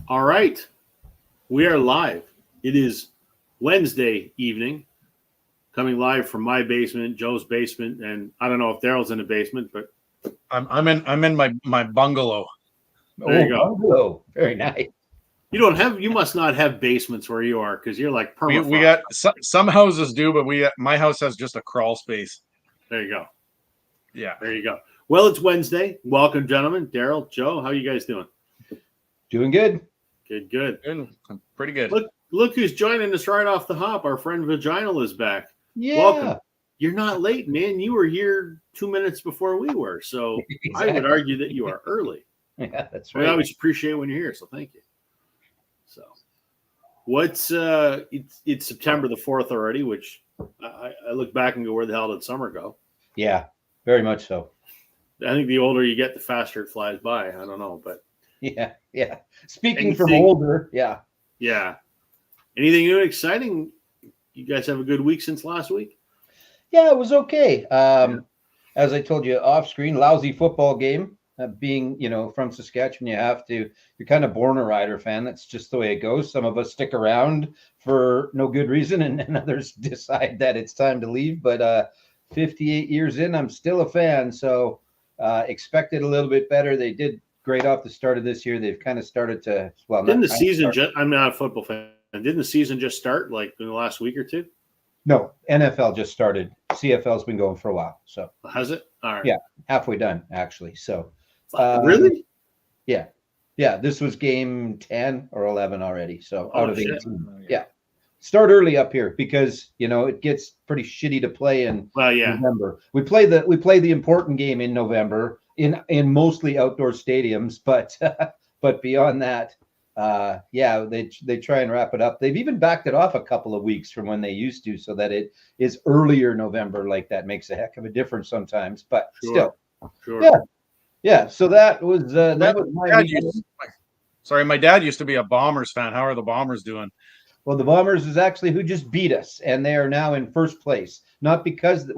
All right. We are live. It is Wednesday evening, coming live from my basement, Joe's basement, and I don't know if Daryl's in the basement, but I'm in my bungalow. there you go. Bungalow. Very nice. You must not have basements where you are because you're like permafrost. We got some houses do, but my house has just a crawl space. There you go. Yeah. There you go. Well, it's Wednesday. Welcome, gentlemen. Daryl, Joe, how you guys doing? Doing good. Good. Pretty good. Look who's joining us right off the hop. Our friend Vaginal is back. Yeah. Welcome. You're not late, man. You were here 2 minutes before we were, so Exactly. I would argue that you are early. Yeah, that's We right. always appreciate when you're here, so thank you. So, what's it's September the 4th already, which I look back and go, where the hell did summer go? Yeah, very much so. I think the older you get, the faster it flies by. I don't know, but Yeah. Speaking from Anything- older, yeah. yeah. Anything new and exciting? You guys have a good week since last week? Yeah, it was okay. As I told you off screen, lousy football game. Being, from Saskatchewan, you're kind of born a Rider fan. That's just the way it goes. Some of us stick around for no good reason, and others decide that it's time to leave. But 58 years in, I'm still a fan. So expected a little bit better. They did great off the start of this year. They've kind of started to, Didn't the season I'm not a football fan. Didn't the season just start like in the last week or two? No, NFL just started. CFL's been going for a while. So Has it? All right. Yeah. halfway done, actually. So Really? Yeah, this was game 10 or 11 already. So out of shit. 18. Yeah. Start early up here because, it gets pretty shitty to play in Well, yeah. November. We play the important game in November in mostly outdoor stadiums, but beyond that, they try and wrap it up. They've even backed it off a couple of weeks from when they used to, so that it is earlier November. Like that makes a heck of a difference sometimes, but Sure. still, yeah. So that was my Dad weekend. my dad used to be a Bombers fan. How are the Bombers doing? Well, the Bombers is actually who just beat us, and they are now in first place. Not because,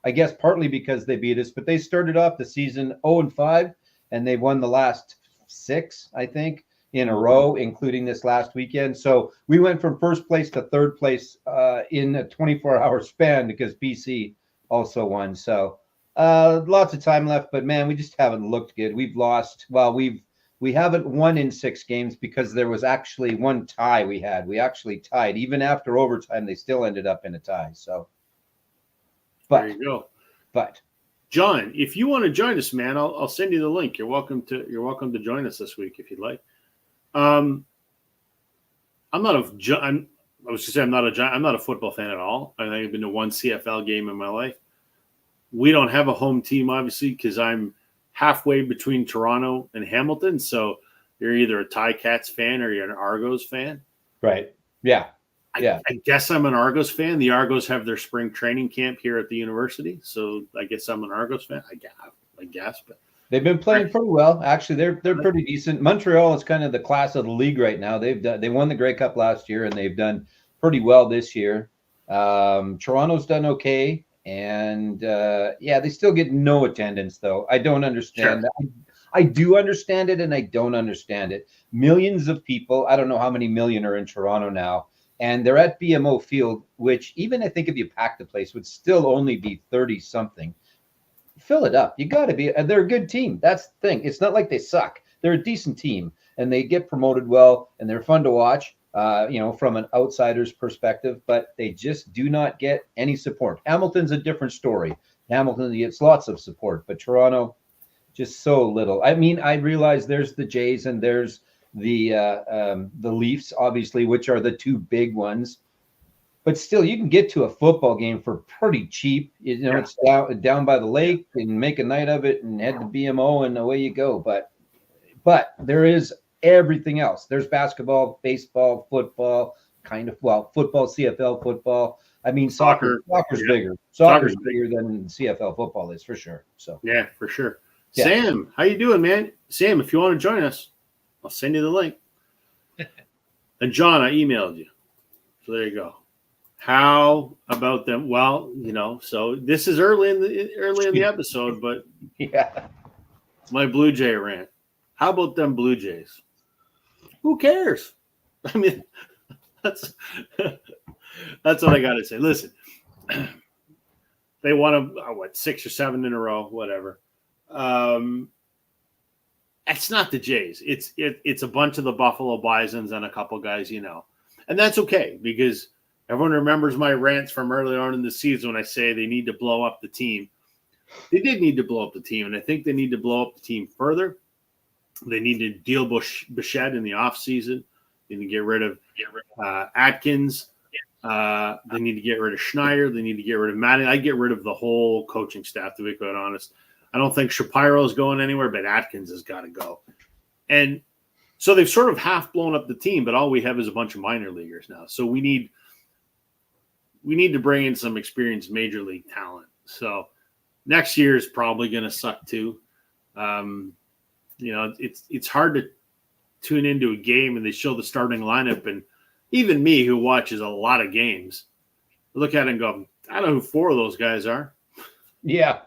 I guess partly because they beat us, but they started off the season 0-5, and they've won the last 6, I think, in a row, including this last weekend. So we went from first place to third place in a 24-hour span because BC also won. So lots of time left, but man, we just haven't looked good. We've lost. Well, we haven't won in 6 games because there was actually one tie we had. We actually tied. Even after overtime, they still ended up in a tie. So, There you go. But John, if you want to join us, man, I'll send you the link. You're welcome to join us this week if you'd like. I'm not a football fan at all. I think I've been to one CFL game in my life. We don't have a home team, obviously, because I'm halfway between Toronto and Hamilton. So you're either a Ticats fan or you're an Argos fan. right. Yeah. I guess I'm an Argos fan. The Argos have their spring training camp here at the university. So I guess I'm an Argos fan. I guess, but They've been playing pretty well. Actually, they're pretty decent. Montreal is kind of the class of the league right now. They won the Grey Cup last year, and they've done pretty well this year. Toronto's done okay, and they still get no attendance though. I don't understand that. I do understand it, and I don't understand it. Millions of people. I don't know how many million are in Toronto now, and they're at BMO Field, which even I think if you pack the place would still only be 30 something. Fill it up. You got to be. They're a good team. That's the thing. It's not like they suck. They're a decent team, and they get promoted well, and they're fun to watch. From an outsider's perspective, but they just do not get any support. Hamilton's a different story. Hamilton gets lots of support, but Toronto, just so little. I mean, I realize there's the Jays and there's the Leafs, obviously, which are the 2 big ones. But still, you can get to a football game for pretty cheap. It's down by the lake and make a night of it and head to BMO and away you go. But there is everything else. There's basketball, baseball, football, football, CFL football. I mean, soccer's bigger. Soccer's bigger than CFL football is for sure. So yeah, for sure. Yeah. Sam, how you doing, man? Sam, if you want to join us, I'll send you the link. And John, I emailed you. So there you go. How about them? Well, so this is early in the episode, but yeah, my Blue Jay rant. How about them Blue Jays? Who cares? I mean, that's that's what I got to say. Listen, they won what 6 or 7 in a row, whatever. It's not the Jays. It's a bunch of the Buffalo Bisons and a couple guys, and that's okay because everyone remembers my rants from earlier on in the season when I say they need to blow up the team. They did need to blow up the team, and I think they need to blow up the team further. They need to deal Bichette in the offseason. They need to get rid of Atkins. They need to get rid of Schneider. They need to get rid of Madden. I get rid of the whole coaching staff, to be quite honest. I don't think Shapiro is going anywhere, but Atkins has got to go. And so they've sort of half blown up the team, but all we have is a bunch of minor leaguers now. So we need to bring in some experienced major league talent. So next year is probably going to suck too. It's hard to tune into a game and they show the starting lineup, and even me, who watches a lot of games, look at it and go, I don't know who 4 of those guys are. Yeah.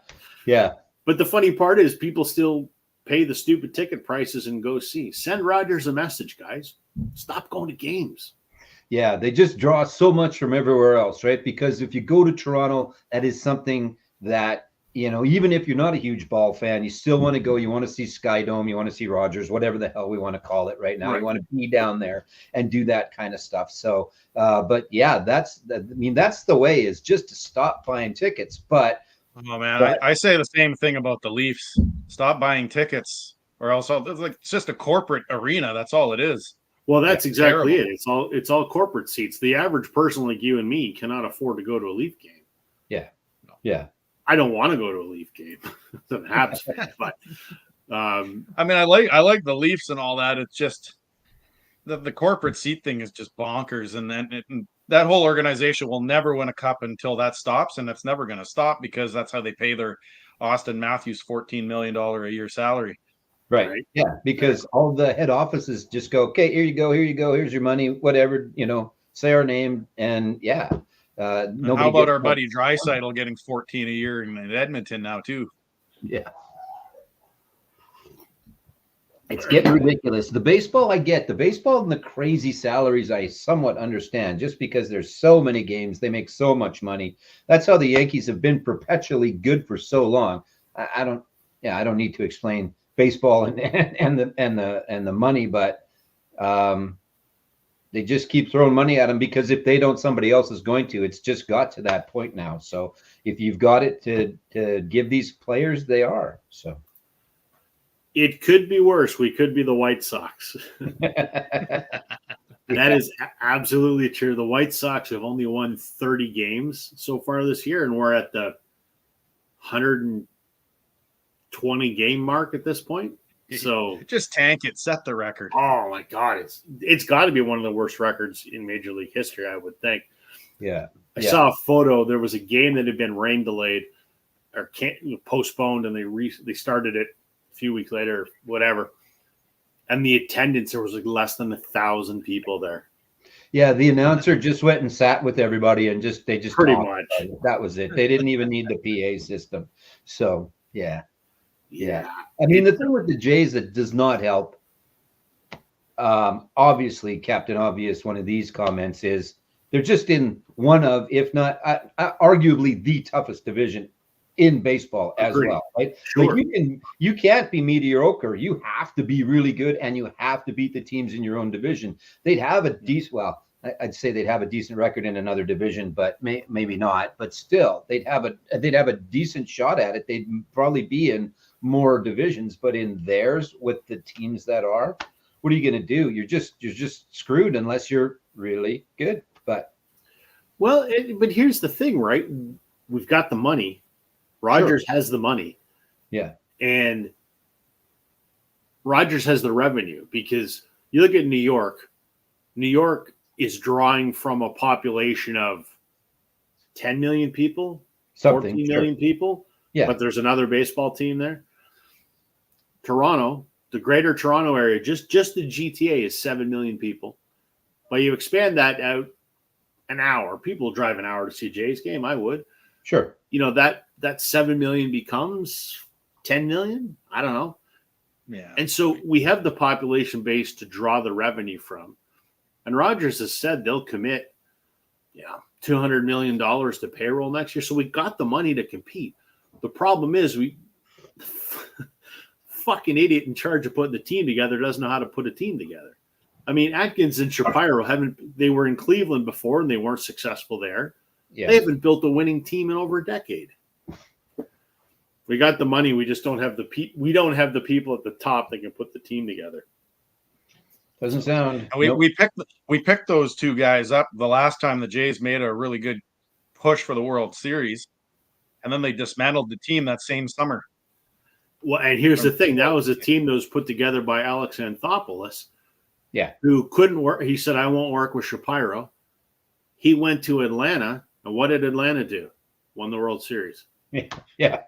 But the funny part is people still pay the stupid ticket prices and go see. Send Rogers a message, guys. Stop going to games. Yeah, they just draw so much from everywhere else, right? Because if you go to Toronto, that is something that, even if you're not a huge ball fan, you still want to go. You want to see Sky Dome. You want to see Rogers, whatever the hell we want to call it right now. Right. You want to be down there and do that kind of stuff. So, but yeah, that's the way, is just to stop buying tickets. But oh man, I say the same thing about the Leafs. Stop buying tickets, or else it's just a corporate arena. That's all it is. Well, that's exactly it. It's all corporate seats. The average person like you and me cannot afford to go to a Leaf game. Yeah. I don't want to go to a Leaf game. Doesn't happen, but I like the Leafs and all that. It's just the corporate seat thing is just bonkers, and then that whole organization will never win a cup until that stops, and it's never going to stop because that's how they pay their Austin Matthews $14 million a year salary. Right. Yeah, because all the head offices just go, okay, here you go, here's your money, whatever, say our name, and yeah. How about our buddy Draisaitl getting 14 a year in Edmonton now too? Yeah. It's getting ridiculous. The baseball, I get. The baseball and the crazy salaries, I somewhat understand, just because there's so many games, they make so much money. That's how the Yankees have been perpetually good for so long. I don't need to explain baseball and the money, but they just keep throwing money at them, because if they don't, somebody else is going to. It's just got to that point now. So if you've got it to give these players, they are. So it could be worse. We could be the White Sox. That is absolutely true. The White Sox have only won 30 games so far this year, and we're at the 120 game mark at this point. So just tank it, set the record. Oh my God, it's got to be one of the worst records in Major League history, I would think. Yeah, I saw a photo. There was a game that had been rain delayed or postponed, and they started it a few weeks later, whatever. And the attendance, there was like less than 1,000 people there. Yeah, the announcer just went and sat with everybody, and they just pretty much that was it. They didn't even need the PA system. So yeah. Yeah. I mean, the thing with the Jays that does not help, obviously, Captain Obvious, one of these comments is they're just in one of, if not arguably the toughest division in baseball as well, right? Sure. Like you can't be mediocre. You have to be really good, and you have to beat the teams in your own division. They'd have a decent, I'd say they'd have a decent record in another division, but maybe not. But still, they'd have a decent shot at it. They'd probably be in more divisions, but in theirs, with the teams that are, what are you going to do? You're just screwed unless you're really good. But here's the thing, right? We've got the money. Rogers has the money. Yeah. And Rogers has the revenue, because you look at New York. New York is drawing from a population of 10 million people, 14 million people. Yeah. But there's another baseball team there. Toronto, the greater Toronto area, just the GTA is 7 million people. But you expand that out an hour. People drive an hour to see a Jays game. I would. Sure. That 7 million becomes 10 million. I don't know. Yeah. And so we have the population base to draw the revenue from. And Rogers has said they'll commit $200 million to payroll next year. So we got the money to compete. The problem is fucking idiot in charge of putting the team together doesn't know how to put a team together. I mean, Atkins and Shapiro they were in Cleveland before and they weren't successful there. Yeah. They haven't built a winning team in over a decade. We got the money. We just don't have the people at the top that can put the team together. Doesn't sound. We picked those two guys up the last time the Jays made a really good push for the World Series, and then they dismantled the team that same summer. Well, and here's the thing: that was a team that was put together by Alex Anthopoulos, who couldn't work. He said, "I won't work with Shapiro." He went to Atlanta, and what did Atlanta do? Won the World Series. Yeah.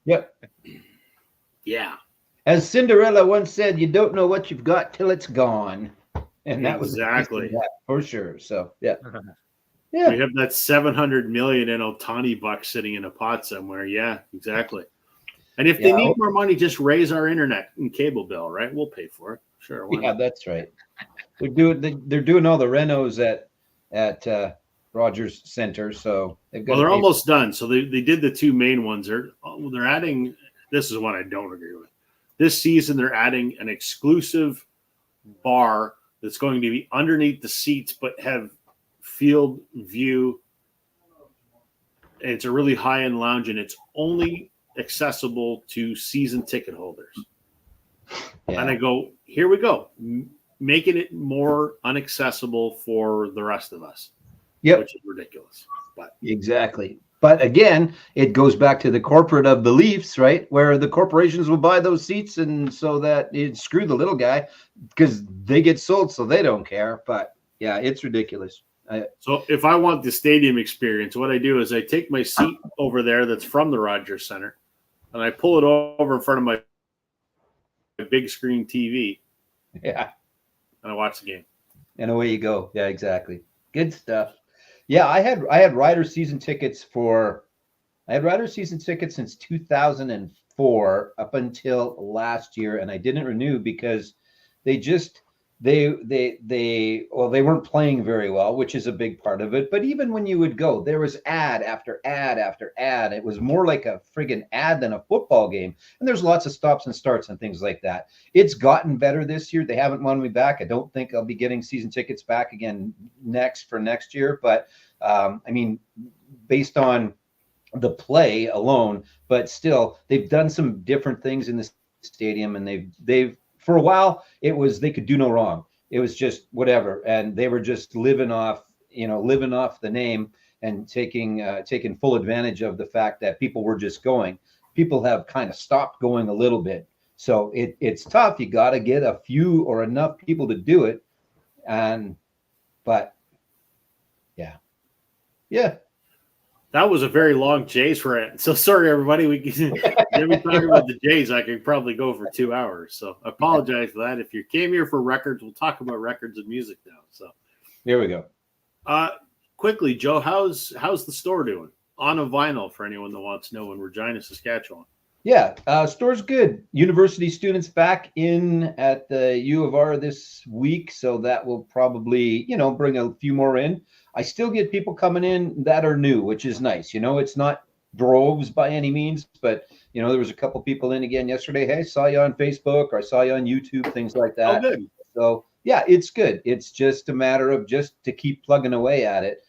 Yep. Yeah. As Cinderella once said, you don't know what you've got till it's gone. And that was exactly for sure. So, yeah. Yeah. We have that $700 million in Ohtani bucks sitting in a pot somewhere. Yeah, exactly. And if they need more money, just raise our internet and cable bill, right? We'll pay for it. Sure. Yeah, that's right. They're doing all the renos at Rogers Center. So they're almost done. So they did the two main ones. They're adding. This is one I don't agree with. This season, they're adding an exclusive bar that's going to be underneath the seats, but have field view. And it's a really high-end lounge, and it's only accessible to season ticket holders. Yeah. And I go, here we go, making it more inaccessible for the rest of us. Yep. Which is ridiculous. But exactly. But again, it goes back to the corporate of the Leafs, right? Where the corporations will buy those seats, and so that it screw the little guy because they get sold, so they don't care. But yeah, it's ridiculous. So if I want the stadium experience, what I do is I take my seat over there that's from the Rogers Center, and I pull it over in front of my big screen TV. Yeah. And I watch the game. And away you go. Yeah, exactly. Good stuff. Yeah, I had Rider season tickets since 2004 up until last year, and I didn't renew because they weren't playing very well, which is a big part of it. But even when you would go, there was ad after ad after ad. It was more like a friggin' ad than a football game. And there's lots of stops and starts and things like that. It's gotten better this year. They haven't won me back. I don't think I'll be getting season tickets back again next year. But I mean, based on the play alone, but still, they've done some different things in the stadium, and they've for a while, they could do no wrong. It was just whatever. And they were just living off the name and taking full advantage of the fact that people were just going. People have kind of stopped going a little bit. So it's tough. You got to get a few or enough people to do it. But yeah. That was a very long Jays rant. So sorry, everybody. We talking about the Jays. I could probably go for 2 hours. So I apologize for that. If you came here for records, we'll talk about records and music now. So here we go. Quickly, Joe, how's the store doing? On a vinyl for anyone that wants to know in Regina, Saskatchewan. Yeah, store's good. University students back in at the U of R this week, so that will probably, bring a few more in. I still get people coming in that are new, which is nice. It's not droves by any means, but there was a couple people in again yesterday. Hey, saw you on Facebook, or I saw you on YouTube, things like that. Oh, good. So yeah, it's good. It's just a matter of just to keep plugging away at it.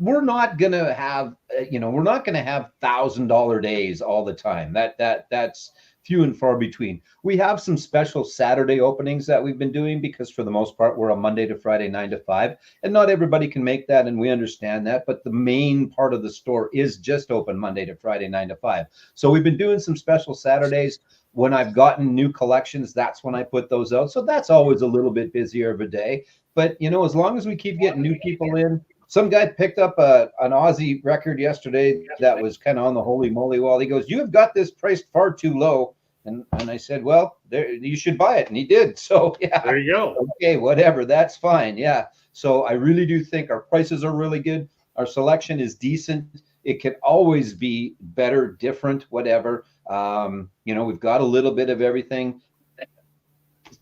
We're not gonna have, $1,000 days all the time. That's few and far between. We have some special Saturday openings that we've been doing because for the most part, we're a Monday to Friday, 9 to 5, and not everybody can make that. And we understand that, but the main part of the store is just open Monday to Friday, 9 to 5. So we've been doing some special Saturdays. When I've gotten new collections, that's when I put those out. So that's always a little bit busier of a day, but as long as we keep getting new people in. Some guy picked up an Aussie record yesterday that was kind of on the holy moly wall. He goes, "You have got this priced far too low." And I said, "Well, you should buy it." And he did. So yeah. There you go. Okay, whatever. That's fine. Yeah. So I really do think our prices are really good. Our selection is decent. It can always be better, different, whatever. We've got a little bit of everything.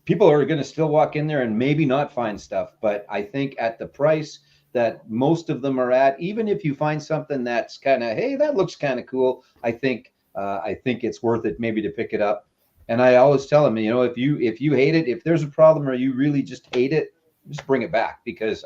People are going to still walk in there and maybe not find stuff, but I think at the price that most of them are at, even if you find something that's kind of, hey, that looks kind of cool, I think it's worth it maybe to pick it up. And I always tell them, if you hate it, if there's a problem or you really just hate it, just bring it back, because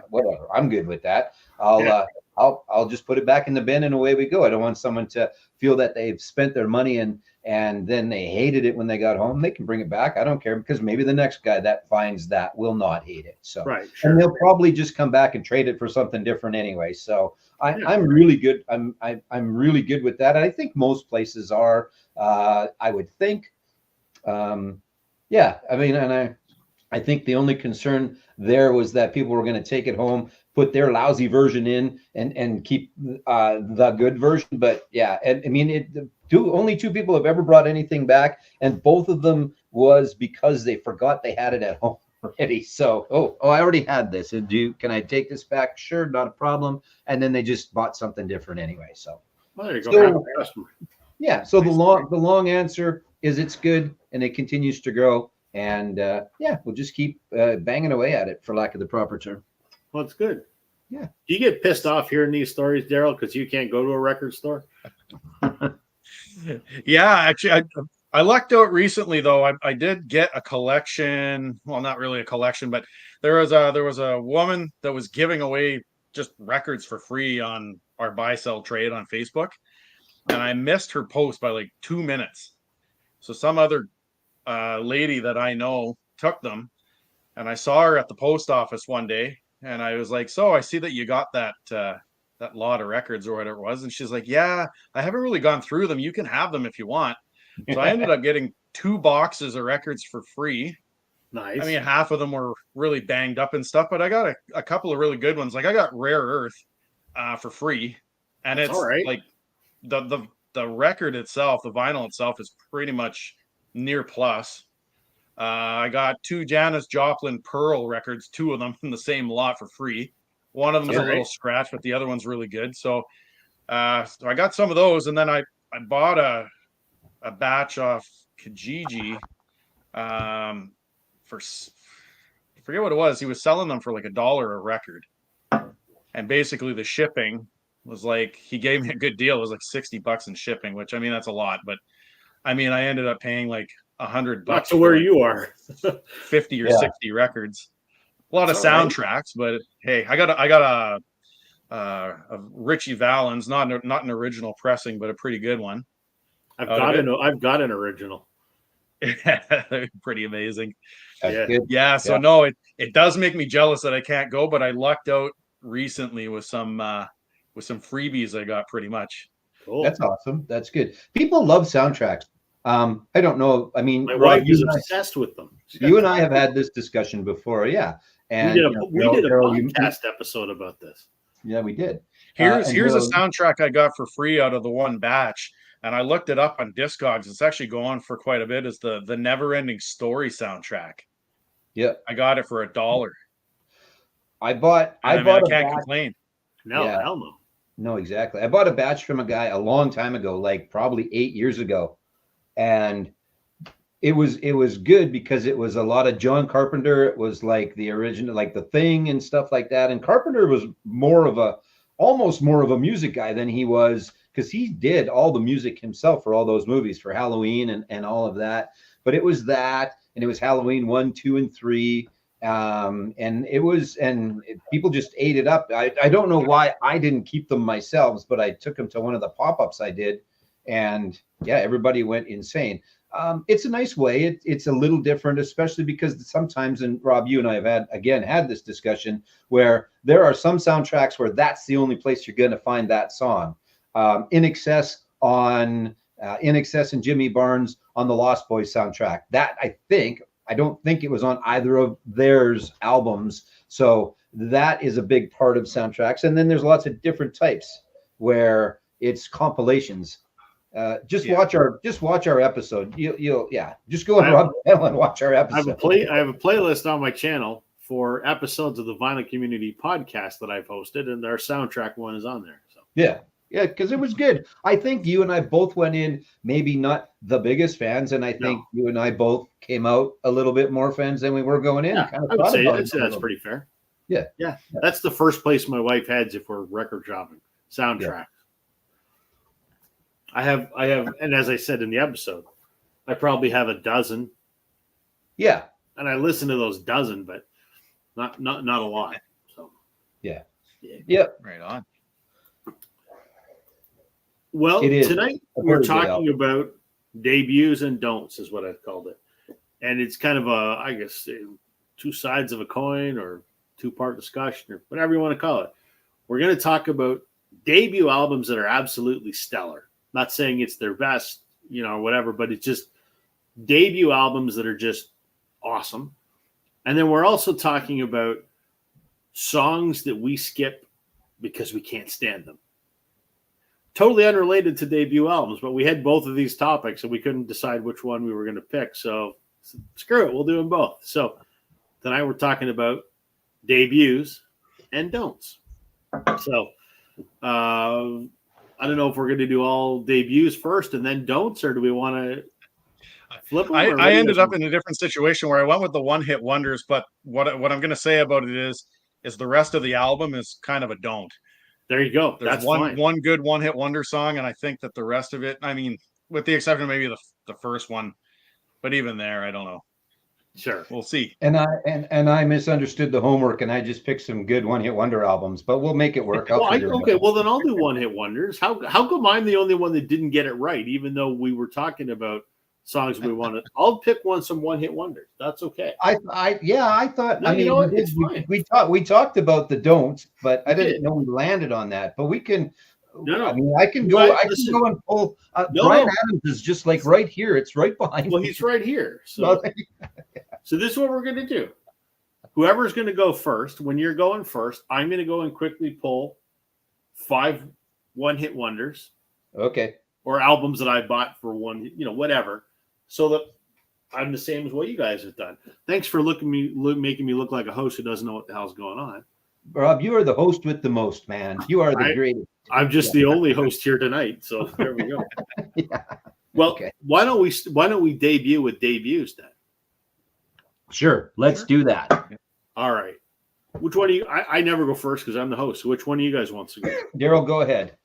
whatever, I'm good with that. I'll just put it back in the bin and away we go. I don't want someone to feel that they've spent their money and then they hated it when they got home. They can bring it back. I don't care, because maybe the next guy that finds that will not hate it. So, right, sure. And they'll probably just come back and trade it for something different anyway. So I'm really good. I'm really good with that. And I think most places are. I would think. I think the only concern there was that people were going to take it home, put their lousy version in, and keep the good version. But yeah, and I mean, only 2 people have ever brought anything back, and both of them was because they forgot they had it at home already. So, I already had this. Can I take this back? Sure, not a problem. And then they just bought something different anyway. So, well, there you go. So, yeah. So the long answer is it's good, and it continues to grow. And we'll just keep banging away at it, for lack of the proper term. Well, it's good. Yeah. Do you get pissed off hearing these stories, Daryl, because you can't go to a record store? Yeah, actually, I lucked out recently, though. I did get a collection. Well, not really a collection, but there was a woman that was giving away just records for free on our buy sell trade on Facebook, and I missed her post by like 2 minutes. So some other lady that I know took them, and I saw her at the post office one day, and I was like, so I see that you got that lot of records or whatever it was. And she's like, yeah, I haven't really gone through them. You can have them if you want. So I ended up getting 2 boxes of records for free. Nice. I mean, half of them were really banged up and stuff, but I got a couple of really good ones. Like I got Rare Earth for free, and That's it's all right. like the record itself, the vinyl itself is pretty much near plus. I got 2 Janis Joplin Pearl records, 2 of them from the same lot for free. One of them's a little scratch, but the other one's really good. So I got some of those, and then I bought a batch off Kijiji for, I forget what it was. He was selling them for like $1 a record, and basically the shipping was like, he gave me a good deal. It was like $60 in shipping, which, I mean, that's a lot, but I mean, I ended up paying like $100 Not to where you are. 50 or 60 records. A lot of soundtracks, but hey, I got a Richie Valens, not an original pressing, but a pretty good one. I've got an original. Pretty amazing. Yeah. So no, it does make me jealous that I can't go, but I lucked out recently with some freebies I got pretty much. Cool. That's awesome. That's good. People love soundtracks. I don't know. I mean, my wife is obsessed with them. You and I have had this discussion before. Yeah. And we did a podcast episode about this. Yeah, we did. Here's a soundtrack I got for free out of the one batch, and I looked it up on Discogs. It's actually going for quite a bit. Is the Never Ending Story soundtrack? Yeah, I got it for $1. I can't complain. No, hell no. No, exactly. I bought a batch from a guy a long time ago, like probably 8 years ago, and it was good because it was a lot of John Carpenter. It was like the original, like The Thing and stuff like that. And Carpenter was almost more of a music guy than he was, because he did all the music himself for all those movies, for Halloween and all of that. But it was that, and it was Halloween 1, 2, and 3. And people just ate it up. I don't know why I didn't keep them myself, but I took them to one of the pop-ups I did, and yeah, everybody went insane. It's a nice way. It's a little different, especially because sometimes, and Rob, you and I have had this discussion, where there are some soundtracks where that's the only place you're going to find that song. In Excess and Jimmy Barnes on the Lost Boys soundtrack. That I don't think it was on either of theirs albums. So that is a big part of soundtracks. And then there's lots of different types where it's compilations. Watch our episode. You'll just go on Rob and watch our episode. I have a playlist on my channel for episodes of the Vinyl Community podcast that I've hosted, and our soundtrack one is on there. So yeah, Yeah, because it was good. I think you and I both went in maybe not the biggest fans, and I think you and I both came out a little bit more fans than we were going in. Yeah, Kind of I would thought say about that's, it that's pretty fair. Yeah. Yeah. That's the first place my wife heads if we're record shopping. Soundtrack. Yeah. I have, and as I said in the episode, I probably have a dozen. Yeah. And I listen to those dozen, but not a lot. So yeah. Right on. Well, tonight we're talking about debuts and don'ts, is what I've called it. And it's kind of a, I guess, two sides of a coin or two-part discussion or whatever you want to call it. We're going to talk about debut albums that are absolutely stellar. Not saying it's their best, or whatever, but it's just debut albums that are just awesome. And then we're also talking about songs that we skip because we can't stand them. Totally unrelated to debut albums, but we had both of these topics and we couldn't decide which one we were going to pick. So screw it, we'll do them both. So tonight we're talking about debuts and don'ts. So I don't know if we're going to do all debuts first and then don'ts, or do we want to flip them? I ended up in a different situation where I went with the one-hit wonders, but what I'm going to say about it is the rest of the album is kind of a don't. There you go. There's one good one-hit wonder song, and I think that the rest of it, I mean, with the exception of maybe the first one, but even there, I don't know. Sure, we'll see. And I misunderstood the homework, and I just picked some good one-hit wonder albums, but we'll make it work. Well, then I'll do one-hit wonders. How come I'm the only one that didn't get it right, even though we were talking about songs we wanted? I'll pick some one-hit wonders. That's okay. I thought. No, I mean, we talked about the don'ts, but I didn't know we landed on that. But we can. No. I mean, I can go and pull. Bryan Adams is just like right here. It's right behind. Well, he's right here. So, so this is what we're going to do. Whoever's going to go first, when you're going first, I'm going to go and quickly pull 5 one-hit wonders. Okay. Or albums that I bought for one, whatever, so that I'm the same as what you guys have done. Thanks for making me look like a host who doesn't know what the hell's going on. Rob, you are the host with the most, man. You are the greatest. I'm just the only host here tonight, so there we go. Yeah. Well, why don't we debut with debuts then? Sure, let's do that. All right. Which one do you? I never go first because I'm the host. So which one of you guys wants to go? Daryl, go ahead.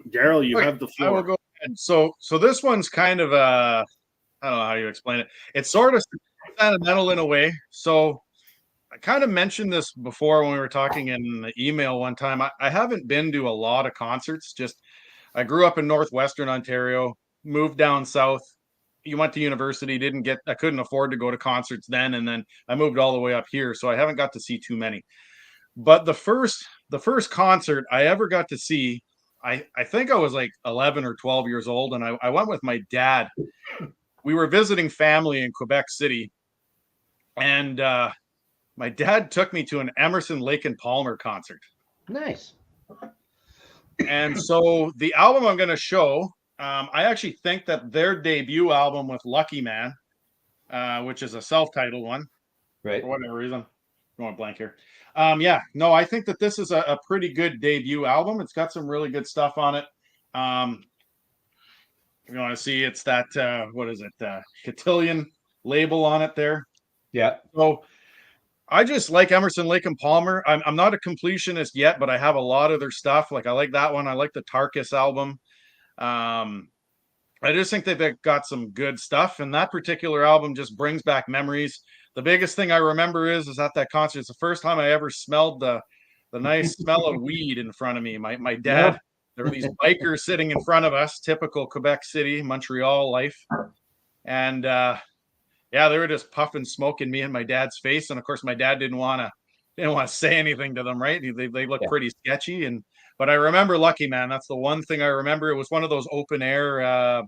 Daryl, you have the floor. I will go ahead. So this one's kind of I don't know how you explain it. It's sort of sentimental in a way. So I kind of mentioned this before when we were talking in the email one time. I haven't been to a lot of concerts. Just I grew up in Northwestern Ontario, moved down south. You went to university, I couldn't afford to go to concerts then, and then I moved all the way up here, so I haven't got to see too many. But the first concert I ever got to see, I think I was like 11 or 12 years old, and I went with my dad. We were visiting family in Quebec City, and my dad took me to an Emerson, Lake and Palmer concert. Nice. And so the album I'm going to show, I actually think that their debut album with Lucky Man, which is a self-titled one, right? For whatever reason, I'm going blank here. I think that this is a pretty good debut album. It's got some really good stuff on it. If you want to see, it's that Cotillion label on it there. Yeah. So I just like Emerson, Lake and Palmer. I'm not a completionist yet, but I have a lot of their stuff. Like I like that one. I like the Tarkus album. I just think they've got some good stuff, and that particular album just brings back memories. The biggest thing I remember is at that concert. It's the first time I ever smelled the nice smell of weed in front of me. My dad, there were these bikers sitting in front of us, typical Quebec City, Montreal life. And they were just puffing smoke in me and my dad's face. And of course, my dad didn't want to say anything to them, right? They looked pretty sketchy. But I remember Lucky Man. That's the one thing I remember. It was one of those open air.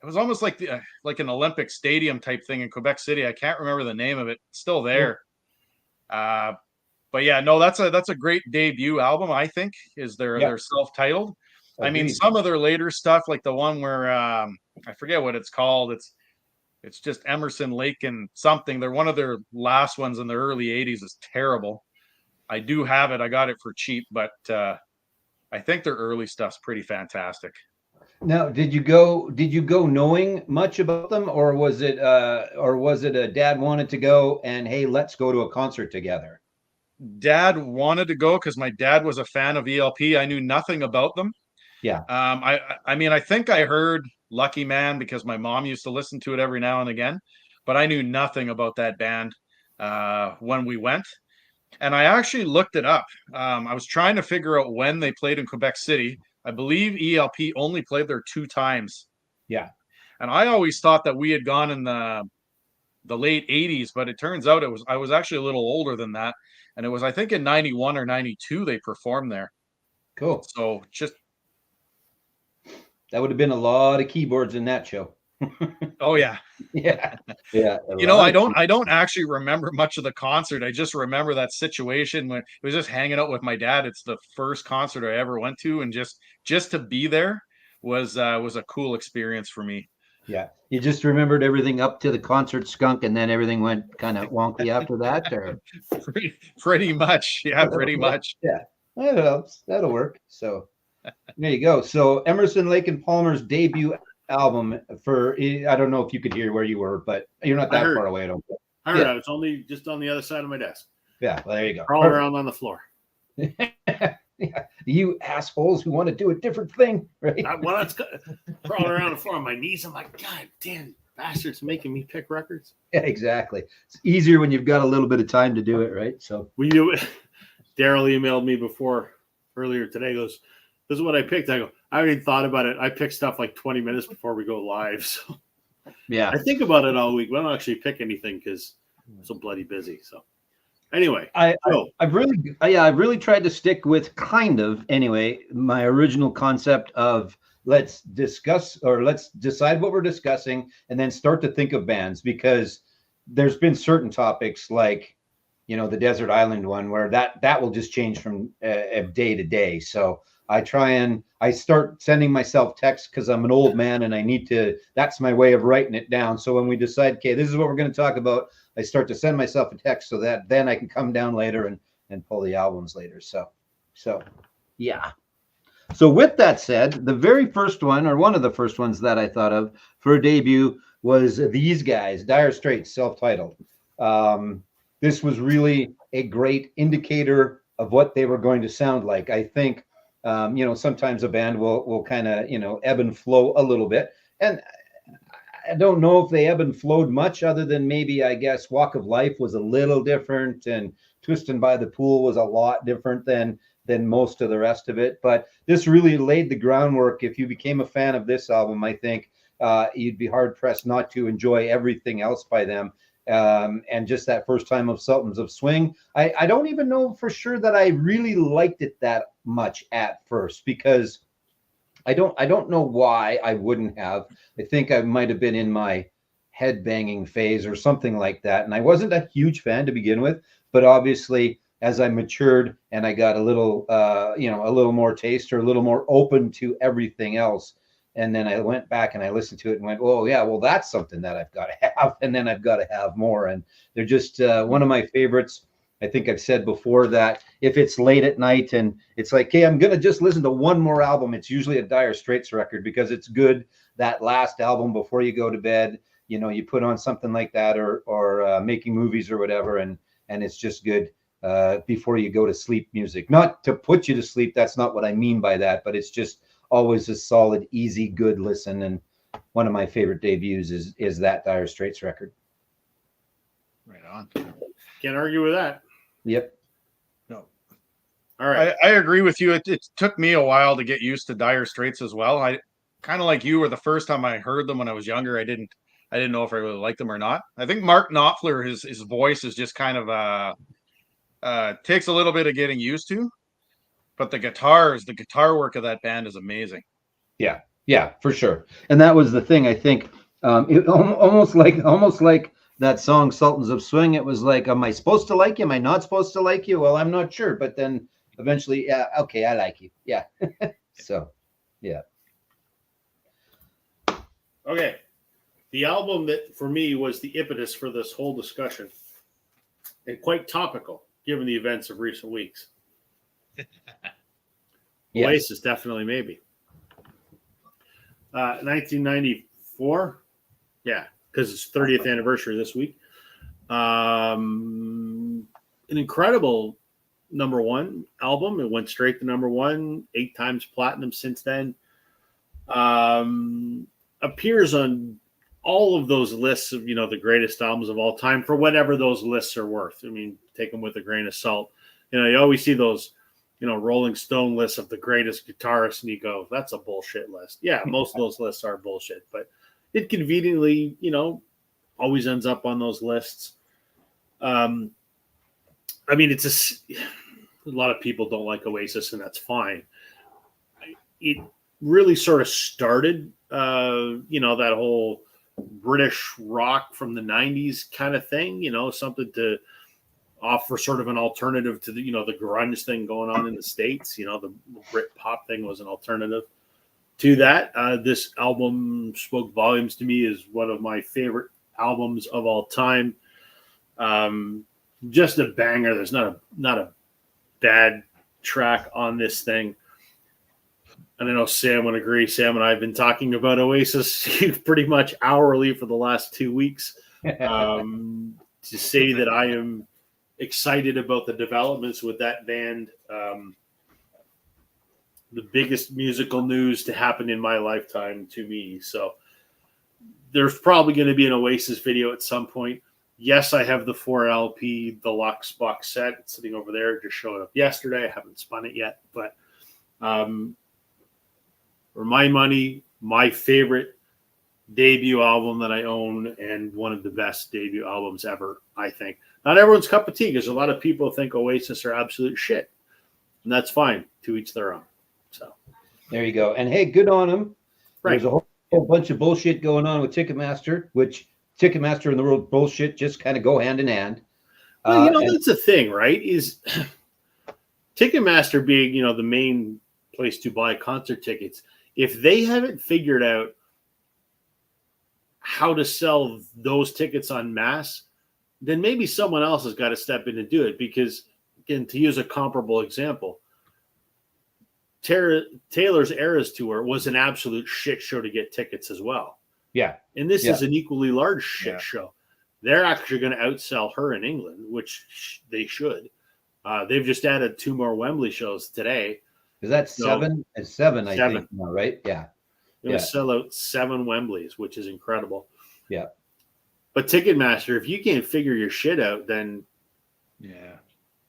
It was almost like an Olympic Stadium type thing in Quebec City. I can't remember the name of it. It's still there. But yeah, no, that's a great debut album. I think is their self-titled. I mean, some of their later stuff, like the one where I forget what it's called. It's just Emerson, Lake and something. They're one of their last ones in the early 80s. Is terrible. I do have it. I got it for cheap, but I I think their early stuff's pretty fantastic. Now, did you go knowing much about them, or was it a dad wanted to go and, hey, let's go to a concert together? Dad wanted to go because my dad was a fan of ELP. I knew nothing about them. Yeah. I mean, I think I heard Lucky Man because my mom used to listen to it every now and again, but I knew nothing about that band when we went. And I actually looked it up. I was trying to figure out when they played in Quebec City. I believe ELP only played there 2 times. Yeah. And I always thought that we had gone in the late 80s, but it turns out I was actually a little older than that. And it was, I think, in 91 or 92 they performed there. Cool. So just that would have been a lot of keyboards in that show. Oh yeah. Yeah. I don't actually remember much of the concert. I just remember that situation when it was just hanging out with my dad. It's the first concert I ever went to, and just to be there was a cool experience for me. Yeah. You just remembered everything up to the concert skunk, and then everything went kind of wonky after that, or pretty much. Yeah, pretty much. Yeah. That'll work. So there you go. So Emerson, Lake and Palmer's debut album for, I don't know if you could hear where you were, but you're not that far away. I don't think. I heard it. It's only just on the other side of my desk. Yeah, well, there you go. Crawling around on the floor. Yeah. You assholes who want to do a different thing, right? Well, it's crawling around the floor on my knees. I'm like, God damn, bastards making me pick records. Yeah, exactly. It's easier when you've got a little bit of time to do it, right? So we do it. Daryl emailed me earlier today. He goes, this is what I picked. I go, I haven't even thought about it. I pick stuff like 20 minutes before we go live. So yeah, I think about it all week, but I don't actually pick anything because I'm so bloody busy. So anyway, I've really tried to stick with my original concept of let's discuss or let's decide what we're discussing and then start to think of bands, because there's been certain topics like, the desert island one where that will just change from day to day. So I start sending myself texts because I'm an old man and that's my way of writing it down. So when we decide, okay, this is what we're going to talk about, I start to send myself a text so that then I can come down later and pull the albums later. So yeah. So with that said, the very first one, or one of the first ones that I thought of for a debut, was these guys, Dire Straits, self-titled. This was really a great indicator of what they were going to sound like. I think, sometimes a band will kind of, ebb and flow a little bit. And I don't know if they ebb and flowed much other than maybe, I guess, Walk of Life was a little different and Twistin' by the Pool was a lot different than most of the rest of it. But this really laid the groundwork. If you became a fan of this album, I think you'd be hard pressed not to enjoy everything else by them. And just that first time of Sultans of Swing, I don't even know for sure that I really liked it that much at first, because I don't know why I wouldn't have. I think I might have been in my head banging phase or something like that, and I wasn't a huge fan to begin with. But obviously, as I matured and I got a little more taste, or a little more open to everything else, and then I went back and I listened to it and went, oh, yeah, well, that's something that I've got to have. And then I've got to have more. And they're just one of my favorites. I think I've said before that if it's late at night and it's like, hey, I'm going to just listen to one more album, it's usually a Dire Straits record, because it's good. That last album before you go to bed, you put on something like that, or Making Movies or whatever. And it's just good before you go to sleep music. Not to put you to sleep. That's not what I mean by that. But it's just always a solid, easy, good listen. And one of my favorite debuts is that Dire Straits record. Right on. Can't argue with that. Yep. No. All right. I agree with you. It took me a while to get used to Dire Straits as well. I kind of like you, were the first time I heard them when I was younger, I didn't know if I really liked them or not. I think Mark Knopfler, his voice is just kind of takes a little bit of getting used to. But the guitar work of that band is amazing. Yeah, for sure. And that was the thing. I think it almost like that song "Sultans of Swing." It was like, am I supposed to like you? Am I not supposed to like you? Well, I'm not sure. But then eventually, yeah, okay, I like you. Yeah. So, yeah. Okay. The album that for me was the impetus for this whole discussion, and quite topical given the events of recent weeks, Yes. Oasis, definitely, maybe. 1994, yeah, because it's 30th anniversary this week. An incredible #1 album. It went straight to #1, 8 times platinum since then. Appears on all of those lists of, the greatest albums of all time, for whatever those lists are worth. I mean, take them with a grain of salt. You always see those, Rolling Stone lists of the greatest guitarists, and you go, that's a bullshit list. Yeah, most of those lists are bullshit, but it conveniently, always ends up on those lists. I mean, it's a lot of people don't like Oasis, and that's fine. It really sort of started, that whole British rock from the 90s kind of thing, something to offer sort of an alternative to the, the grunge thing going on in the States. The Brit pop thing was an alternative to that. This album spoke volumes to me as one of my favorite albums of all time. Just a banger. There's not a bad track on this thing. And I know Sam would agree. Sam and I have been talking about Oasis pretty much hourly for the last 2 weeks. To say that I am excited about the developments with that band. The biggest musical news to happen in my lifetime to me. So there's probably going to be an Oasis video at some point. Yes, I have the 4 LP deluxe box set. It's sitting over there. Just showed up yesterday. I haven't spun it yet, but for my money, my favorite debut album that I own, and one of the best debut albums ever, I think. Not everyone's cup of tea, because a lot of people think Oasis are absolute shit, and that's fine. To each their own. So there you go. And hey, good on them. Right. There's a whole bunch of bullshit going on with Ticketmaster, which Ticketmaster and the world bullshit just kind of go hand in hand. Well, that's the thing, right? Is Ticketmaster being, the main place to buy concert tickets. If they haven't figured out how to sell those tickets en masse, then maybe someone else has got to step in and do it. Because, again, to use a comparable example, Taylor's Eras Tour was an absolute shit show to get tickets as well. Yeah. And this is an equally large shit show. They're actually going to outsell her in England, which they should. They've just added 2 more Wembley shows today. Is that 7? It's 7, I 7. think now, right? Yeah. They're going to sell out 7 Wembleys, which is incredible. Yeah. But Ticketmaster, if you can't figure your shit out, then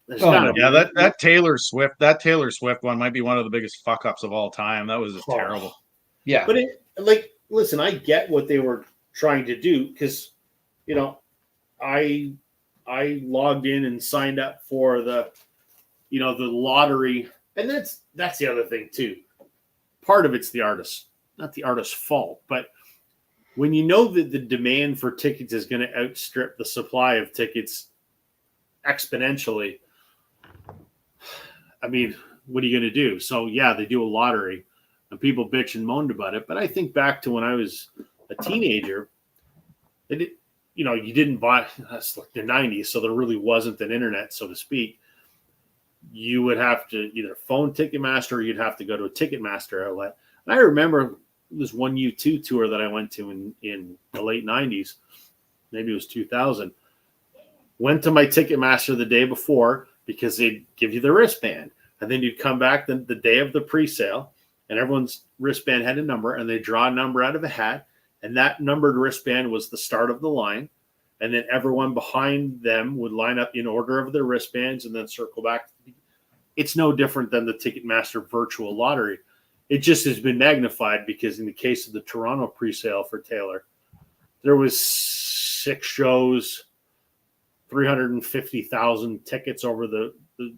that Taylor Swift one might be one of the biggest fuck ups of all time. That was just terrible. Yeah. But listen, I get what they were trying to do, because I logged in and signed up for the the lottery, and that's the other thing too. Part of it's the artist, not the artist's fault, but when you know that the demand for tickets is going to outstrip the supply of tickets exponentially, I mean, what are you going to do? So yeah, they do a lottery, and people bitch and moaned about it. But I think back to when I was a teenager, you didn't buy. That's like the 90s, so there really wasn't an internet, so to speak. You would have to either phone Ticketmaster, or you'd have to go to a Ticketmaster outlet. And I remember this one U2 tour that I went to in the late 90s, maybe it was 2000. Went to my Ticketmaster the day before, because they'd give you the wristband. And then you'd come back the day of the pre-sale, and everyone's wristband had a number, and they draw a number out of a hat, and that numbered wristband was the start of the line. And then everyone behind them would line up in order of their wristbands and then circle back. It's no different than the Ticketmaster virtual lottery. It just has been magnified, because in the case of the Toronto pre-sale for Taylor, there was 6 shows, 350,000 tickets over the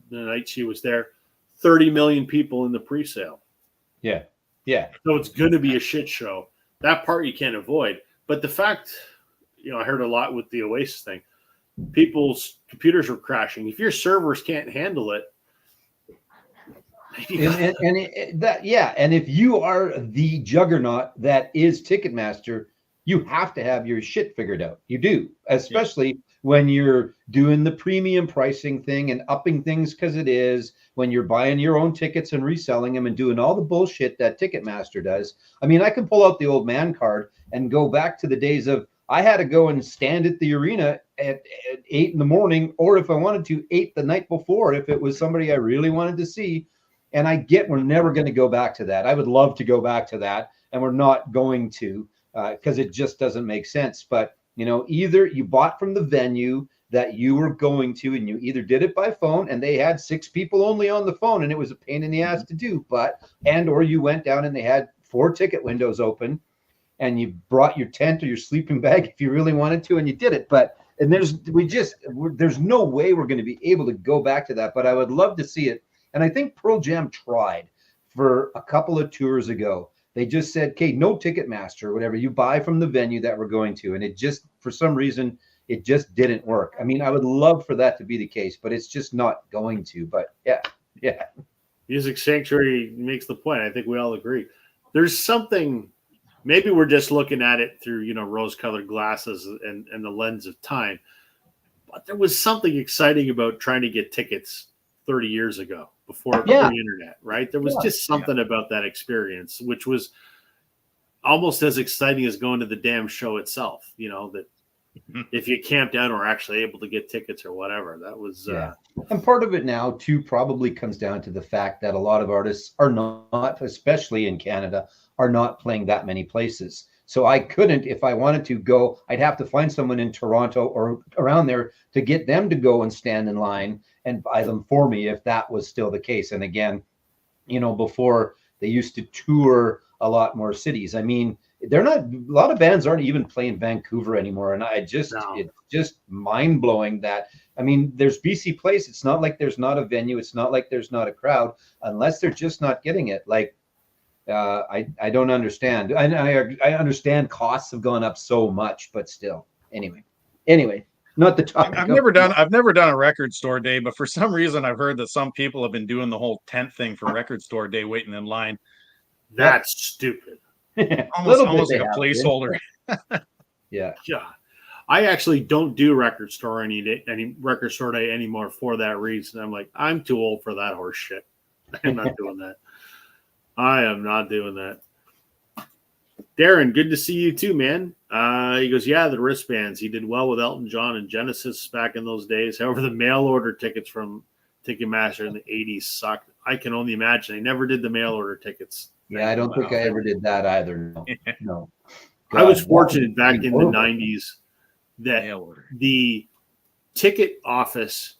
night she was there, 30 million people in the pre-sale. Yeah. Yeah. So it's going to be a shit show. That part you can't avoid. But the fact, I heard a lot with the Oasis thing. People's computers were crashing. If your servers can't handle it, and if you are the juggernaut that is Ticketmaster, you have to have your shit figured out. You do, especially when you're doing the premium pricing thing and upping things because it is, when you're buying your own tickets and reselling them and doing all the bullshit that Ticketmaster does. I mean, I can pull out the old man card and go back to the days of I had to go and stand at the arena at 8 in the morning, or if I wanted to, 8 the night before, if it was somebody I really wanted to see. And I get we're never going to go back to that. I would love to go back to that, and we're not going to because it just doesn't make sense. But, you know, either you bought from the venue that you were going to, and you either did it by phone and they had 6 people only on the phone and it was a pain in the ass to do, or you went down and they had 4 ticket windows open and you brought your tent or your sleeping bag if you really wanted to, and you did it. And there's no way we're going to be able to go back to that, but I would love to see it. And I think Pearl Jam tried for a couple of tours ago. They just said, okay, no Ticketmaster or whatever, you buy from the venue that we're going to. And it just, for some reason, it just didn't work. I mean, I would love for that to be the case, but it's just not going to. But yeah. Music Sanctuary makes the point. I think we all agree. There's something, maybe we're just looking at it through, you know, rose-colored glasses and the lens of time. But there was something exciting about trying to get tickets 30 years ago before the internet, right? There was just something about that experience, which was almost as exciting as going to the damn show itself, you know, that if you camped out or actually able to get tickets or whatever, that was and part of it now too probably comes down to the fact that a lot of artists are not, especially in Canada, are not playing that many places. So I couldn't, if I wanted to go, I'd have to find someone in Toronto or around there to get them to go and stand in line and buy them for me if that was still the case. And again, you know, before they used to tour a lot more cities. I mean, they're not, a lot of bands aren't even playing Vancouver anymore. And it's just mind blowing that, I mean, there's BC Place. It's not like there's not a venue. It's not like there's not a crowd, unless they're just not getting it. Like, I don't understand. I understand costs have gone up so much, but still, anyway, not the topic. I've never done a record store day, but for some reason I've heard that some people have been doing the whole tent thing for record store day, waiting in line. That's stupid. almost like a placeholder. Yeah. I actually don't do record store any record store day anymore for that reason. I'm like, I'm too old for that horse shit. I'm not doing that. I am not doing that. Darren, good to see you too, man. He goes, yeah, the wristbands. He did well with Elton John and Genesis back in those days. However, the mail order tickets from Ticketmaster in the 80s sucked. I can only imagine. They never did the mail order tickets. Yeah, I don't think I ever did that either. No. God, I was fortunate back in the 90s that the ticket office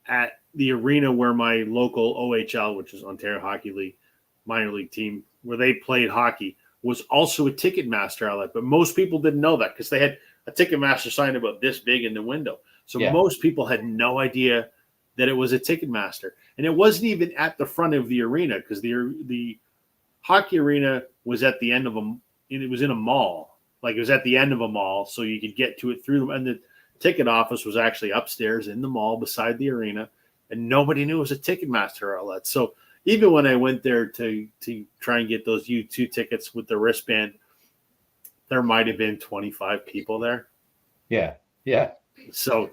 at the arena where my local OHL, which is Ontario Hockey League, minor league team, where they played hockey, was also a Ticketmaster outlet. But most people didn't know that because they had a Ticketmaster sign about this big in the window. So most people had no idea that it was a Ticketmaster. And it wasn't even at the front of the arena because the hockey arena was at the end of it was in a mall. Like it was at the end of a mall, so you could get to it through them. And the ticket office was actually upstairs in the mall beside the arena, and nobody knew it was a Ticketmaster outlet. So even when I went there to try and get those U2 tickets with the wristband, there might have been 25 people there. Yeah. So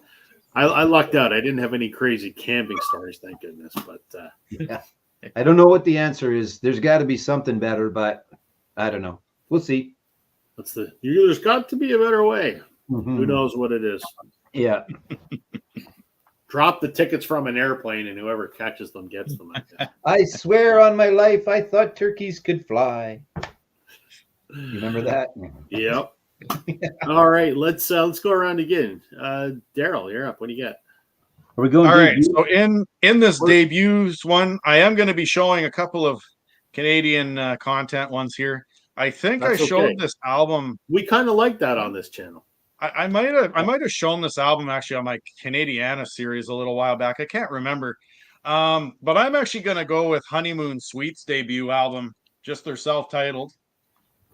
I lucked out. I didn't have any crazy camping stories, thank goodness. But I don't know what the answer is. There's got to be something better, but I don't know. We'll see. There's got to be a better way. Mm-hmm. Who knows what it is? Yeah. Drop the tickets from an airplane, and whoever catches them gets them. I swear on my life, I thought turkeys could fly. You remember that? Yep. All right, let's go around again. Daryl, you're up. What do you got? Are we going? All right. So in this debuts one, I am going to be showing a couple of Canadian content ones here. I think I showed this album. We kind of like that on this channel. I might have shown this album actually on my Canadiana series a little while back. I can't remember. But I'm actually going to go with Honeymoon Suite's debut album, just their self-titled.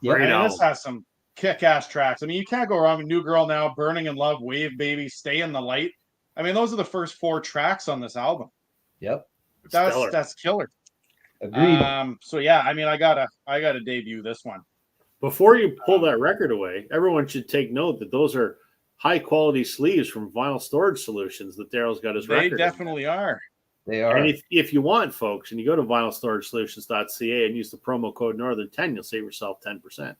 Yeah, this has some kick-ass tracks. I mean, you can't go wrong with New Girl Now, Burning in Love, Wave Baby, Stay in the Light. I mean, those are the first 4 tracks on this album. Yep. That's killer. Agreed. So yeah, I mean, I gotta debut this one. Before you pull that record away, everyone should take note that those are high quality sleeves from Vinyl Storage Solutions that Daryl's got his They record. definitely are. They are. And if you want, folks, and you go to vinylstoragesolutions.ca and use the promo code Northern10, you'll save yourself 10%.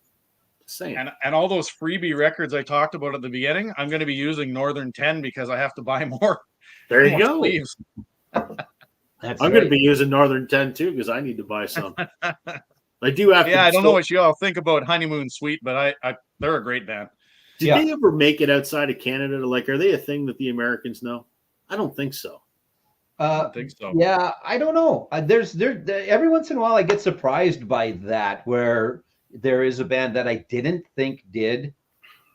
Same. And all those freebie records I talked about at the beginning, I'm going to be using Northern 10 because I have to buy more. There you more go. sleeves. That's I'm going to be using Northern 10 too because I need to buy some. I do have to. Yeah, I don't know what you all think about Honeymoon Suite, but I they're a great band. Did they ever make it outside of Canada? Like, are they a thing that the Americans know? I don't think so. I don't think so. Yeah, I don't know. There's every once in a while I get surprised by that, where there is a band that I didn't think did,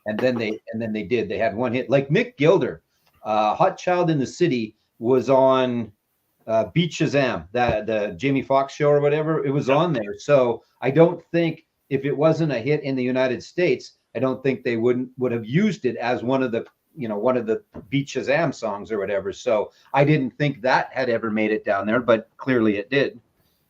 and then they did. They had one hit, like Mick Gilder, "Hot Child in the City" was on Beat Shazam, the Jamie Foxx show or whatever. It was on there. So I don't think, if it wasn't a hit in the United States, I don't think they would have used it as one of the Beat Shazam songs or whatever. So I didn't think that had ever made it down there, but clearly it did.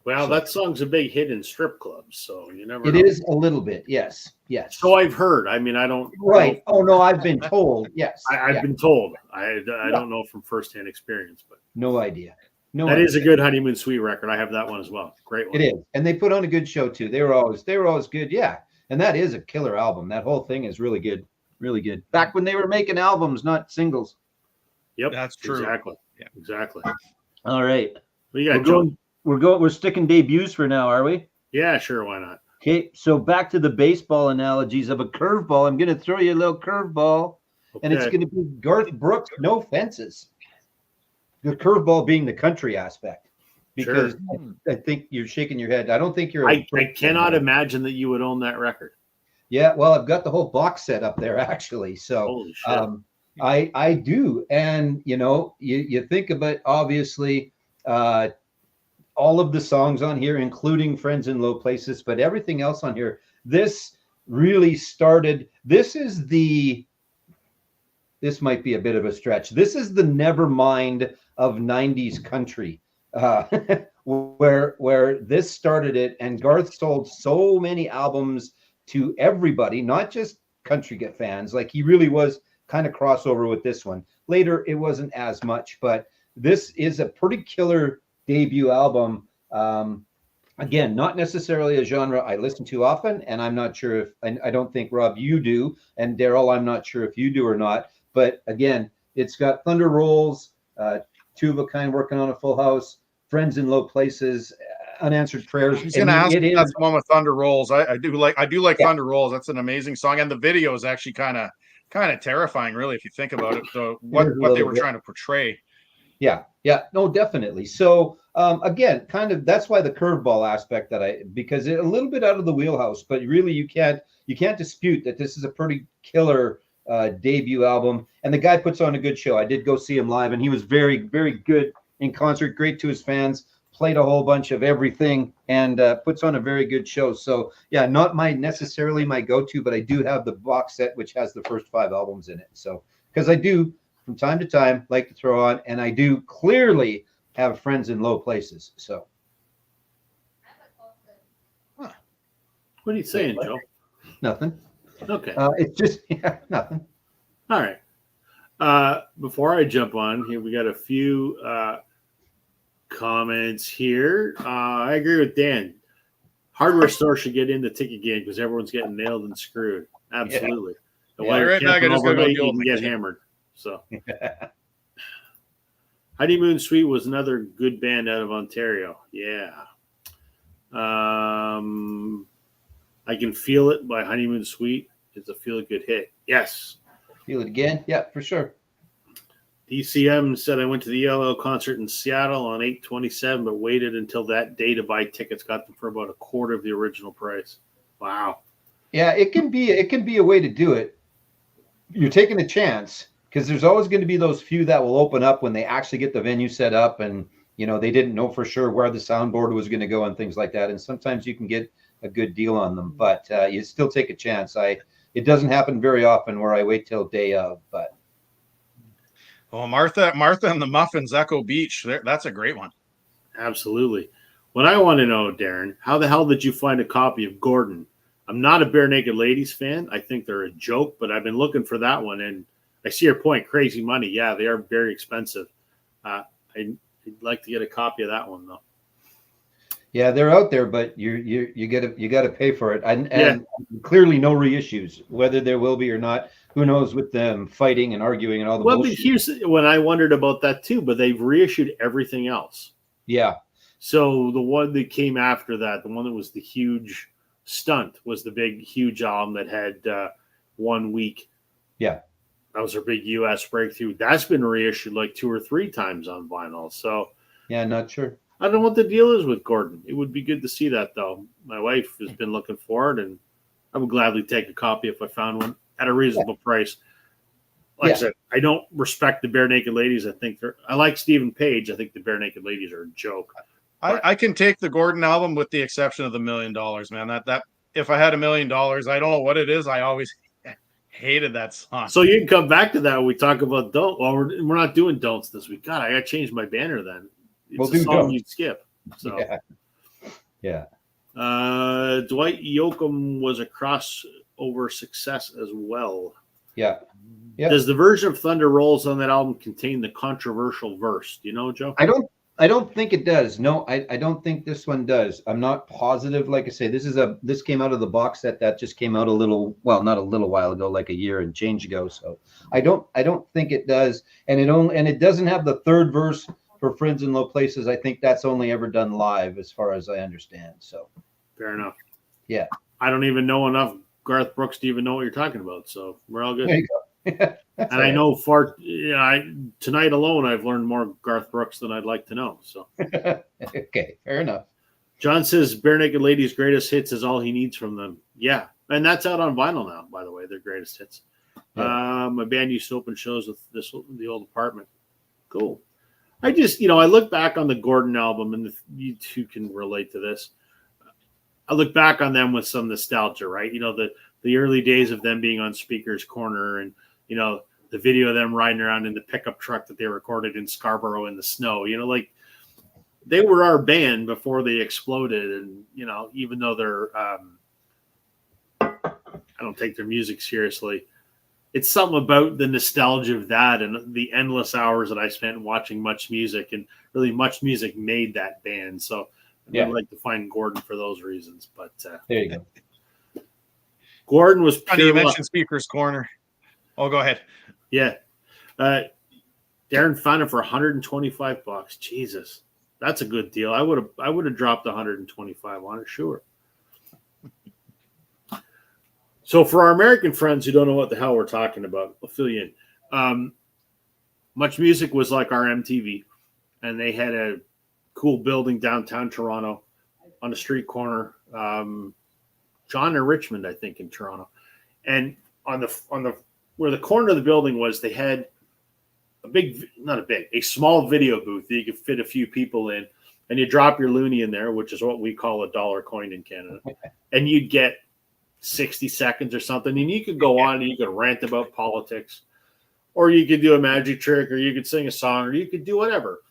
Well, So- that song's a big hit in strip clubs, so you never It know. is a little bit, yes. So I've heard. I mean, I don't. Right. Oh no, I've been told. Yes. I've been told. I don't know from firsthand experience, but No idea. No. that idea. is a good Honeymoon Suite record. I have that one as well. Great one. It is, and they put on a good show too. They were always good. Yeah, and that is a killer album. That whole thing is really good. Really good. Back when they were making albums, not singles. Yep, That's true. Exactly. Yeah. Exactly. All right. Well, you got We're sticking debuts for now, are we? Yeah, sure. Why not? Okay. So back to the baseball analogies of a curveball. I'm going to throw you a little curveball, and it's Okay. going to be Garth Brooks. No fences. The curveball being the country aspect, because I think you're shaking your head. I don't think you're. I cannot imagine that you would own that record. Yeah, well, I've got the whole box set up there actually. So Holy shit. I do, and you think about, obviously, all of the songs on here, including Friends in Low Places, but everything else on here. This really started. This might be a bit of a stretch. This is the Nevermind of 90s country, where this started it, and Garth sold so many albums to everybody, not just country fans. Like, he really was kind of crossover with this one. Later, it wasn't as much, but this is a pretty killer debut album. Again, not necessarily a genre I listen to often, and I'm not sure if, I don't think, Rob, you do, and Daryl, I'm not sure if you do or not. But again, it's got Thunder Rolls, Two of a Kind working on a Full House, Friends in Low Places, Unanswered Prayers. I was going to ask if that's the one with Thunder Rolls. I do like Yeah. Thunder Rolls. That's an amazing song, and the video is actually kind of terrifying, really, if you think about it. So what they were trying to portray. Yeah, no, definitely. So again, kind of, that's why the curveball aspect because it's a little bit out of the wheelhouse, but really you can't dispute that this is a pretty killer debut album, and the guy puts on a good show. I did go see him live, and he was very, very good in concert, great to his fans, played a whole bunch of everything, and puts on a very good show. So yeah, not necessarily my go-to, but I do have the box set, which has the first 5 albums in it. So, because I do from time to time like to throw on, and I do clearly have Friends in Low Places. So What are you saying, Joe? nothing. Okay. It's just nothing. All right. Before I jump on here, we got a few comments here. I agree with Dan. Hardware store should get in the ticket game because everyone's getting nailed and screwed. Absolutely. And while you're right now, I camping just gotta go overnight, deal you with can my get hammered. So, Honeymoon Suite was another good band out of Ontario. Yeah. I Can Feel It by Honeymoon Suite. It's a feel-good hit. Yes. Feel it again? Yeah, for sure. DCM said, I went to the ELO concert in Seattle on 8/27, but waited until that day to buy tickets. Got them for about a quarter of the original price. Wow. Yeah, it can be a way to do it. You're taking a chance, because there's always going to be those few that will open up when they actually get the venue set up, and they didn't know for sure where the soundboard was going to go and things like that. And sometimes you can get a good deal on them, but you still take a chance. It doesn't happen very often where I wait till day of, but. Oh, Martha and the Muffins, Echo Beach. That's a great one. Absolutely. What I want to know, Darren, how the hell did you find a copy of Gordon? I'm not a Bare Naked Ladies fan. I think they're a joke, but I've been looking for that one, and I see your point. Crazy money. Yeah, they are very expensive. I'd like to get a copy of that one though. Yeah, they're out there, but you gotta pay for it, and clearly no reissues. Whether there will be or not, who knows? With them fighting and arguing and all the bullshit. But here's when I wondered about that too. But they've reissued everything else. Yeah. So the one that came after that, the one that was the huge stunt, was the big huge album that had 1 week. Yeah. That was their big U.S. breakthrough. That's been reissued like 2 or 3 times on vinyl. So yeah, not sure. I don't know what the deal is with Gordon. It would be good to see that, though. My wife has been looking for it, and I would gladly take a copy if I found one at a reasonable price. Like I said, I don't respect the Bare Naked Ladies. I like Stephen Page. I think the Bare Naked Ladies are a joke. I can take the Gordon album with the exception of the $1 Million, man. That if I had $1 Million, I don't know what it is. I always hated that song. So you can come back to that when we talk about don't. Well, we're not doing don'ts this week. God, I got to change my banner then. It's a song you'd skip. So yeah. Dwight Yoakam was a crossover success as well. Yeah. Yep. Does the version of Thunder Rolls on that album contain the controversial verse? Do you know, Joe? I don't think it does. No, I don't think this one does. I'm not positive. Like I say, this came out of the box set that just came out not a little while ago, like a year and change ago. So I don't think it does. And it doesn't have the third verse for Friends in Low Places. I think that's only ever done live, as far as I understand. So fair enough. Yeah. I don't even know enough Garth Brooks to even know what you're talking about. So we're all good. There you go. And I know tonight alone, I've learned more Garth Brooks than I'd like to know. So okay, fair enough. John says Bare Naked Ladies' greatest hits is all he needs from them. Yeah, and that's out on vinyl now, by the way. Their greatest hits. Yeah. My band used to open shows with the old apartment. Cool. I just, I look back on the Gordon album, and you two can relate to this. I look back on them with some nostalgia, right? The early days of them being on Speaker's Corner, and the video of them riding around in the pickup truck that they recorded in Scarborough in the snow. Like they were our band before they exploded, and even though they're I don't take their music seriously. It's something about the nostalgia of that and the endless hours that I spent watching Much Music, and really Much Music made that band. So I'd like to find Gordon for those reasons. But there you go. Gordon was pure. You mentioned Speaker's Corner. Oh, go ahead. Yeah. Darren found it for $125. Jesus, that's a good deal. I would have dropped $125 on it, sure. So for our American friends who don't know what the hell we're talking about, I'll fill you in. Much Music was like our MTV, and they had a cool building downtown Toronto on a street corner, John and Richmond, I think, in Toronto. And on the where the corner of the building was, they had a small video booth that you could fit a few people in, and you drop your loonie in there, which is what we call a dollar coin in Canada, and you'd get 60 seconds or something, and you could go on and you could rant about politics, or you could do a magic trick, or you could sing a song, or you could do whatever.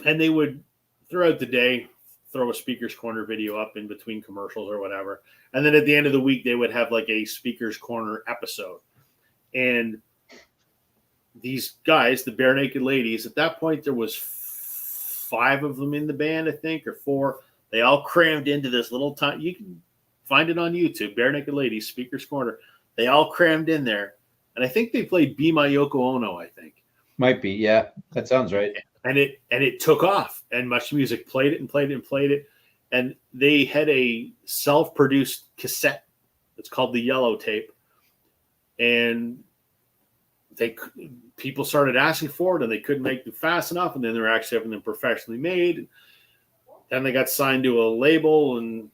And they would, throughout the day, throw a Speaker's Corner video up in between commercials or whatever. And then at the end of the week, they would have like a Speaker's Corner episode. And these guys, the Bare Naked Ladies, at that point, there was 5 of them in the band, I think, or 4. They all crammed into this little time. You can find it on YouTube, Bare Naked Ladies, Speaker's Corner. They all crammed in there. And I think they played Be My Yoko Ono, I think. Might be, yeah. That sounds right. And it took off. And Much Music played it and played it and played it. And they had a self-produced cassette. It's called the Yellow Tape. And people started asking for it, and they couldn't make them fast enough. And then they were actually having them professionally made. Then they got signed to a label, and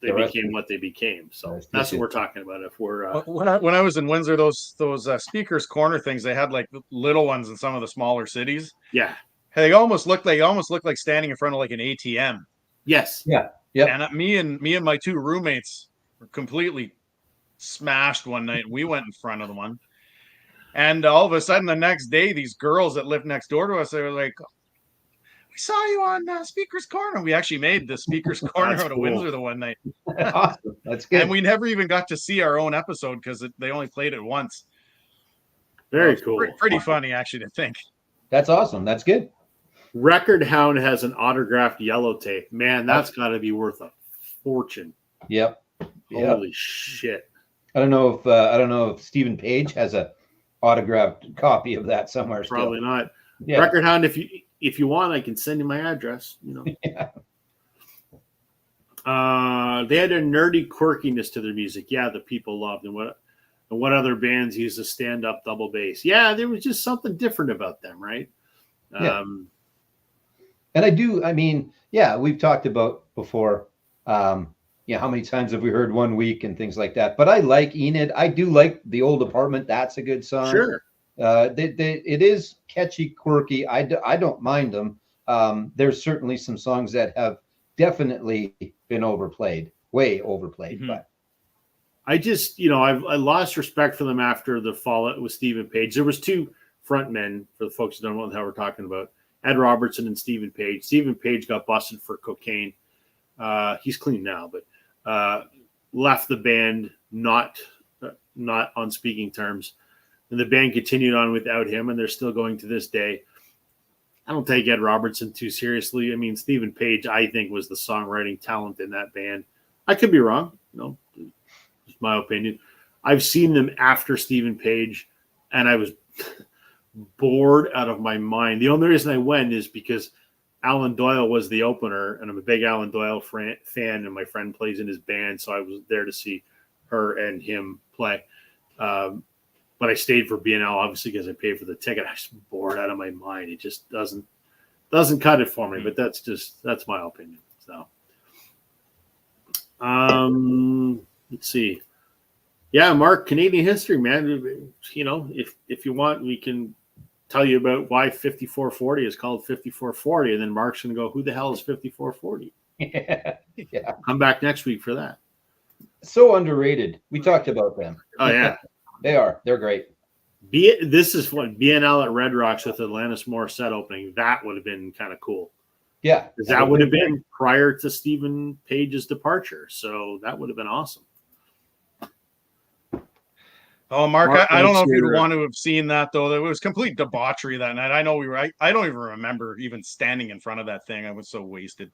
they became what they became. So that's what we're talking about. If we're when I was in Windsor, those Speaker's Corner things, they had like little ones in some of the smaller cities. Yeah, they almost looked like standing in front of like an ATM. Yes. Yeah. Yeah. And me and my 2 roommates were completely smashed one night. We went in front of the one, and all of a sudden the next day, these girls that lived next door to us, they were like, "We saw you on Speaker's Corner." We actually made the Speaker's Corner out of Windsor the one night. Awesome. That's good. And we never even got to see our own episode because they only played it once. Very cool. Pretty funny, actually, to think. That's awesome. That's good. Record Hound has an autographed yellow tape. Man, that's got to be worth a fortune. Yep. Holy shit! I don't know if Stephen Page has a autographed copy of that somewhere. Probably still. not. Yeah. Record Hound, if you want, I can send you my address. Yeah. They had a nerdy quirkiness to their music. Yeah, the people loved. And what other bands use a stand-up double bass? Yeah, there was just something different about them, right? Yeah. And we've talked about before, how many times have we heard One Week and things like that. But I like Enid. I do like The Old Apartment. That's a good song. Sure. It is catchy, quirky. I don't mind them. There's certainly some songs that have definitely been way overplayed. Mm-hmm. But I just, I lost respect for them after the fallout with Stephen Page. There was two frontmen, for the folks who don't know how we're talking about, Ed Robertson and Stephen Page. Stephen Page got busted for cocaine. He's clean now, but left the band not on speaking terms. And the band continued on without him, and they're still going to this day. I don't take Ed Robertson too seriously. I mean, Stephen Page, I think, was the songwriting talent in that band. I could be wrong. It's my opinion. I've seen them after Stephen Page, and I was bored out of my mind. The only reason I went is because Alan Doyle was the opener, and I'm a big Alan Doyle fan, and my friend plays in his band, so I was there to see her and him play. But I stayed for BNL, obviously, because I paid for the ticket. I was bored out of my mind. It just doesn't cut it for me, but that's my opinion. So, let's see. Yeah, Mark, Canadian history, man. If you want, we can tell you about why 5440 is called 5440, and then Mark's going to go, who the hell is 5440? Yeah. Come back next week for that. So underrated. We talked about them. Oh, yeah. They're great. This is what BNL at Red Rocks with Atlantis Morissette opening. That would have been kind of cool. Yeah. Because that would have been prior to Stephen Page's departure. So that would have been awesome. Oh, Mark, I don't know if you'd want to have seen that, though. It was complete debauchery that night. I know I don't even remember even standing in front of that thing. I was so wasted.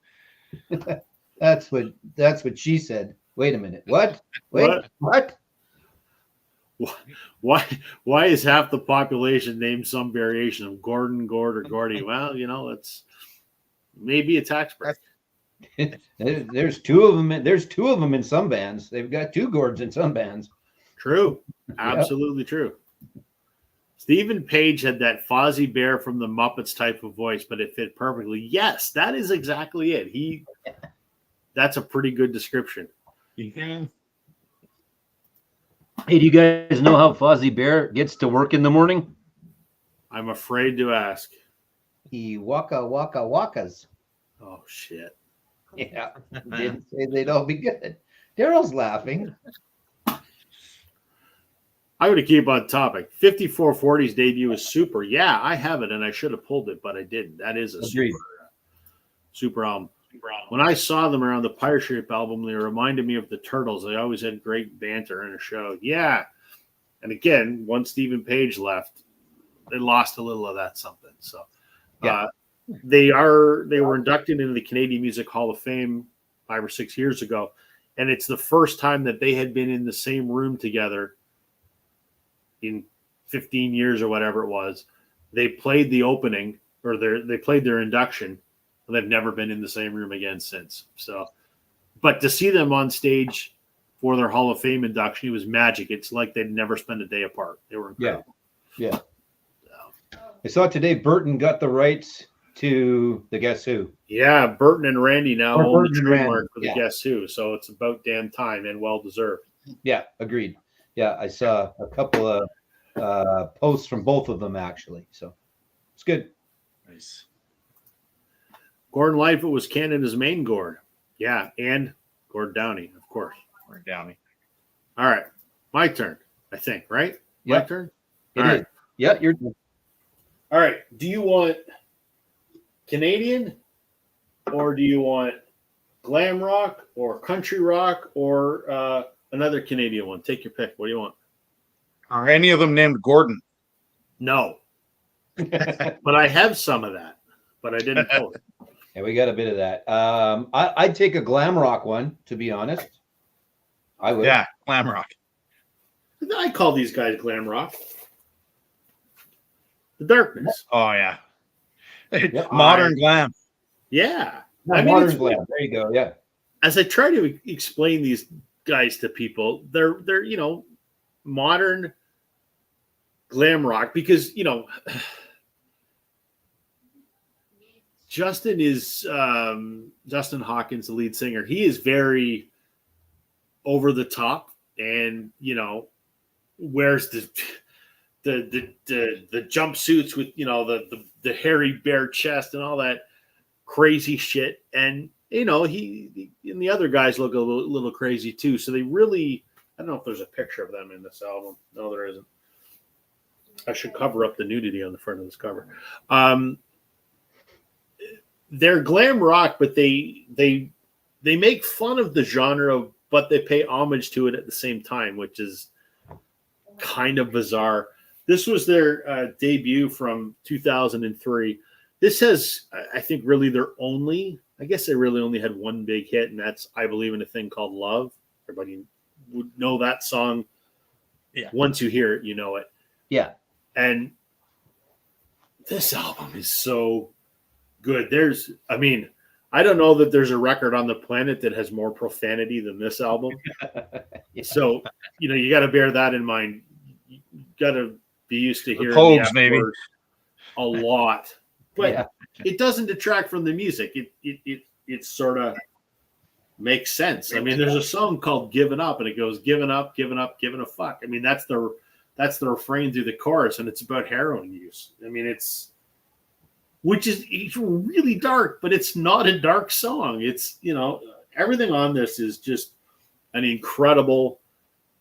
That's what she said. Wait a minute. What? Wait, what? Why is half the population named some variation of Gordon, Gord, or Gordy? Well, it's maybe a tax break. There's two of them. There's two of them in some bands. They've got two Gords in some bands. True. Absolutely true. Stephen Page had that Fozzie Bear from the Muppets type of voice, but it fit perfectly. Yes, that is exactly it. That's a pretty good description. Mm-hmm. Hey, do you guys know how Fozzie Bear gets to work in the morning? I'm afraid to ask. He wakas. Oh, shit. Yeah. Didn't say they'd all be good. Daryl's laughing. I'm going to keep on topic. 5440's debut is super. Yeah, I have it, and I should have pulled it, but I didn't. That is a super album. When I saw them around the Pirate Ship album, they reminded me of the Turtles. They always had great banter in a show. Yeah. And again, once Stephen Page left, they lost a little of that something. So they were inducted into the Canadian Music Hall of Fame 5 or 6 years ago. And it's the first time that they had been in the same room together in 15 years or whatever it was. They played the opening, or they played their induction, and they've never been in the same room again since. So, but to see them on stage for their Hall of Fame induction, it was magic. It's like they'd never spent a day apart. They were incredible. Yeah. So. I saw today Burton got the rights to the Guess Who. Yeah, Burton and Randy now own the trademark for the Yeah. Guess Who. So it's about damn time, and well deserved. Yeah, agreed. Yeah, I saw a couple of posts from both of them actually. So it's good. Nice. Gordon Lightfoot was Canada's main Gord. Yeah, and Gord Downey, of course. Gord Downey. All right, my turn, I think, right? Yeah. My turn? It All is. right. Yeah, you're. All right, do you want Canadian, or do you want glam rock, or country rock, or another Canadian one? Take your pick. What do you want? Are any of them named Gordon? No, but I have some of that, but I didn't post. Yeah, we got a bit of that. I'd take a glam rock one, to be honest. I would. Yeah, glam rock. I call these guys glam rock. The Darkness. Oh yeah, Yep. modern glam. Yeah. I mean, modern glam. There you go. Yeah. As I try to explain these guys to people, they're modern glam rock because Justin Hawkins, the lead singer. He is very over the top, and wears the jumpsuits with the hairy bare chest and all that crazy shit, and he and the other guys look a little crazy too. So they really, I don't know if there's a picture of them in this album. No, there isn't. I should cover up the nudity on the front of this cover. They're glam rock, but they make fun of the genre, but they pay homage to it at the same time, which is kind of bizarre. This was their debut from 2003. This has, I think, really I guess they really only had one big hit, and that's I Believe in a Thing Called Love. Everybody would know that song. Yeah. Once you hear it, you know it. Yeah. And this album is so good. I don't know that there's a record on the planet that has more profanity than this album. Yeah. So, you got to bear that in mind. You got to be used to hearing Pogues, maybe a lot, but Yeah. it doesn't detract from the music. It sort of makes sense. I mean, there's a song called "Giving Up," and it goes, "Giving up, giving up, giving a fuck." I mean, that's the refrain through the chorus, and it's about heroin use. I mean, it's really dark, but it's not a dark song. It's everything on this is just an incredible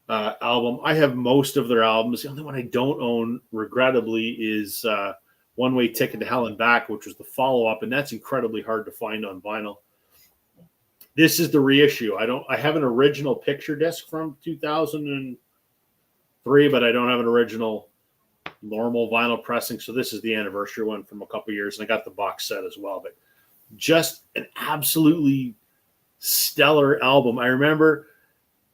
album. I have most of their albums. The only one I don't own, regrettably, is One Way Ticket to Hell and Back, which was the follow-up, and that's incredibly hard to find on vinyl. This is the reissue. I have an original picture disc from 2003, but I don't have an original normal vinyl pressing. So this is the anniversary one from a couple years, and I got the box set as well. But just an absolutely stellar album. I remember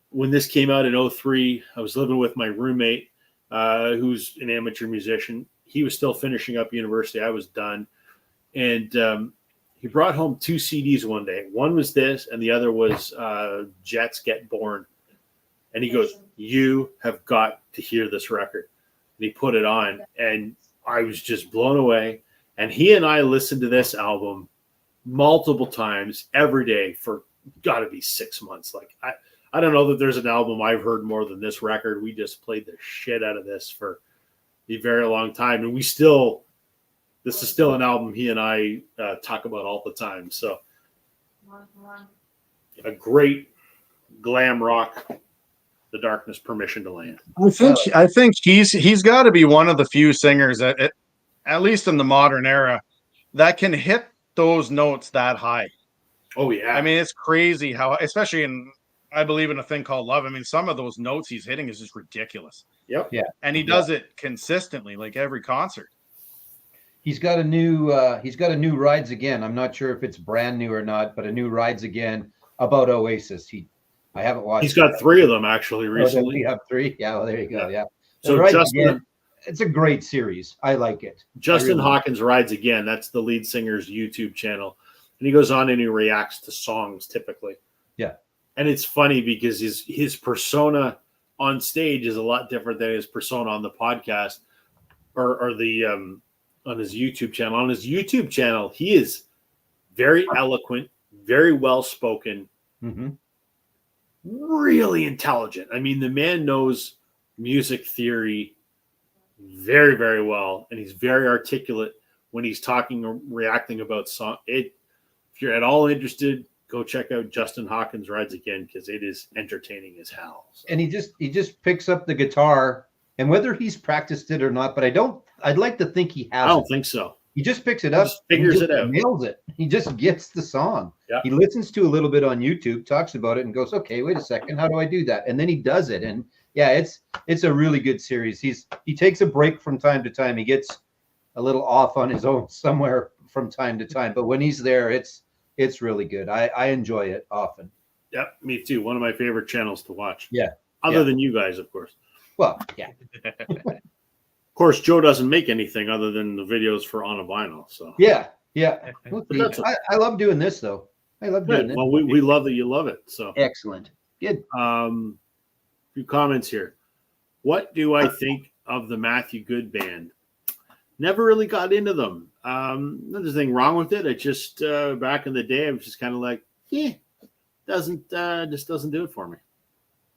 when this came out in 2003, I was living with my roommate, who's an amateur musician. He was still finishing up university. I was done. And he brought home 2 CDs one day. One was this, and the other was Jets Get Born. And he goes, "You have got to hear this record." And he put it on, and I was just blown away. And he and I listened to this album multiple times every day for got to be 6 months. Like, I don't know that there's an album I've heard more than this record. We just played the shit out of this for a very long time. And this is still an album he and I talk about all the time. So a great glam rock, The Darkness, Permission to Land. I think he's got to be one of the few singers that, at least in the modern era, that can hit those notes that high. Oh yeah. I mean, it's crazy how, especially in I Believe in a Thing Called Love. I mean, some of those notes he's hitting is just ridiculous. Yep. Yeah. And he does it consistently, like every concert. He's got a new Rides Again. I'm not sure if it's brand new or not, but a new Rides Again about Oasis. I haven't watched. He's got 3 of them actually recently. We have 3. Yeah, well, there you go. Yeah. So Rides Justin, Again, it's a great series. I like it. Justin Hawkins Rides Again. That's the lead singer's YouTube channel, and he goes on and he reacts to songs typically. Yeah. And it's funny because his persona on stage is a lot different than his persona on the podcast or the on his YouTube channel. On his YouTube channel, he is very eloquent, very well spoken, really intelligent. I mean, the man knows music theory very, very well, and he's very articulate when he's talking or reacting about song. If you're at all interested, go check out Justin Hawkins Rides Again, because it is entertaining as hell. So. And he just picks up the guitar, and whether he's practiced it or not, but I'd like to think he has. I don't think so. He just picks it up, figures it out, nails it. He just gets the song. Yeah. He listens to a little bit on YouTube, talks about it, and goes, "Okay, wait a second, how do I do that?" And then he does it, and yeah, it's a really good series. He takes a break from time to time. He gets a little off on his own somewhere from time to time, but when he's there, it's really good. I enjoy it often. Yep, me too. One of my favorite channels to watch. Yeah. Other than you guys, of course. Well, yeah. Of course, Joe doesn't make anything other than the videos for On a Vinyl. So Yeah. that's I love doing this though. I love doing good. this. Well, we love that you love it. So Excellent. Good. Few comments here. What do I think of the Matthew Good band? Never really got into them. There's nothing wrong with it. It just back in the day, I was just kind of like, doesn't do it for me.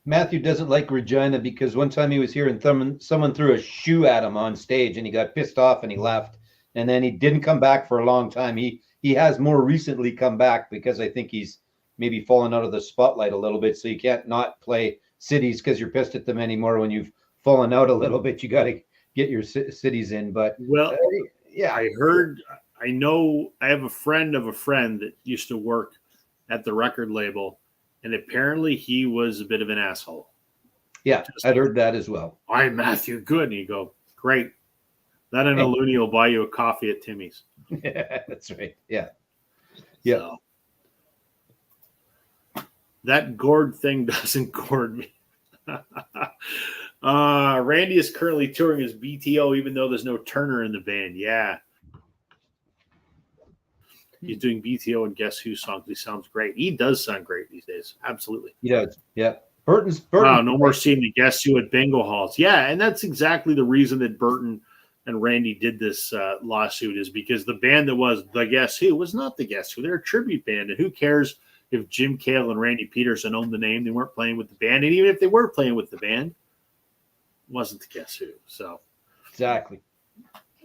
Matthew doesn't like Regina because one time he was here and someone threw a shoe at him on stage and he got pissed off and he left. And then he didn't come back for a long time. He has more recently come back because I think he's maybe fallen out of the spotlight a little bit. So you can't not play cities because you're pissed at them anymore. When you've fallen out a little bit, you got to get your cities in. But well, yeah, I have a friend of a friend that used to work at the record label, and apparently he was a bit of an asshole. Yeah, I'd heard that as well. I'm Matthew Good. And you go, great. That and a loony will buy you a coffee at Timmy's. Yeah, that's right. Yeah. Yeah. So, that gourd thing doesn't gourd me. Randy is currently touring his BTO, even though there's no Turner in the band. Yeah. He's doing BTO and Guess Who songs. He sounds great. He does sound great these days. Absolutely. He does. Yeah. Burton. Wow, no more seeing the Guess Who at bingo halls. Yeah, and that's exactly the reason that Burton and Randy did this lawsuit, is because the band that was the Guess Who was not the Guess Who. They're a tribute band, and who cares if Jim Cale and Randy Peterson owned the name? They weren't playing with the band, and even if they were playing with the band, it wasn't the Guess Who. So exactly,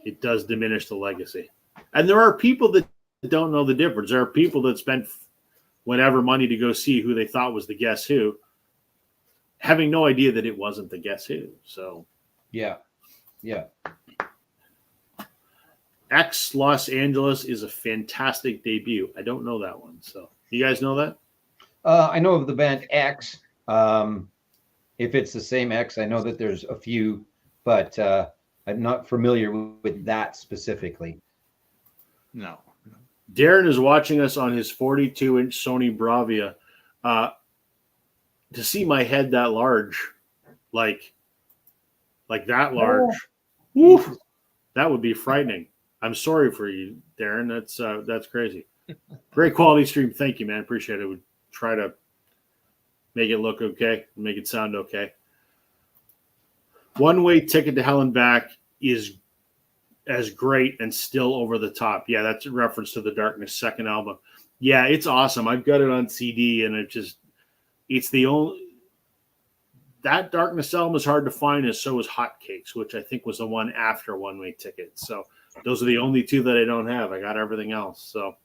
it does diminish the legacy. And there are people that don't know the difference. There are people that spent whatever money to go see who they thought was the Guess Who, having no idea that it wasn't the Guess Who. So yeah. X Los Angeles is a fantastic debut. I don't know that one. So you guys know that? I know of the band X. If it's the same X, I know that there's a few, but I'm not familiar with that specifically. No. Darren is watching us on his 42-inch Sony Bravia. To see my head that large, like that large, woof, that would be frightening. I'm sorry for you, Darren. That's crazy. Great quality stream. Thank you, man. Appreciate it. Would try to make it look okay, make it sound okay. One Way Ticket to Hell and Back is as great and still over the top. Yeah, that's a reference to the Darkness second album. Yeah, it's awesome. I've got it on CD, and it's the only, that Darkness album is hard to find, and so is Hotcakes, which I think was the one after One Way Ticket. So those are the only two that I don't have. I got everything else. So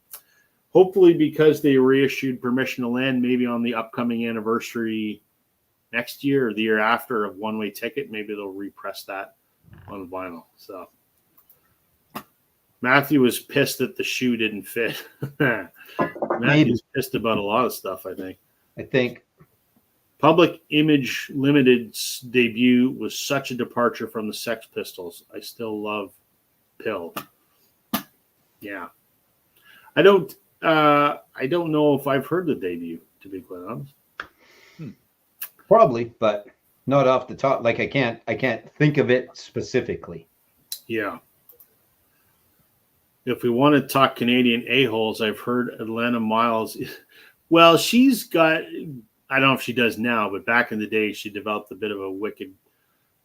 hopefully, because they reissued Permission to Land, maybe on the upcoming anniversary next year or the year after of One Way Ticket, maybe they'll repress that on vinyl. So Matthew was pissed that the shoe didn't fit. Matthew's pissed about a lot of stuff, I think. Public Image Limited's debut was such a departure from the Sex Pistols. I still love Pill. Yeah. I don't know if I've heard the debut, to be quite honest. Probably, but not off the top. Like I can't think of it specifically. Yeah. If we want to talk Canadian a-holes, I've heard Atlanta Miles. Well, she's got, I don't know if she does now, but back in the day, she developed a bit of a wicked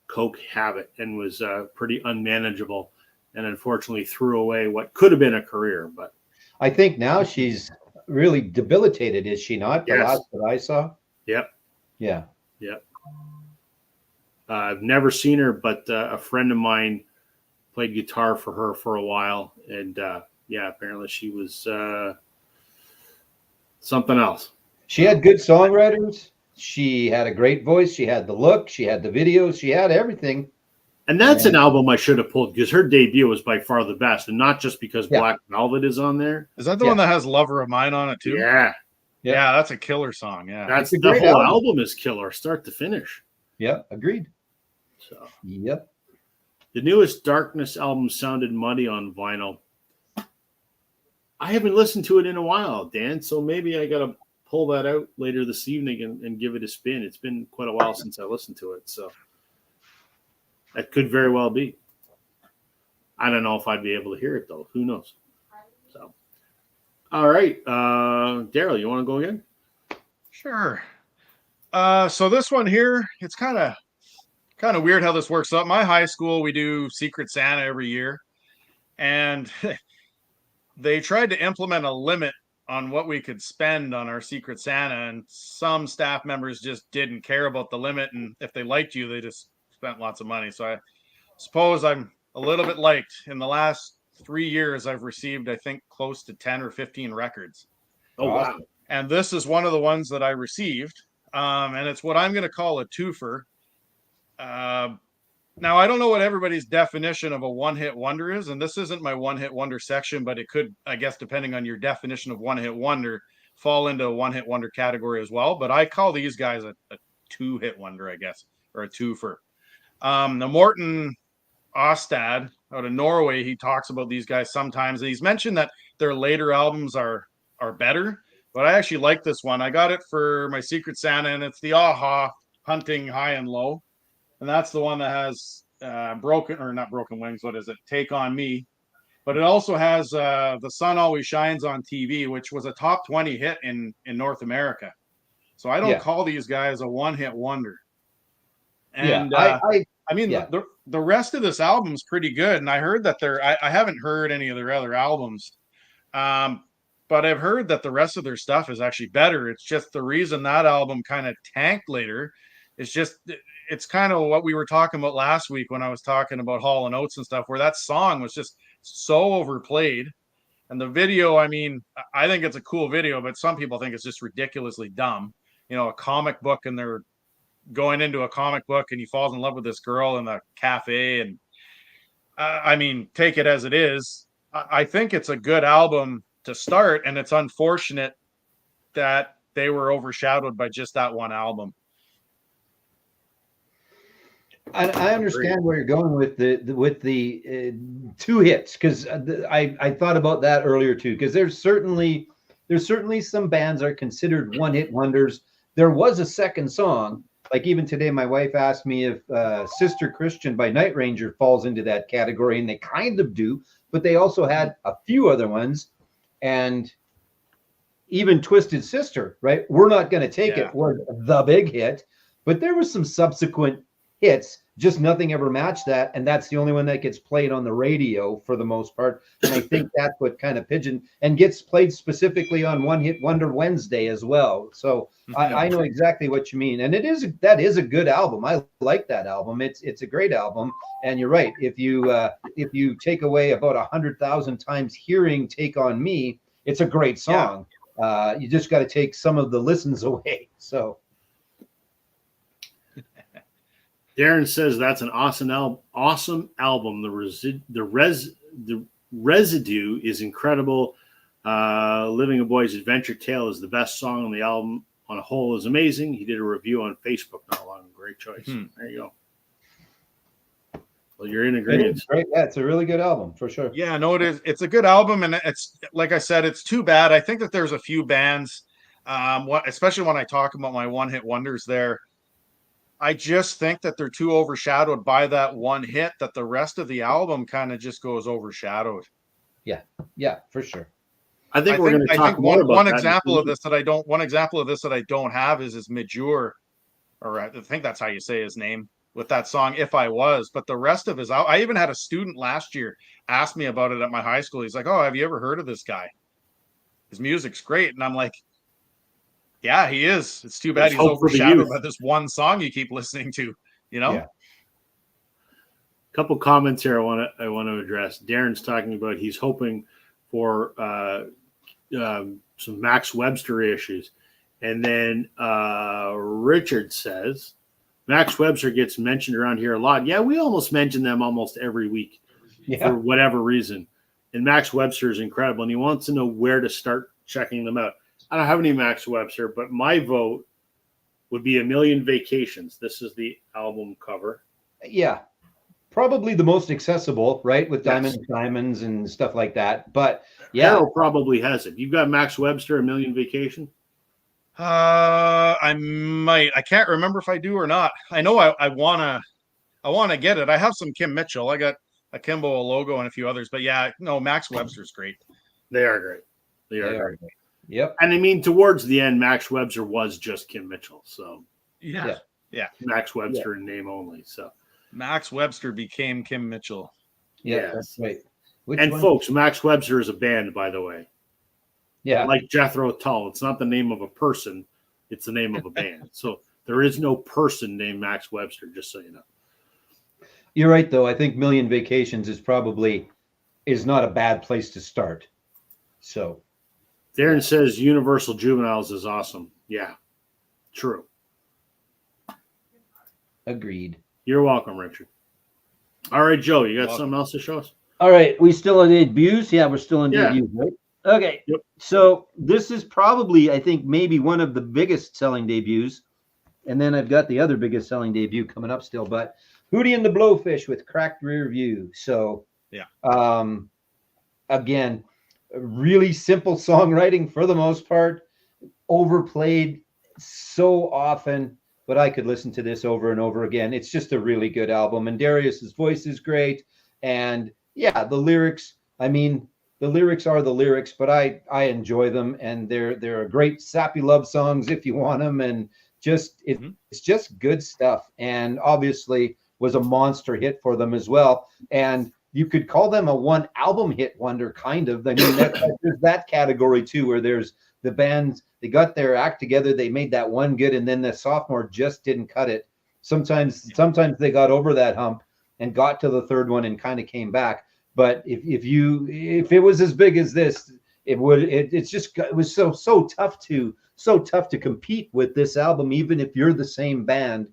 coke habit and was pretty unmanageable, and unfortunately threw away what could have been a career. But I think now she's really debilitated, is she not? The last that I saw. Yep. Yeah. Yep. I've never seen her, but a friend of mine played guitar for her for a while, and apparently she was something else. She had good songwriters. She had a great voice. She had the look. She had the videos. She had everything. And that's an album I should have pulled, because her debut was by far the best, and not just because Black Velvet is on there. Is that the one that has Lover of Mine on it too? Yeah. Yeah, that's a killer song. Yeah, that's the whole album is killer, start to finish. Yep. Agreed. So Yep. the newest Darkness album sounded muddy on vinyl. I haven't listened to it in a while, Dan, so maybe I got to pull that out later this evening and give it a spin. It's been quite a while since I listened to it, so that could very well be. I don't know if I'd be able to hear it, though. Who knows? So, all right. Daryl, you want to go again? Sure. So this one here, it's kind of weird how this works out. My high school, we do Secret Santa every year, and they tried to implement a limit on what we could spend on our Secret Santa, and some staff members just didn't care about the limit, and if they liked you, they just spent lots of money. So I suppose I'm a little bit liked. In the last 3 years, I've received, I think, close to 10 or 15 records. Oh, wow. And this is one of the ones that I received. And it's what I'm going to call a twofer. Now, I don't know what everybody's definition of a one-hit wonder is, and this isn't my one-hit wonder section, but it could, I guess, depending on your definition of one-hit wonder, fall into a one-hit wonder category as well. But I call these guys a two-hit wonder, I guess, or a twofer. Now, Morten Ostad out of Norway, he talks about these guys sometimes, and he's mentioned that their later albums are better, but I actually like this one. I got it for my Secret Santa, and it's the Aha Hunting High and Low, and that's the one that has not broken wings. What is it? Take on Me. But it also has The Sun Always Shines on TV, which was a top 20 hit in North America. So I don't call these guys a one-hit wonder. And I mean, the rest of this album's pretty good. And I heard that I haven't heard any of their other albums. But I've heard that the rest of their stuff is actually better. It's just the reason that album kind of tanked later is just, it's kind of what we were talking about last week when I was talking about Hall & Oates and stuff, where that song was just so overplayed. And the video, I mean, I think it's a cool video, but some people think it's just ridiculously dumb. You know, a comic book, and they're going into a comic book and he falls in love with this girl in the cafe. And I mean, take it as it is. I think it's a good album to start, and it's unfortunate that they were overshadowed by just that one album. I understand where you're going with the two hits, because I thought about that earlier too, because there's certainly some bands are considered one-hit wonders. There was a second song, like even today my wife asked me if Sister Christian by Night Ranger falls into that category, and they kind of do, but they also had a few other ones. And even Twisted Sister, right? We're not going to take it. We're the big hit, but there was some subsequent hits, just nothing ever matched that. And that's the only one that gets played on the radio for the most part. And I think that's what kind of pigeon and gets played specifically on One Hit Wonder Wednesday as well. So I know exactly what you mean. And that is a good album. I like that album. It's a great album. And you're right. If you take away about 100,000 times hearing Take on Me, it's a great song. Yeah. You just got to take some of the listens away. So Darren says that's an awesome album. The residue is incredible. Living a Boy's Adventure Tale is the best song on the album. On a whole, is amazing. He did a review on Facebook not long. Great choice. There you go. Well, you're in agreement. Right? Yeah, it's a really good album for sure. Yeah, no, it is. It's a good album, and it's like I said, it's too bad. I think that there's a few bands, especially when I talk about my one-hit wonders there. I just think that they're too overshadowed by that one hit, that the rest of the album kind of just goes overshadowed. Yeah, for sure. I think we're going to talk more about one example of this that I don't have is Majur, or I think that's how you say his name, with that song If I Was. But the rest of his, I even had a student last year ask me about it at my high school. He's like, "Oh, have you ever heard of this guy? His music's great." And I'm like, yeah, he is. It's too bad he's overshadowed by this one song you keep listening to, you know? Yeah. Couple comments here I want to address. Darren's talking about he's hoping for some Max Webster issues. And then Richard says, Max Webster gets mentioned around here a lot. Yeah, we almost mention them almost every week for whatever reason. And Max Webster is incredible, and he wants to know where to start checking them out. I don't have any Max Webster, but my vote would be A Million Vacations. This is the album cover. Yeah, probably the most accessible, right? With Yes. diamonds and stuff like that. But yeah, Harold probably has it. You've got Max Webster, A Million Vacation? I might. I can't remember if I do or not. I know I wanna get it. I have some Kim Mitchell. I got a Kimbo, a Logo, and a few others. But yeah, no, Max Webster's great. They are great. They they are are. great. Yep. And I mean, towards the end, Max Webster was just Kim Mitchell. So Yeah. Max Webster in name only. So Max Webster became Kim Mitchell. Yeah, Yes. that's right. Which and one? folks, Max Webster is a band, by the way. Yeah. Like Jethro Tull. It's not the name of a person, it's the name of a band. So there is no person named Max Webster, just so you know. You're right, though. I think Million Vacations is not a bad place to start. So Darren says Universal Juveniles is awesome. Yeah, true. agreed. You're welcome, Richard. All right, Joe, you got Welcome. something else to show us? All right, we still on debuts? Yeah, we're still on Yeah. debuts, right? Okay. Yep. So this is probably, I think, maybe one of the biggest selling debuts. And then I've got the other biggest selling debut coming up still, but Hootie and the Blowfish with Cracked Rear View. So Yeah. Again, really simple songwriting for the most part, overplayed so often, but I could listen to this over and over again. It's just a really good album, and Darius's voice is great. And yeah, the lyrics, I mean, the lyrics are the lyrics, but I enjoy them, and they're a great sappy love songs if you want them, and just it's just good stuff. And obviously was a monster hit for them as well. And you could call them a one album hit wonder, kind of. I mean, there's that category too, where there's the bands, they got their act together, they made that one good, and then the sophomore just didn't cut it. Sometimes they got over that hump and got to the third one and kind of came back. But if it was as big as this, it was so tough to compete with this album, even if you're the same band,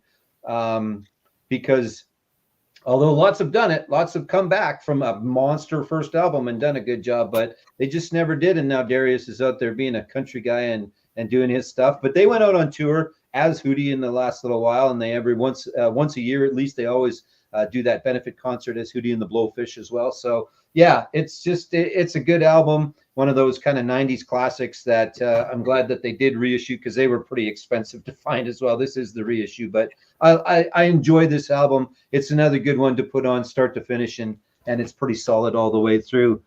because although lots have done it, lots have come back from a monster first album and done a good job, but they just never did. And now Darius is out there being a country guy and doing his stuff. But they went out on tour as Hootie in the last little while, and they every once a year at least, they always do that benefit concert as Hootie and the Blowfish as well. So yeah, it's a good album, one of those kind of 90s classics that I'm glad that they did reissue, because they were pretty expensive to find as well. This is the reissue, but I enjoy this album. It's another good one to put on start to finish, and it's pretty solid all the way through.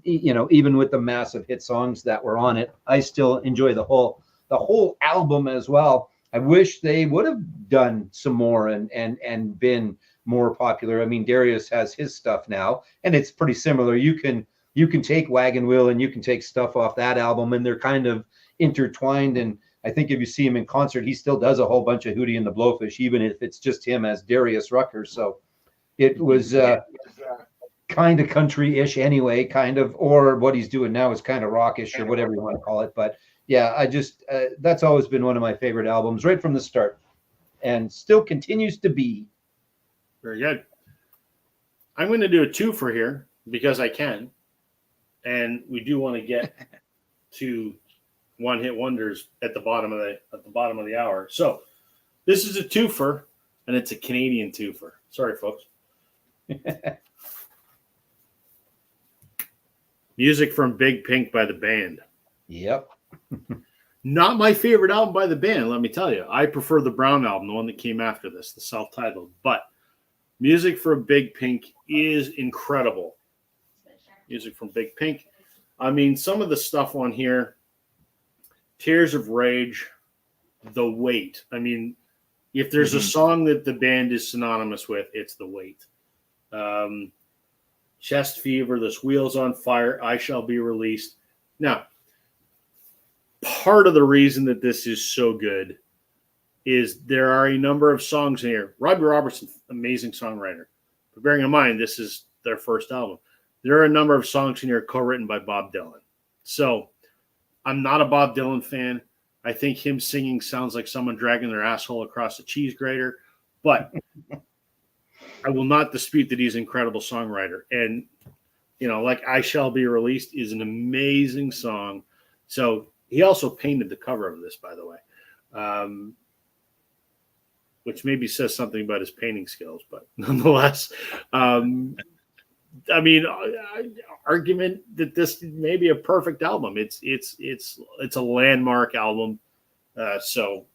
Even with the massive hit songs that were on it, I still enjoy the whole album as well. I wish they would have done some more and been more popular. I mean, Darius has his stuff now, and it's pretty similar. You can take Wagon Wheel and you can take stuff off that album, and they're kind of intertwined. And I think if you see him in concert, he still does a whole bunch of Hootie and the Blowfish, even if it's just him as Darius Rucker. So it was kind of country-ish anyway, kind of, or what he's doing now is kind of rockish or whatever you want to call it. But yeah, I just that's always been one of my favorite albums right from the start, and still continues to be. Very good. I'm going to do a twofer here because I can, and we do want to get to one hit wonders at the bottom of the hour. So this is a twofer, and it's a Canadian twofer. Sorry, folks. Music from Big Pink by the band. Yep. Not my favorite album by the band, let me tell you. I prefer the Brown album, the one that came after this, the self-titled. But music from Big Pink is incredible. Music from Big Pink. I mean, some of the stuff on here, Tears of Rage, The Weight. I mean, if there's a song that the band is synonymous with, it's The Weight. Chest Fever, This Wheels on Fire, I Shall Be Released. Now, part of the reason that this is so good is there are a number of songs in here. Robbie Robertson, amazing songwriter. But bearing in mind, this is their first album. There are a number of songs in here co-written by Bob Dylan. So I'm not a Bob Dylan fan. I think him singing sounds like someone dragging their asshole across a cheese grater. But I will not dispute that he's an incredible songwriter. And, like I Shall Be Released is an amazing song. So he also painted the cover of this, by the way. which maybe says something about his painting skills, but nonetheless, I mean, argument that this may be a perfect album. It's a landmark album. So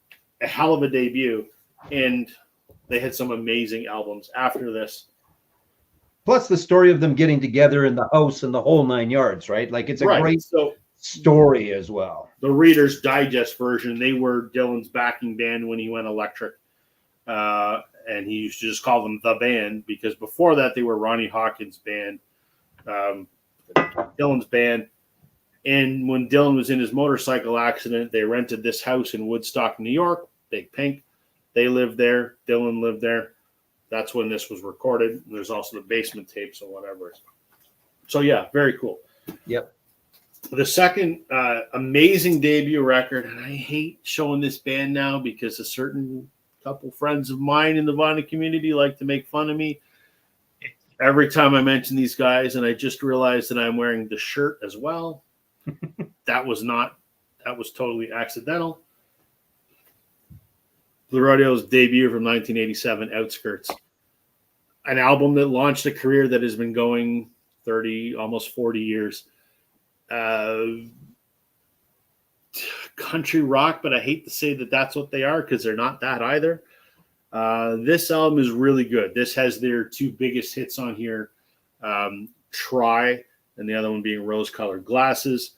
a hell of a debut, and they had some amazing albums after this. Plus the story of them getting together in the house and the whole 9 yards, right? Like it's a great story as well. The Reader's Digest version, they were Dylan's backing band when he went electric. And he used to just call them the band because before that they were Ronnie Hawkins' band, Dylan's band. And when Dylan was in his motorcycle accident, they rented this house in Woodstock, New York, Big Pink. They lived there. Dylan lived there. That's when this was recorded. There's also the basement tapes or whatever. So yeah, very cool. Yep. The second amazing debut record, and I hate showing this band now because a certain couple friends of mine in the vinyl community like to make fun of me every time I mention these guys, and I just realized that I'm wearing the shirt as well. That was totally accidental. Blue Rodeo's debut from 1987, Outskirts, an album that launched a career that has been going 30, almost 40 years. Country rock, but I hate to say that that's what they are because they're not that either. This album is really good. This has their two biggest hits on here, Try, and the other one being Rose-Colored Glasses.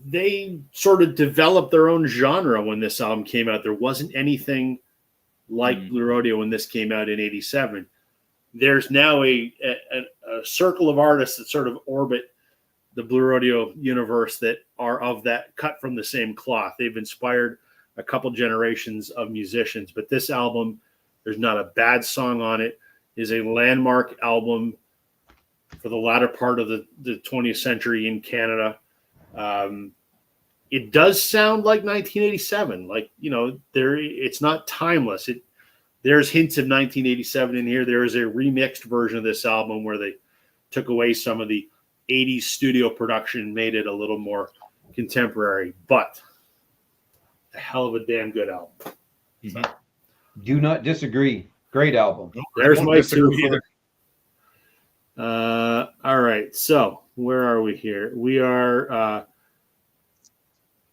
They sort of developed their own genre when this album came out. There wasn't anything like Blue Rodeo when this came out in 87. There's now a circle of artists that sort of orbit the Blue Rodeo universe that are of that cut from the same cloth. They've inspired a couple generations of musicians, but this album, there's not a bad song on it, is a landmark album for the latter part of the 20th century in Canada. It does sound like 1987, like, it's not timeless. There's hints of 1987 in here. There is a remixed version of this album where they took away some of the 80s studio production, made it a little more contemporary, but a hell of a damn good album. Mm-hmm. Do not disagree. Great album. There's my two. All right. So where are we here? We are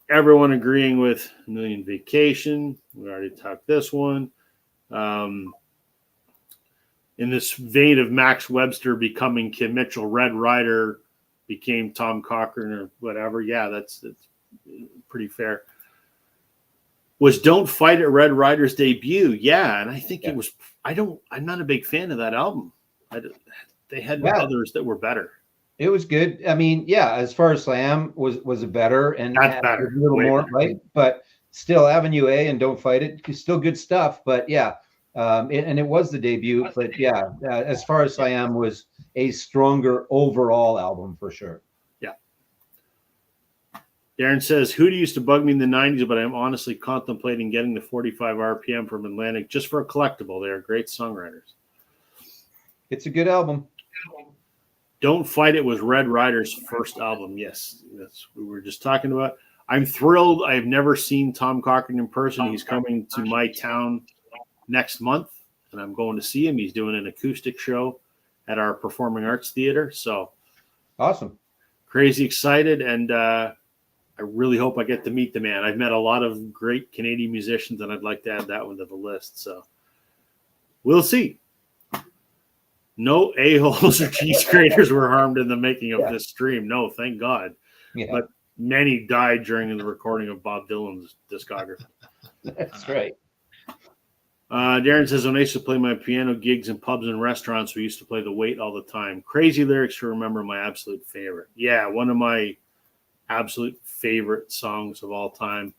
everyone agreeing with A Million Vacation. We already talked this one. In this vein of Max Webster becoming Kim Mitchell, Red Rider became Tom Cochrane or whatever. Yeah, that's pretty fair. Was Don't Fight It Red Rider's debut? Yeah, and I think it was. I'm not a big fan of that album. They had others that were better. It was good. I mean, yeah, as far as Slam was a better and that's better, a little more better. Right? But still, Avenue A and Don't Fight It, still good stuff. But yeah, and it was the debut. But yeah, as far as Siam was a stronger overall album for sure. Yeah. Darren says, Hootie used to bug me in the 90s, but I'm honestly contemplating getting the 45 RPM from Atlantic just for a collectible. They are great songwriters. It's a good album. Don't Fight It was Red Rider's first album. Yes, that's what we were just talking about. I'm thrilled. I've never seen Tom Cochrane in person. He's coming to my town next month, and I'm going to see him. He's doing an acoustic show at our Performing Arts Theater. So awesome. Crazy excited, and I really hope I get to meet the man. I've met a lot of great Canadian musicians, and I'd like to add that one to the list. So we'll see. No a-holes or cheese graters were harmed in the making of this stream. No, thank God. Yeah. But many died during the recording of Bob Dylan's discography. That's right. Darren says, when I used to play my piano gigs in pubs and restaurants, we used to play The Wait all the time. Crazy lyrics to remember, my absolute favorite. Yeah, one of my absolute favorite songs of all time.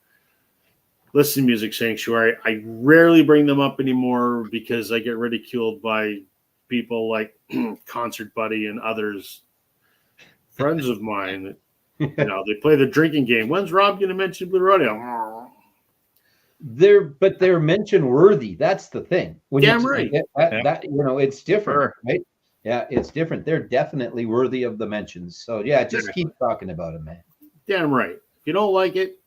Listen, Music Sanctuary. I rarely bring them up anymore because I get ridiculed by people like Concert Buddy and others, friends of mine. That, they play the drinking game. When's Rob going to mention Blue Rodeo? They're mention worthy. That's the thing. When Damn right. That it's different, right? Yeah, it's different. They're definitely worthy of the mentions. So yeah, just keep talking about it, man. Damn right. If you don't like it,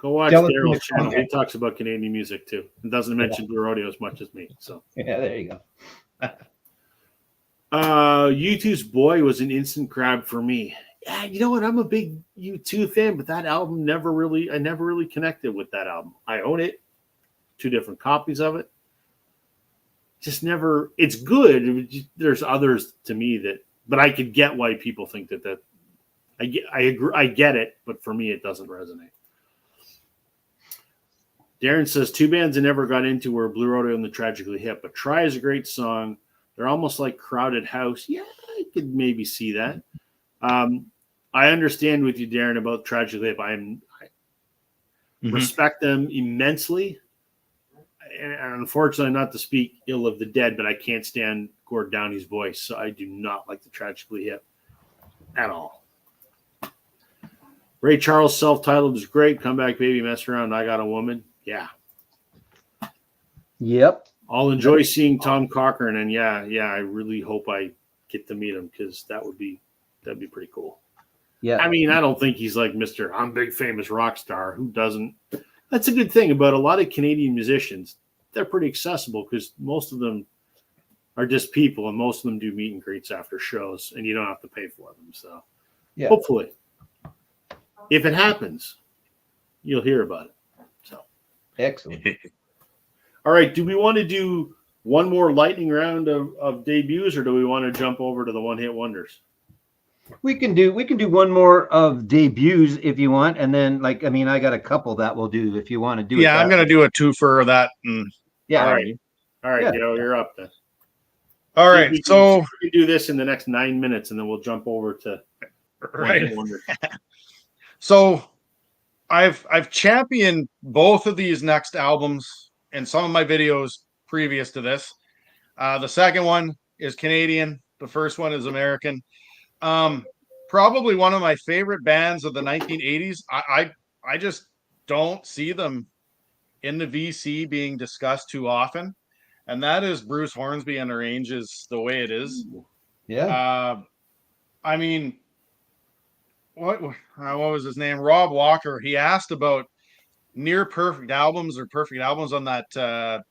Go watch Tell us in Daryl's the channel. He comments. talks about Canadian music too. And doesn't mention Blue Rodeo as much as me. So Yeah, there you go. U2's Boy was an instant grab for me. Yeah, you know what? I'm a big U2 fan, but that album I never really connected with that album. I own it, 2 different copies of it. Just never. It's good. There's others to me but I could get why people think that. I agree. I get it, but for me, it doesn't resonate. Darren says 2 bands I never got into were Blue Rodeo and the Tragically Hip, but Try is a great song. They're almost like Crowded House. Yeah, I could maybe see that. I understand with you, Darren, about Tragically Hip. I respect them immensely. And unfortunately, not to speak ill of the dead, but I can't stand Gord Downey's voice, so I do not like the Tragically Hip at all. Ray Charles, self-titled, is great. Comeback Baby, Mess Around, I Got a Woman. Yeah. Yep. I'll enjoy seeing Tom Cochrane, and yeah, I really hope I get to meet him because that'd be pretty cool. Yeah. I mean, I don't think he's like Mr. I'm big famous rock star. Who doesn't? That's a good thing about a lot of Canadian musicians. They're pretty accessible because most of them are just people, and most of them do meet and greets after shows, and you don't have to pay for them. So, Yeah. hopefully, if it happens, you'll hear about it. So, Excellent. all right. Do we want to do one more lightning round of debuts, or do we want to jump over to the one-hit wonders? We can do one more of debuts if you want, and then I got a couple that we'll do if you want to do it. Yeah, I'm gonna do a 2 for that. Yeah. All right. Yeah. You're up then. All right. So we can do this in the next 9 minutes, and then we'll jump over to right. So I've championed both of these next albums in some of my videos previous to this. The second one is Canadian. The first one is American. Probably one of my favorite bands of the 1980s. I just don't see them in the VC being discussed too often, and that is Bruce Hornsby and Arranges the Way It Is. Yeah. I mean, what was his name? Rob Walker. He asked about near perfect albums or perfect albums on that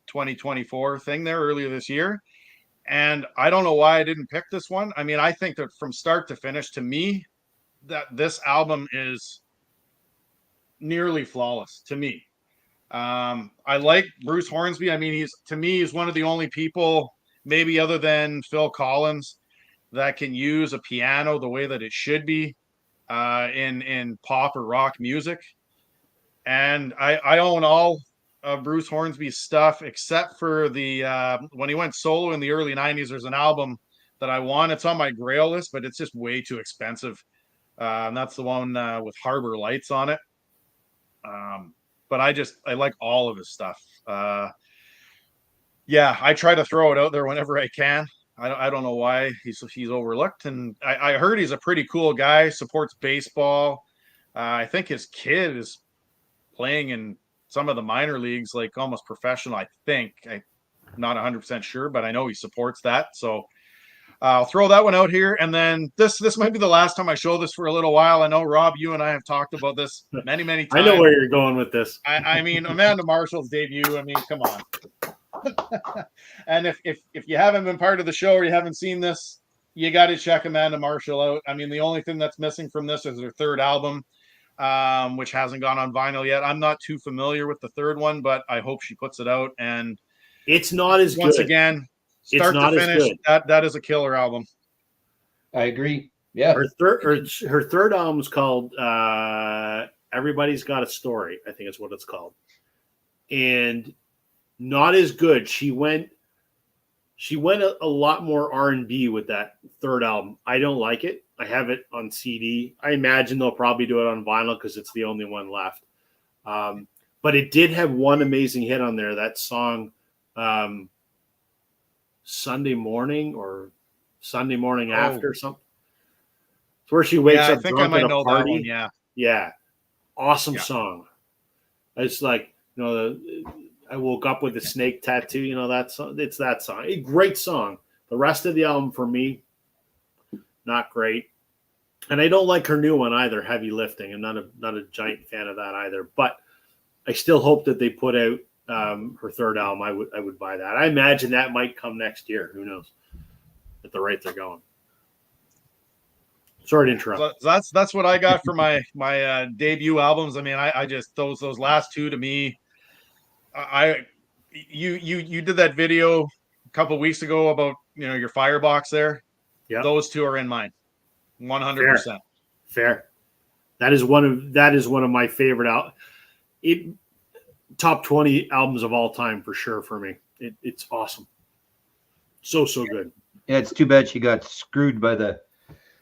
2024 thing there earlier this year. And I don't know why I didn't pick this one. I mean, I think that from start to finish, to me, that this album is nearly flawless to me. I like Bruce Hornsby. I mean, he's one of the only people, maybe other than Phil Collins, that can use a piano the way that it should be in pop or rock music. And I own all of Bruce Hornsby's stuff except for the when he went solo in the early 90s. There's an album that I want. It's on my Grail list, but it's just way too expensive. And that's the one with Harbor Lights on it. But I like all of his stuff. Yeah, I try to throw it out there whenever I can. I don't know why he's overlooked. And I heard he's a pretty cool guy, supports baseball. I think his kid is playing in some of the minor leagues, like almost professional, I think. I'm not 100% sure, but I know he supports that. So I'll throw that one out here. And then this might be the last time I show this for a little while. I know, Rob, you and I have talked about this many, many times. I know where you're going with this. I mean, Amanda Marshall's debut. I mean, come on. And if you haven't been part of the show or you haven't seen this, you got to check Amanda Marshall out. I mean, the only thing that's missing from this is her third album, which hasn't gone on vinyl yet. I'm not too familiar with the third one, but I hope she puts it out. And it's not as once good. Again, start to finish, that is a killer album. I agree. Yeah. Her third album is called Everybody's Got a Story, I think is what it's called. And not as good. She went a lot more R&B with that third album. I don't like it. I have it on CD. I imagine they'll probably do it on vinyl because it's the only one left. But it did have one amazing hit on there. That song, Sunday Morning or Sunday Morning After something. It's where she wakes up. I think I might know that one. Yeah. Yeah. Awesome song. It's like, I woke up with a snake tattoo, that song. It's that song. A great song. The rest of the album for me, not great. And I don't like her new one either, Heavy Lifting. I'm not a giant fan of that either. But I still hope that they put out her third album. I would buy that. I imagine that might come next year. Who knows? At the rate they're going. Sorry to interrupt. So that's what I got for my debut albums. I mean, I just those last two to me. You did that video a couple of weeks ago about your Firebox there. Yeah, those two are in mine, 100%. Fair. That is one of my favorite top 20 albums of all time for sure for me. It's awesome. So good. Yeah, it's too bad she got screwed by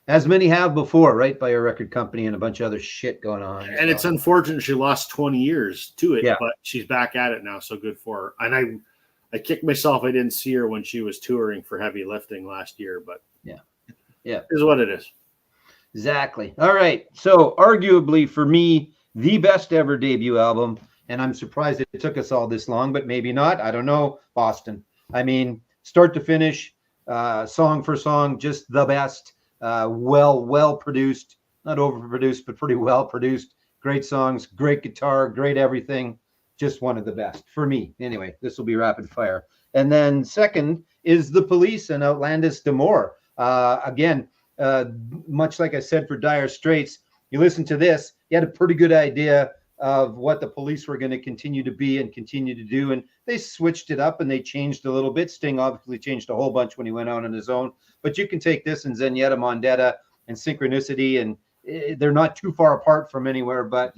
as many have before, right? By a record company and a bunch of other shit going on. And it's unfortunate she lost 20 years to it, yeah. But she's back at it now, so good for her. And I kicked myself I didn't see her when she was touring for Heavy Lifting last year, but yeah, is what it is. Exactly. All right. So arguably for me, the best ever debut album, and I'm surprised it took us all this long, but maybe not. I don't know. Boston. I mean, start to finish, song for song, just the best. Well produced, not overproduced, but pretty well produced. Great songs, great guitar, great everything. Just one of the best for me. Anyway, this will be rapid fire. And then second is The Police and Outlandis D'Amour. Again, much like I said for Dire Straits, you listen to this, you had a pretty good idea of what the Police were going to continue to be and continue to do. And they switched it up and they changed a little bit. Sting obviously changed a whole bunch when he went out on his own. But you can take this and Zenyatta Mondatta and Synchronicity, and they're not too far apart from anywhere. But,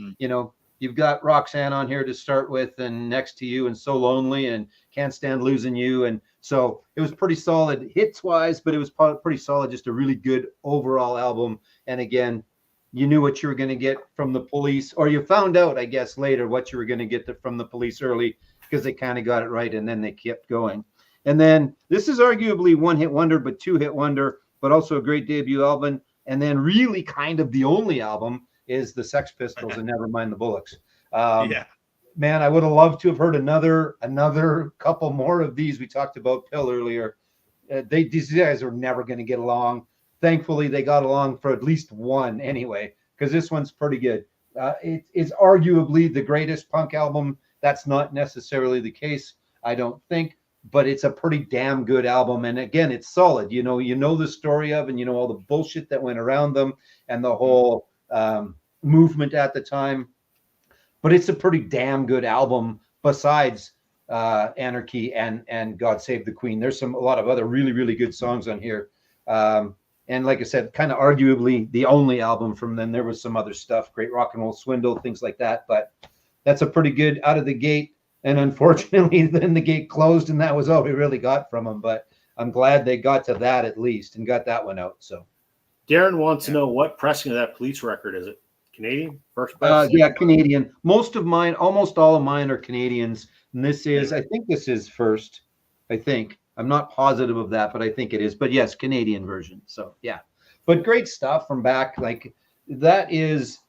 you've got Roxanne on here to start with, and Next to You, and So Lonely, and Can't Stand Losing You. And so it was pretty solid hits-wise, but it was pretty solid, just a really good overall album. And again, you knew what you were going to get from the Police, or you found out, I guess, later what you were going to get from the Police early, because they kind of got it right, and then they kept going. And then this is arguably one-hit wonder, but two-hit wonder, but also a great debut album. And then really kind of the only album is the Sex Pistols and Nevermind the Bollocks. Man, I would have loved to have heard another couple more of these. We talked about Pill earlier. These guys are never going to get along. Thankfully, they got along for at least one anyway, because this one's pretty good. It's arguably the greatest punk album. That's not necessarily the case, I don't think, but it's a pretty damn good album. And again, it's solid. You know the story of, and you know all the bullshit that went around them and the whole movement at the time. But it's a pretty damn good album besides Anarchy and God Save the Queen. There's a lot of other really, really good songs on here. And like I said, kind of arguably the only album from them. There was some other stuff, Great Rock and Roll Swindle, things like that. But that's a pretty good out of the gate. And unfortunately, then the gate closed, and that was all we really got from them. But I'm glad they got to that at least and got that one out. So Darren wants to know what pressing of that Police record is it? Canadian? First press? Yeah, Canadian. Most of mine, almost all of mine are Canadians. And this is, I think this is first. I think. I'm not positive of that, but I think it is. But yes, Canadian version. So yeah. But great stuff from back. Like that is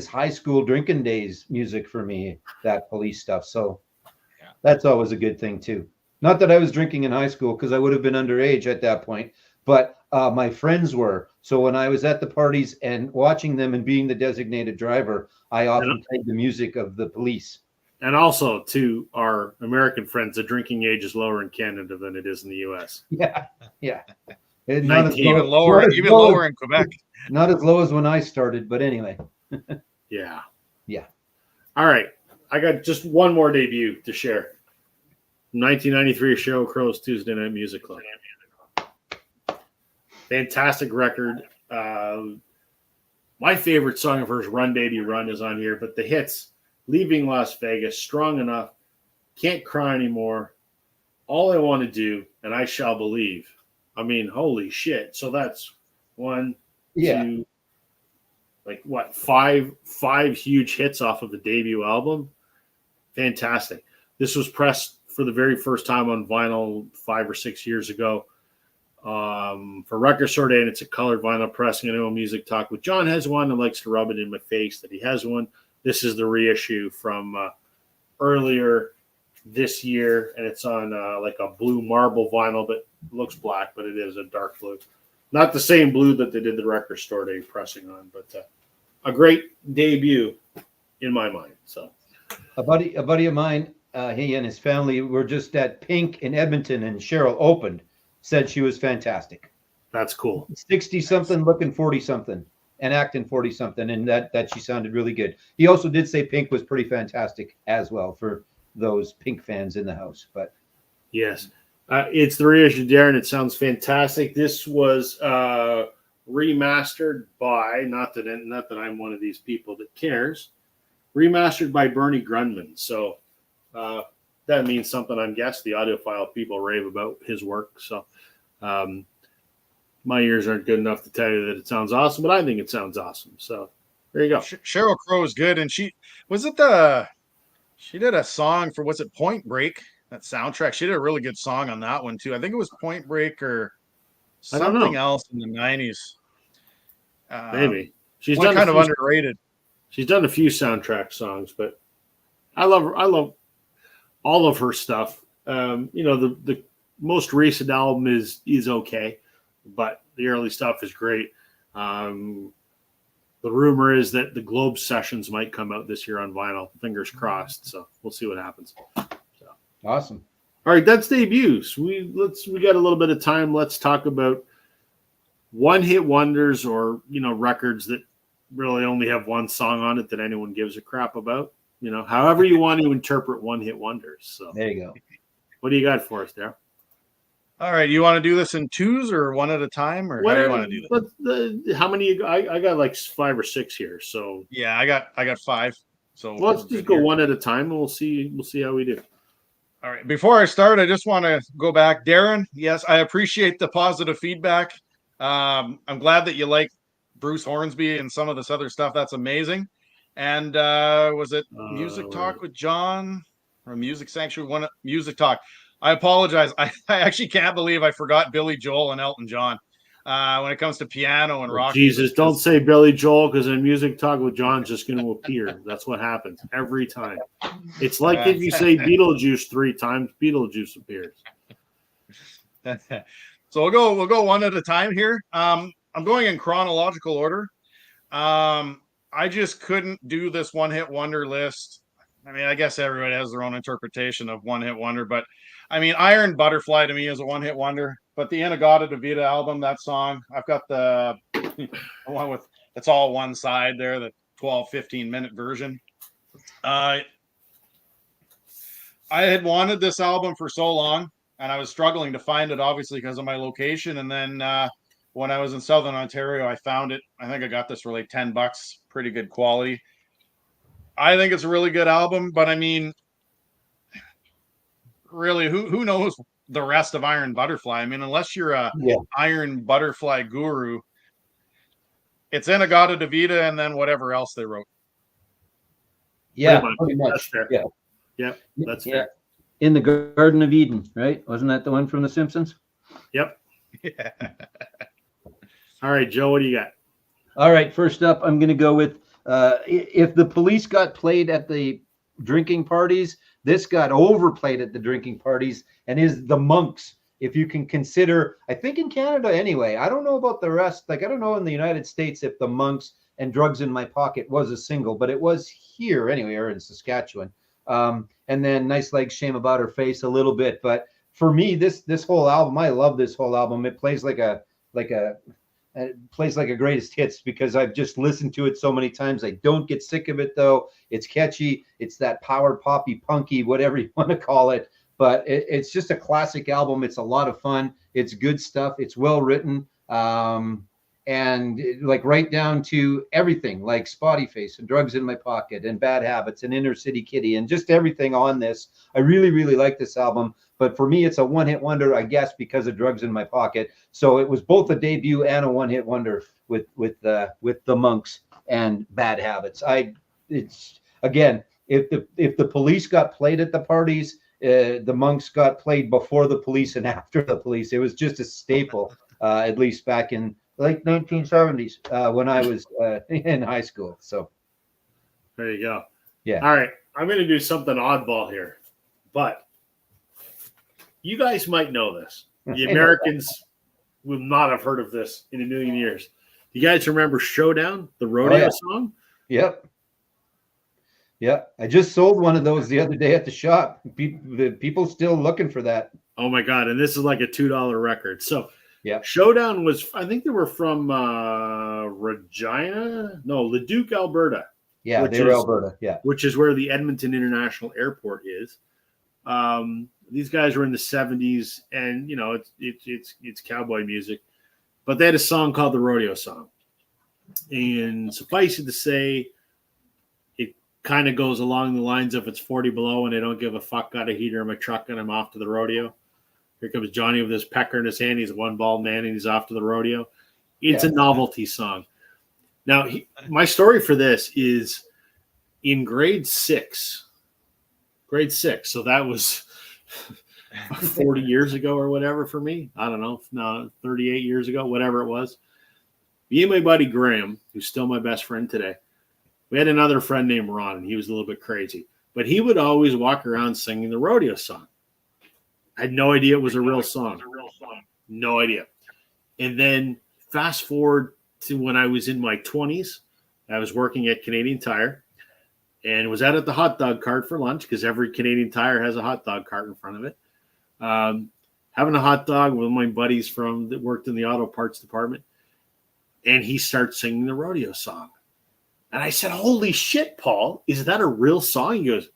high school drinking days music for me, that Police stuff. So yeah, that's always a good thing too. Not that I was drinking in high school, because I would have been underage at that point, but my friends were. So when I was at the parties and watching them and being the designated driver, I often played the music of the Police. And also, to our American friends, the drinking age is lower in Canada than it is in the U.S. Yeah. Even lower in Quebec. Not as low as when I started, but anyway. Yeah. All right. I got just one more debut to share. 1993, Sheryl Crow's Tuesday Night Music Club. Fantastic record. My favorite song of hers, Run Baby Run, is on here, but the hits, Leaving Las Vegas, Strong Enough, Can't Cry Anymore, All I Want to Do, and I Shall Believe. I mean, holy shit. So that's one, two, like what, five huge hits off of the debut album. Fantastic. This was pressed for the very first time on vinyl 5 or 6 years ago. For Record Store Day, and it's a colored vinyl pressing. I know Music Talk with John has one and likes to rub it in my face that he has one. This is the reissue from earlier this year, and it's on like a blue marble vinyl, but looks black, but it is a dark blue. Not the same blue that they did the Record Store Day pressing on, but a great debut in my mind. So A buddy of mine, he and his family were just at Pink in Edmonton, and Cheryl opened. Said she was fantastic. That's cool. 60 something, looking 40 something, and acting 40 something, and that she sounded really good. He also did say Pink was pretty fantastic as well for those Pink fans in the house. But yes, it's the reissue, Darren. It sounds fantastic. This was remastered by not that I'm one of these people that cares. Remastered by Bernie Grundman. So that means something. I'm guessing the audiophile people rave about his work. So my ears aren't good enough to tell you that it sounds awesome, but I think it sounds awesome. So there you go. Sheryl Crow is good, and she did a song for Point Break, that soundtrack. She did a really good song on that one too. I think it was Point Break or something else in the 90s. Maybe she's done kind of underrated. She's done a few soundtrack songs, but I love all of her stuff. The most recent album is okay, but the early stuff is great. The rumor is that the Globe Sessions might come out this year on vinyl. Fingers crossed. So we'll see what happens. Awesome. All right, that's debuts. We got a little bit of time. Let's talk about one-hit wonders, or records that really only have one song on it that anyone gives a crap about. However you want to interpret one-hit wonders. So there you go. What do you got for us there? All right, you want to do this in twos or one at a time, or how do you want to do this? How many? I got like 5 or 6 here. So yeah, I got 5. So let's just go one at a time, and we'll see how we do. All right. Before I start, I just want to go back, Darren. Yes, I appreciate the positive feedback. I'm glad that you like Bruce Hornsby and some of this other stuff. That's amazing. And was it Music Talk with John or Music Sanctuary? Music Talk. I apologize. I actually can't believe I forgot Billy Joel and Elton John when it comes to piano and rock. Jesus, don't say Billy Joel, because then Music Talk with John's just going to appear. That's what happens every time. It's like if you say Beetlejuice 3 times, Beetlejuice appears. So we'll go one at a time here. I'm going in chronological order. I just couldn't do this one-hit wonder list. I mean, I guess everybody has their own interpretation of one-hit wonder, but I mean, Iron Butterfly to me is a one-hit wonder. But the In-A-Gadda-Da-Vida album, that song, I've got the one with it's all one side there, the 12-15-minute version. I had wanted this album for so long, and I was struggling to find it, obviously, because of my location. And then when I was in Southern Ontario, I found it. I think I got this for like $10, pretty good quality. I think it's a really good album, but I mean, really, who knows the rest of Iron Butterfly? I mean, unless you're a Iron Butterfly guru, it's In-A-Gadda-Da-Vida and then whatever else they wrote. Yeah, pretty much. That's fair. Yeah, that's fair. In the Garden of Eden, right? Wasn't that the one from The Simpsons? Yep. Yeah. All right, Joe, what do you got? All right, first up, I'm going to go with if the Police got played at the drinking parties, this got overplayed at the drinking parties, and is The Monks. If you can consider, I think in Canada anyway, I don't know about the rest. Like, I don't know in the United States if The Monks and Drugs in My Pocket was a single, but it was here anyway, or in Saskatchewan. And then Nice Legs, Shame About Her Face a little bit. But for me, this whole album, I love this whole album. It plays like a greatest hits because I've just listened to it so many times. I don't get sick of it though. It's catchy. It's that power poppy, punky, whatever you want to call it. But it's just a classic album. It's a lot of fun. It's good stuff. It's well written. And like right down to everything like Spotty Face and Drugs in My Pocket and Bad Habits and Inner City Kitty and just everything on this. I really, really like this album. But for me, it's a one-hit wonder, I guess, because of Drugs in My Pocket. So it was both a debut and a one-hit wonder with the Monks and Bad Habits. It's again, if the Police got played at the parties, the Monks got played before the Police and after the Police. It was just a staple, at least back in late 1970s when I was in high school. So there you go. Yeah. All right, I'm going to do something oddball here, but you guys might know this. The Americans will not have heard of this in a million years. You guys remember Showdown, the rodeo song? Yep. Yeah, I just sold one of those the other day at the shop. People still looking for that. Oh my god! And this is like a $2 record. So Yeah, Showdown was, I think they were from Regina, no, Leduc, Alberta, yeah, which they were is Alberta. Yeah, which is where the Edmonton International Airport is. These guys were in the '70s, and you know it's cowboy music, but they had a song called the Rodeo Song, and suffice it to say, it kind of goes along the lines of it's 40 below and they don't give a fuck, got a heater in my truck and I'm off to the rodeo. Here comes Johnny with his pecker in his hand. He's a one bald man and he's off to the rodeo. It's a novelty song. Now, my story for this is in grade six. So that was 40 years ago or whatever for me. I don't know, no, 38 years ago, whatever it was. Me and my buddy Graham, who's still my best friend today, we had another friend named Ron, and he was a little bit crazy. But he would always walk around singing the rodeo song. I had no idea it was a real song. No idea. And then fast forward to when I was in my 20s, I was working at Canadian Tire and was out at the hot dog cart for lunch because every Canadian Tire has a hot dog cart in front of it. Having a hot dog with my buddies that worked in the auto parts department. And he starts singing the rodeo song. And I said, holy shit, Paul, is that a real song? He goes,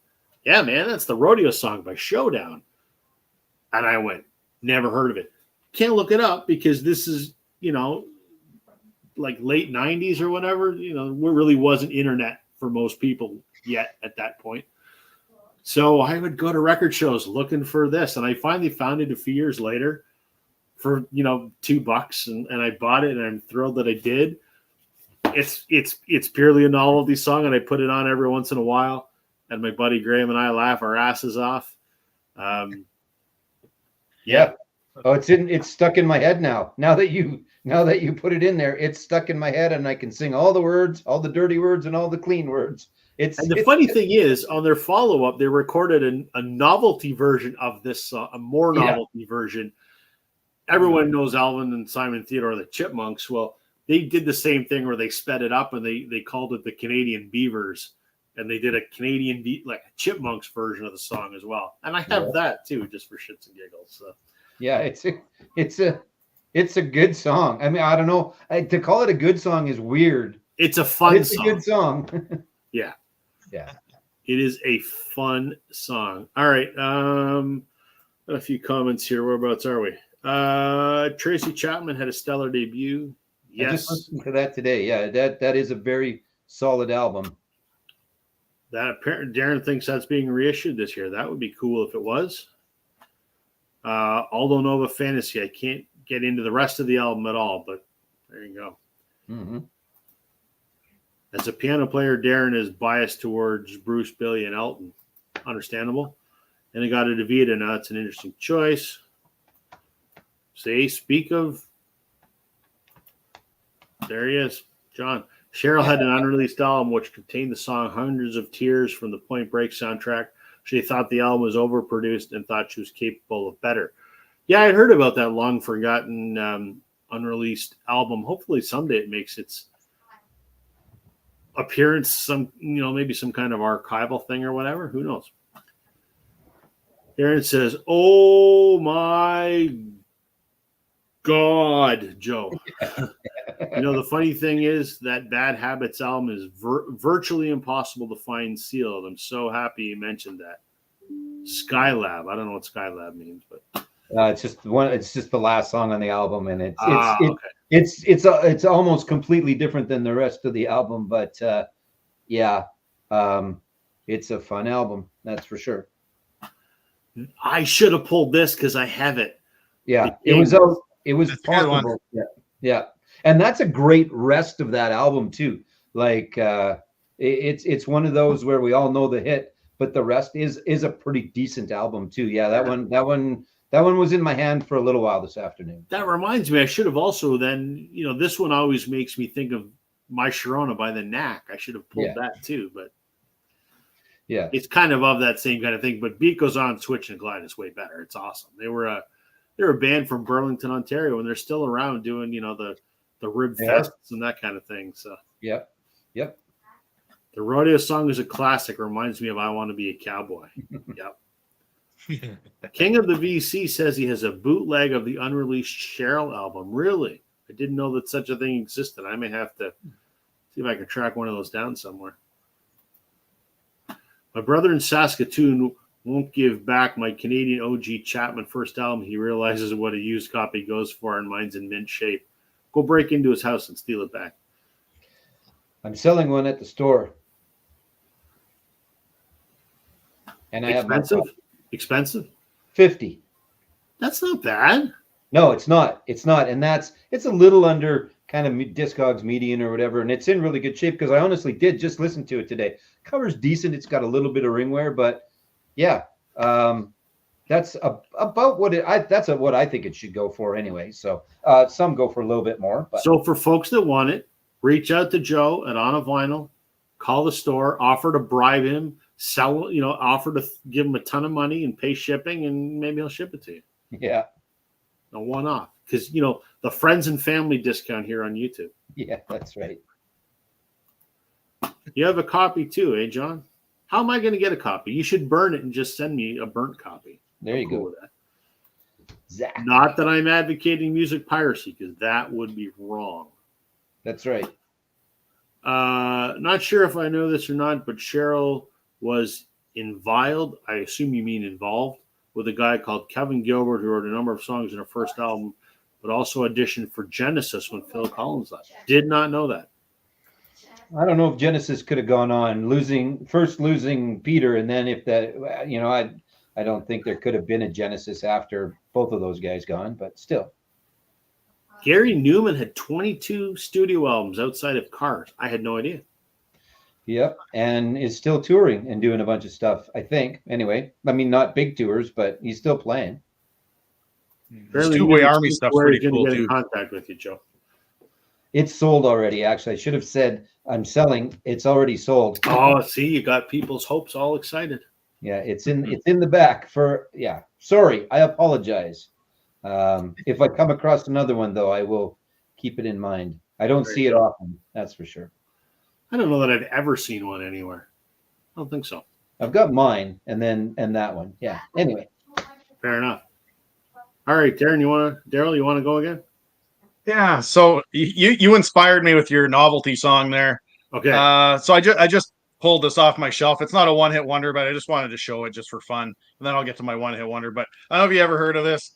yeah, man, that's the rodeo song by Showdown. And I went, never heard of it. Can't look it up because this is, like late 90s or whatever. There really wasn't internet for most people yet at that point. So I would go to record shows looking for this. And I finally found it a few years later for, $2. And I bought it and I'm thrilled that I did. It's purely a novelty song, and I put it on every once in a while. And my buddy Graham and I laugh our asses off. Yeah. Oh, it's stuck in my head now. Now that you put it in there, it's stuck in my head, and I can sing all the words, all the dirty words, and all the clean words. And the funny thing is, on their follow-up, they recorded a novelty version of this song, a more novelty version. Everyone knows Alvin and Simon Theodore, the Chipmunks. Well, they did the same thing where they sped it up and they called it the Canadian Beavers, and they did a Canadian like a Chipmunks version of the song as well. And I have that too, just for shits and giggles. So yeah, it's a good song. I mean, I don't know, to call it a good song is weird. It's a fun song. A good song. Yeah. Yeah. It is a fun song. All right. A few comments here. Whereabouts are we? Tracy Chapman had a stellar debut. Yes. I just listened to that today. Yeah, that is a very solid album. Darren thinks that's being reissued this year. That would be cool if it was. Aldo Nova Fantasy. I can't get into the rest of the album at all, but there you go. Mm-hmm. As a piano player, Darren is biased towards Bruce, Billy, and Elton. Understandable. And I got a DeVita. Now it's an interesting choice. Speak of. There he is, John. Cheryl had an unreleased album which contained the song Hundreds of Tears from the Point Break soundtrack. She thought the album was overproduced and thought she was capable of better. Yeah, I heard about that long forgotten unreleased album. Hopefully someday it makes its appearance, maybe some kind of archival thing or whatever. Who knows? Aaron says, oh my God, Joe. The funny thing is that Bad Habits album is virtually impossible to find sealed. I'm so happy you mentioned that. Skylab. I don't know what Skylab means, but it's just the last song on the album, and it's almost completely different than the rest of the album. But it's a fun album, that's for sure. I should have pulled this because I have it. Yeah, it was possible. Yeah. And that's a great rest of that album too. Like it's one of those where we all know the hit, but the rest is a pretty decent album too. Yeah, that one was in my hand for a little while this afternoon. That reminds me, I should have also then, this one always makes me think of My Sharona by the Knack. I should have pulled that too, but yeah, it's kind of that same kind of thing. But Beat Goes On, Switch and Glide is way better. It's awesome. They're a band from Burlington, Ontario, and they're still around doing, the rib fests and that kind of thing. So yep. The rodeo song is a classic. Reminds me of I Want to Be a Cowboy. Yep. King of the VC says he has a bootleg of the unreleased Cheryl album. Really? I didn't know that such a thing existed. I may have to see if I can track one of those down somewhere. My brother in Saskatoon won't give back my Canadian OG Chapman first album. He realizes what a used copy goes for, and mine's in mint shape. Go break into his house and steal it back. I'm selling one at the store. And I have Expensive? 50. That's not bad. No, it's not. It's not. And it's a little under kind of Discogs median or whatever. And it's in really good shape because I honestly did just listen to it today. Cover's decent. It's got a little bit of ring wear, but yeah, that's about what what I think it should go for anyway. So some go for a little bit more. But. So for folks that want it, reach out to Joe at On a Vinyl, call the store, offer to bribe him, sell, offer to give him a ton of money and pay shipping, and maybe he'll ship it to you. Yeah. A one-off, because the friends and family discount here on YouTube. Yeah, that's right. You have a copy too, eh, John? How am I going to get a copy? You should burn it and just send me a burnt copy. There you cool go. With that. Exactly. Not that I'm advocating music piracy, because that would be wrong. That's right. Not sure if I know this or not, but Cheryl was involved. I assume you mean involved with a guy called Kevin Gilbert, who wrote a number of songs in her first album, but also auditioned for Genesis when Phil Collins left. Did not know that. I don't know if Genesis could have gone on losing Peter, and then if that, I don't think there could have been a Genesis after both of those guys gone, but still. Gary Newman had 22 studio albums outside of Cars. I had no idea. Yep, and is still touring and doing a bunch of stuff, I think. Anyway, I mean, not big tours, but he's still playing. This two-way army stuff pretty cool get too. In contact with you, Joe. It's sold already. Actually, I should have said I'm selling. It's already sold. Oh, see, you got people's hopes all excited. Yeah, it's in the back for. Yeah, sorry, I apologize. If I come across another one, though, I will keep it in mind. I don't see it often. That's for sure. I don't know that I've ever seen one anywhere. I don't think so. I've got mine and that one. Yeah. Anyway. Fair enough. All right, Daryl, you want to go again? Yeah. So you inspired me with your novelty song there. Okay. So I just pulled this off my shelf. It's not a one-hit wonder, but I just wanted to show it just for fun. And then I'll get to my one-hit wonder. But I don't know if you ever heard of this.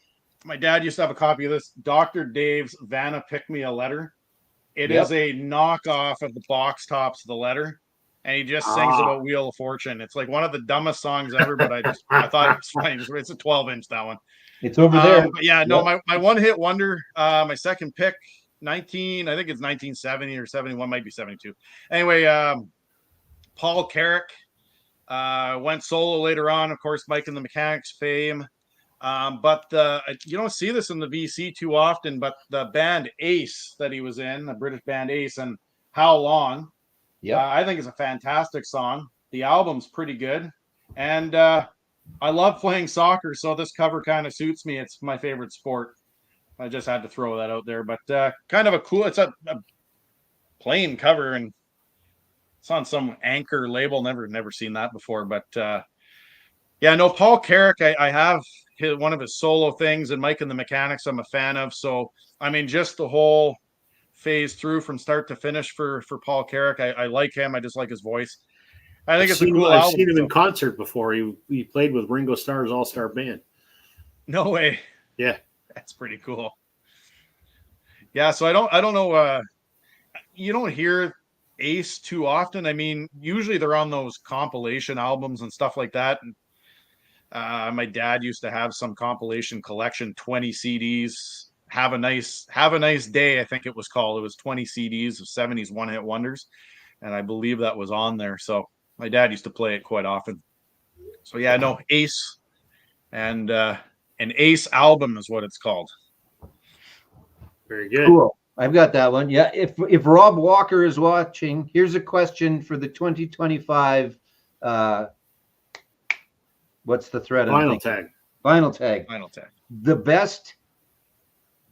My dad used to have a copy of this. Dr. Dave's Vanna Pick Me a Letter. It is a knockoff of the box tops of the letter, and he just sings about Wheel of Fortune. It's like one of the dumbest songs ever, but I thought it was funny. It's a 12-inch, that one. It's over there. But yeah, no, my one-hit wonder, my second pick, I think it's 1970 or 71, might be 72. Anyway, Paul Carrack went solo later on, of course, Mike and the Mechanics fame. But you don't see this in the VC too often, but the band Ace that he was in, the British band Ace, and How Long, I think it's a fantastic song. The album's pretty good, and I love playing soccer, so this cover kind of suits me. It's my favorite sport. I just had to throw that out there, but kind of a cool, it's a plain cover, and it's on some Anchor label. Never seen that before, but yeah, no, Paul Carrack, I have one of his solo things, and Mike and the Mechanics I'm a fan of. So, I mean, just the whole phase through from start to finish for Paul Carrack. I like him. I just like his voice. I think it's a cool album. I've seen him in concert before. He played with Ringo Starr's All-Star Band. No way. Yeah. That's pretty cool. Yeah, so I don't know. You don't hear Ace too often. I mean, usually they're on those compilation albums and stuff like that. And my dad used to have some compilation collection, 20 CDs. Have a nice day, I think it was called. It was 20 CDs of 70s one-hit wonders, and I believe that was on there. So my dad used to play it quite often. So yeah, no, Ace, and an Ace album is what it's called. Very good. Cool. I've got that one. Yeah. If Rob Walker is watching, here's a question for the 2025. What's the thread? Vinyl tag. Vinyl tag. Vinyl tag. The best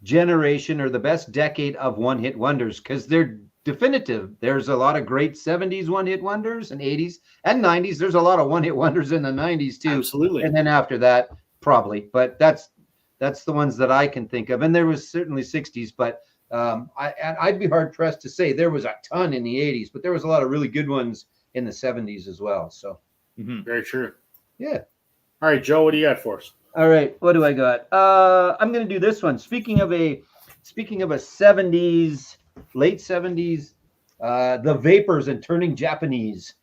generation or the best decade of one-hit wonders, because they're definitive. There's a lot of great 70s one-hit wonders and 80s and 90s. There's a lot of one-hit wonders in the 90s too. Absolutely. And then after that, probably. But that's the ones that I can think of. And there was certainly 60s, but I'd be hard pressed to say there was a ton in the 80s, but there was a lot of really good ones in the 70s as well. So Very true. yeah. All right, Joe, what do you got for us? All right, what do I got? I'm going to do this one. Speaking of a 70s, late 70s, the Vapors and Turning Japanese.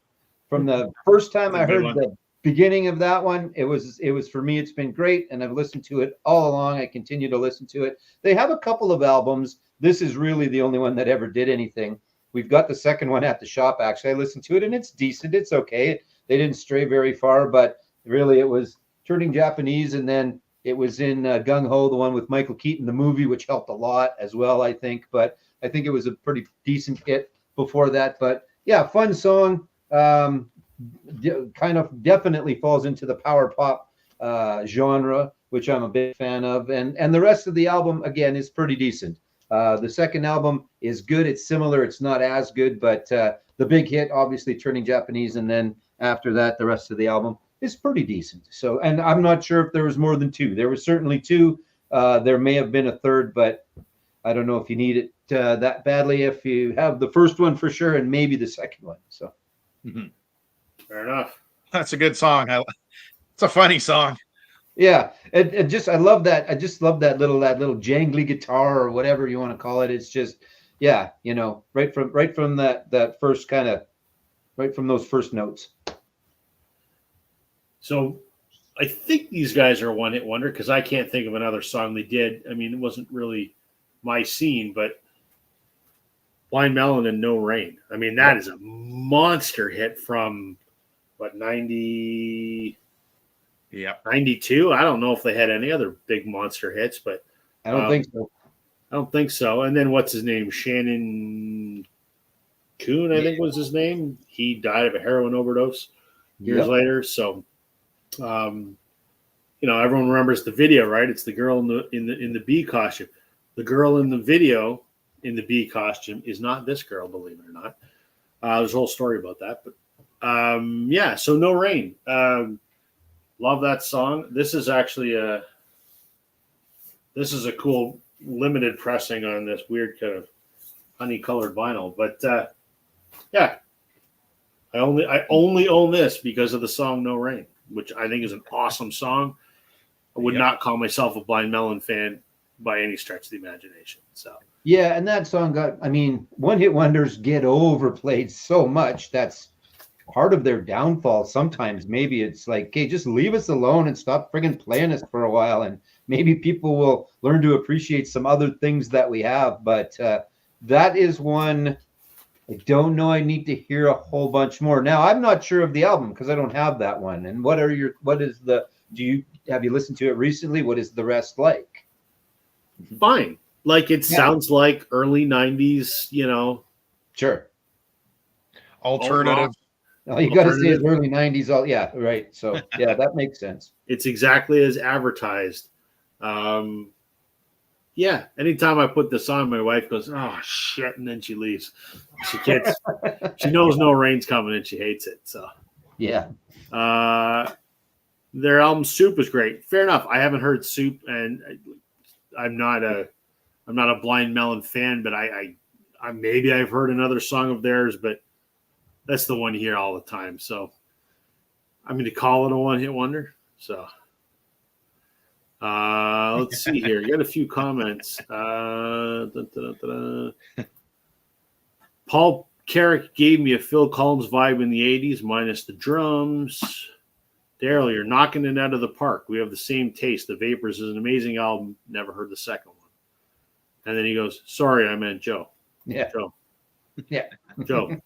From the first time I heard the beginning of that one, it was for me. It's been great, and I've listened to it all along. I continue to listen to it. They have a couple of albums. This is really the only one that ever did anything. We've got the second one at the shop. Actually, I listened to it, and it's decent. It's okay. They didn't stray very far, but really, it was Turning Japanese, and then it was in Gung Ho, the one with Michael Keaton, the movie, which helped a lot as well, I think. But I think it was a pretty decent hit before that. But yeah, fun song. Kind of definitely falls into the power pop genre, which I'm a big fan of. And the rest of the album, again, is pretty decent. The second album is good. It's similar. It's not as good, but the big hit, obviously, Turning Japanese, and then after that, the rest of the album is pretty decent. So, and I'm not sure if there was more than two. There was certainly two. There may have been a third, but I don't know if you need it that badly. If you have the first one for sure, and maybe the second one. So, Fair enough. That's a good song. It's a funny song. yeah, I love that. I just love that little jangly guitar or whatever you want to call it. It's just, yeah, right from that first kind of, right from those first notes. So I think these guys are a one-hit wonder because I can't think of another song they did. I mean, it wasn't really my scene, but Blind Melon and No Rain. I mean, that is a monster hit from, 90... Yeah. 92? I don't know if they had any other big monster hits, but I don't think so. I don't think so. And then what's his name? Shannon Kuhn, I think was his name. He died of a heroin overdose years later. So, everyone remembers the video, right? It's the girl in the bee costume. The girl in the video in the bee costume is not this girl, believe it or not. There's a whole story about that, but so No Rain. Love that song. This is actually a cool limited pressing on this weird kind of honey-colored vinyl. But I only own this because of the song No Rain, which I think is an awesome song. I would not call myself a Blind Melon fan by any stretch of the imagination. So yeah, and that song one-hit wonders get overplayed so much. That's part of their downfall. Sometimes maybe it's like, okay, just leave us alone and stop friggin' playing us for a while, and maybe people will learn to appreciate some other things that we have. But that is one I don't know. I need to hear a whole bunch more. Now, I'm not sure of the album because I don't have that one. And have you listened to it recently? What is the rest like? Fine. Like it sounds like early 90s, Sure. Alternative. All you got to say is early 90s. Right. So, yeah, that makes sense. It's exactly as advertised. Anytime I put this on, my wife goes, "Oh, shit," and then she leaves. She knows No Rain's coming and she hates it. So, yeah. Their album Soup is great. Fair enough. I haven't heard Soup, and I'm not a Blind Melon fan, but I maybe I've heard another song of theirs, but that's the one you hear all the time. So I'm going to call it a one-hit wonder. So let's see here. You got a few comments. Paul Carrick gave me a Phil Collins vibe in the 80s, minus the drums. Daryl, you're knocking it out of the park. We have the same taste. The Vapors is an amazing album. Never heard the second one. And then he goes, "Sorry, I meant Joe." Yeah. Joe. Yeah. Joe.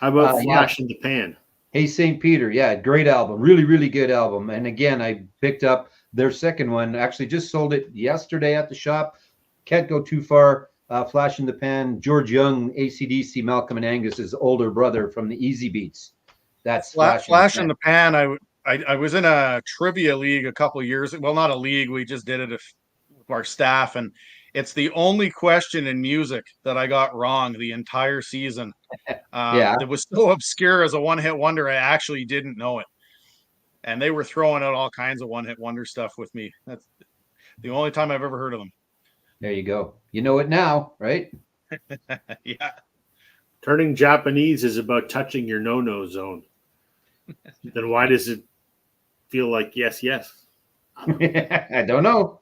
How about Flash in the Pan? Hey, St. Peter. Yeah, great album. Really, really good album. And again, I picked up their second one. Actually, just sold it yesterday at the shop. Can't go too far. Flash in the Pan. George Young, AC/DC, Malcolm and Angus's older brother from the Easy Beats. That's Flash in the Pan. I was in a trivia league a couple of years. Well, not a league. We just did it our staff, and it's the only question in music that I got wrong the entire season. Yeah. It was so obscure as a one-hit wonder, I actually didn't know it. And they were throwing out all kinds of one-hit wonder stuff with me. That's the only time I've ever heard of them. There you go. You know it now, right? Yeah. Turning Japanese is about touching your no-no zone. Then why does it feel like yes, yes? I don't know.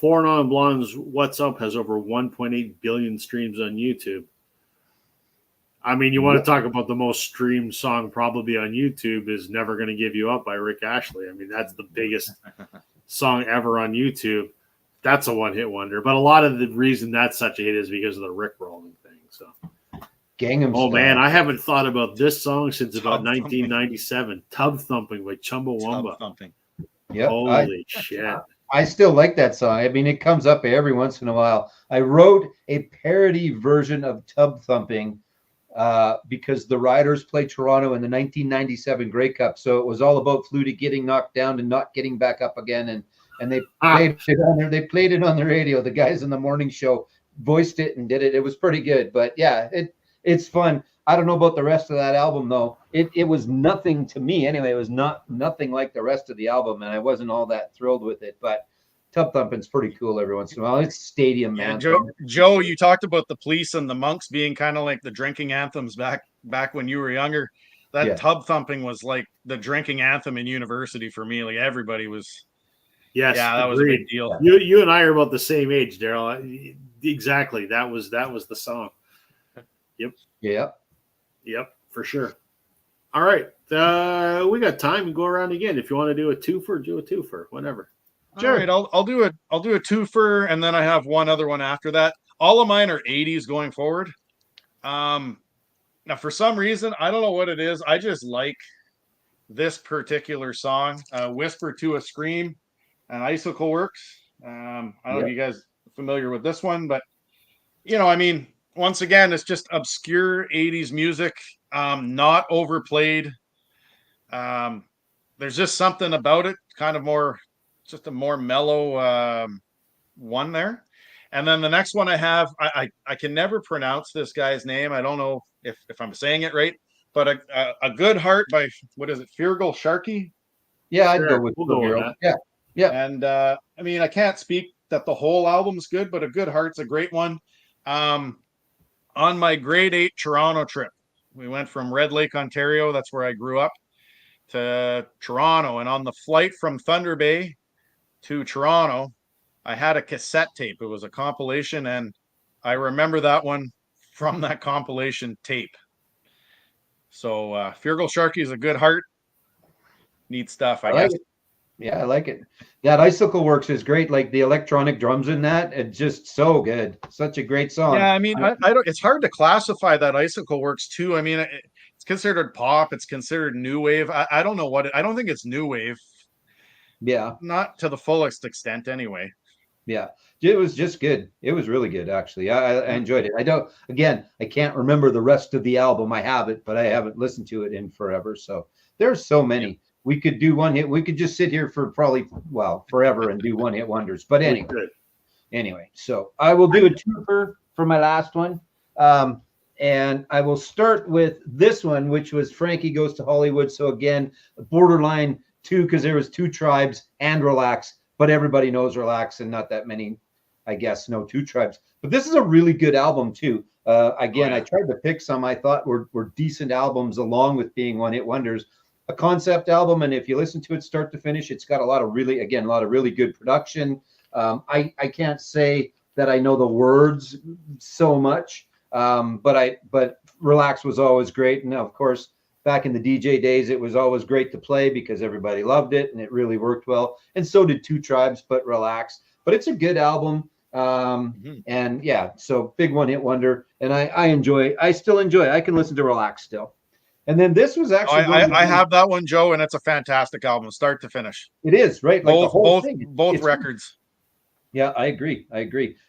Four Non Blondes What's Up has over 1.8 billion streams on YouTube. I mean, you want to talk about the most streamed song probably on YouTube is Never Gonna Give You Up by Rick Ashley. I mean, that's the biggest song ever on YouTube. That's a one-hit wonder. But a lot of the reason that's such a hit is because of the Rickrolling thing. So, Gangnam oh Style. man, I haven't thought about this song since about Tub Thumping. 1997. Tub Thumping by Chumbawamba. Tub thumping. Yep. Holy shit. I still like that song. I mean, it comes up every once in a while. I wrote a parody version of Tub Thumping because the Riders played Toronto in the 1997 Grey Cup. So it was all about Flutie getting knocked down and not getting back up again. And they played it on there. They played it on the radio. The guys in the morning show voiced it and did it. It was pretty good. But yeah, it's fun. I don't know about the rest of that album though. It was nothing to me anyway. It was nothing like the rest of the album, and I wasn't all that thrilled with it. But Tub Thumping's pretty cool every once in a while. It's stadium, man. Joe, you talked about the Police and the Monks being kind of like the drinking anthems back when you were younger. That Tub Thumping was like the drinking anthem in university for me. Like everybody was. Yes, yeah, that was a big deal. You and I are about the same age, Daryl. Exactly. That was the song. Yep. Yep, for sure. All right. We got time to go around again. If you want to do a twofer, do a twofer, whatever. Sure. All right, I'll do a twofer, and then I have one other one after that. All of mine are 80s going forward. Now for some reason, I don't know what it is. I just like this particular song, Whisper to a Scream, and Icicle Works. I don't know if you guys are familiar with this one, but I mean, once again, it's just obscure 80s music, not overplayed. There's just something about it, kind of more, just a more mellow one there. And then the next one I have, I can never pronounce this guy's name. I don't know if I'm saying it right, but a Good Heart by, what is it, Feargal Sharkey? Yeah, I'd go with that. Yeah. And I mean, I can't speak that the whole album's good, but A Good Heart's a great one. On my grade 8 Toronto trip, we went from Red Lake, Ontario, that's where I grew up, to Toronto. And on the flight from Thunder Bay to Toronto, I had a cassette tape. It was a compilation, and I remember that one from that compilation tape. So Feargal Sharkey is A Good Heart. Neat stuff, I guess. Yeah, I like it. That Icicle Works is great. Like the electronic drums in that, it's just so good. Such a great song. Yeah, I mean, I don't. It's hard to classify that Icicle Works too. I mean, it's considered pop. It's considered new wave. I don't know what. I don't think it's new wave. Yeah, not to the fullest extent, anyway. Yeah, it was just good. It was really good, actually. I enjoyed it. I can't remember the rest of the album. I have it, but I haven't listened to it in forever. So there's so many. Yeah. We could do one hit. We could just sit here for probably, forever and do one hit wonders. But anyway, so I will do a twofer for my last one. And I will start with this one, which was Frankie Goes to Hollywood. So again, borderline 2, because there was 2 Tribes and Relax, but everybody knows Relax and not that many, I guess, no 2 Tribes. But this is a really good album too. I tried to pick some I thought were decent albums along with being one hit wonders. A concept album, and if you listen to it start to finish, it's got a lot of really good production. I can't say that I know the words so much, but Relax was always great, and of course back in the DJ days it was always great to play because everybody loved it and it really worked well, and so did 2 Tribes, but Relax. But it's a good album, and yeah, so big one hit wonder, and I still enjoy it. I can listen to Relax still. And then this was actually I have that one, Joe, and it's a fantastic album, start to finish. It is, right? Like the whole thing. Both records. Yeah, I agree.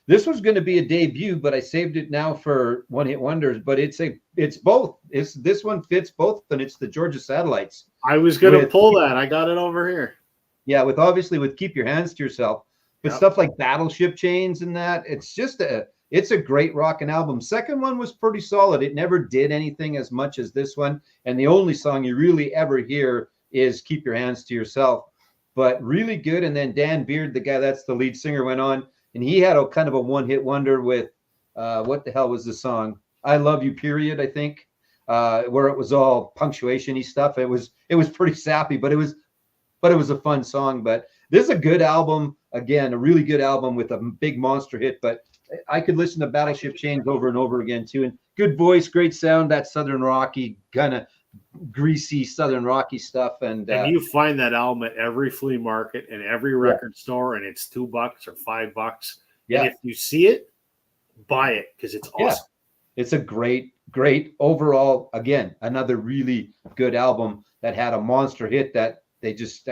This was going to be a debut, but I saved it now for one hit wonders. But it's both. This one fits both, and it's the Georgia Satellites. I was going to pull that. I got it over here. Yeah, with Keep Your Hands to Yourself. but stuff like Battleship Chains and that, it's a great rockin' album. Second one was pretty solid. It never did anything as much as this one. And the only song you really ever hear is Keep Your Hands to Yourself, but really good. And then Dan Beard, the guy that's the lead singer, went on and he had a kind of a one-hit wonder with what the hell was the song? I Love You, Period, I think, where it was all punctuation-y stuff. It was pretty sappy, but it was a fun song. But this is a good album. Again, a really good album with a big monster hit, but I could listen to Battleship Chains over and over again too. And good voice, great sound, that Southern Rocky, kind of greasy Southern Rocky stuff. And you find that album at every flea market and every record store, and it's $2 or $5. Yeah. And if you see it, buy it because it's awesome. Yeah. It's a great overall, again, another really good album that had a monster hit that they just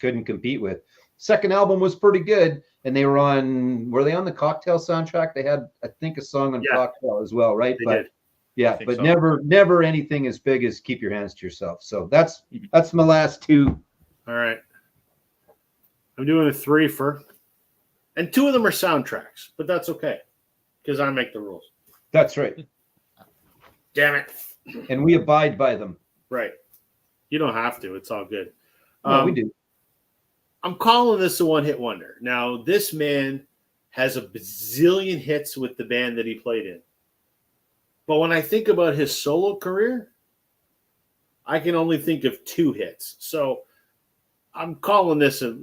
couldn't compete with. Second album was pretty good, and were they on the Cocktail soundtrack? They had, I think, a song on Cocktail as well, right? They did. Yeah, but so. never anything as big as Keep Your Hands to Yourself. So that's my last two. All right. I'm doing a 3-fer, and 2 of them are soundtracks, but that's okay because I make the rules. That's right. Damn it. And we abide by them. Right. You don't have to. It's all good. No, we do. I'm calling this a one-hit wonder. Now, this man has a bazillion hits with the band that he played in. But when I think about his solo career, I can only think of 2 hits. So I'm calling this a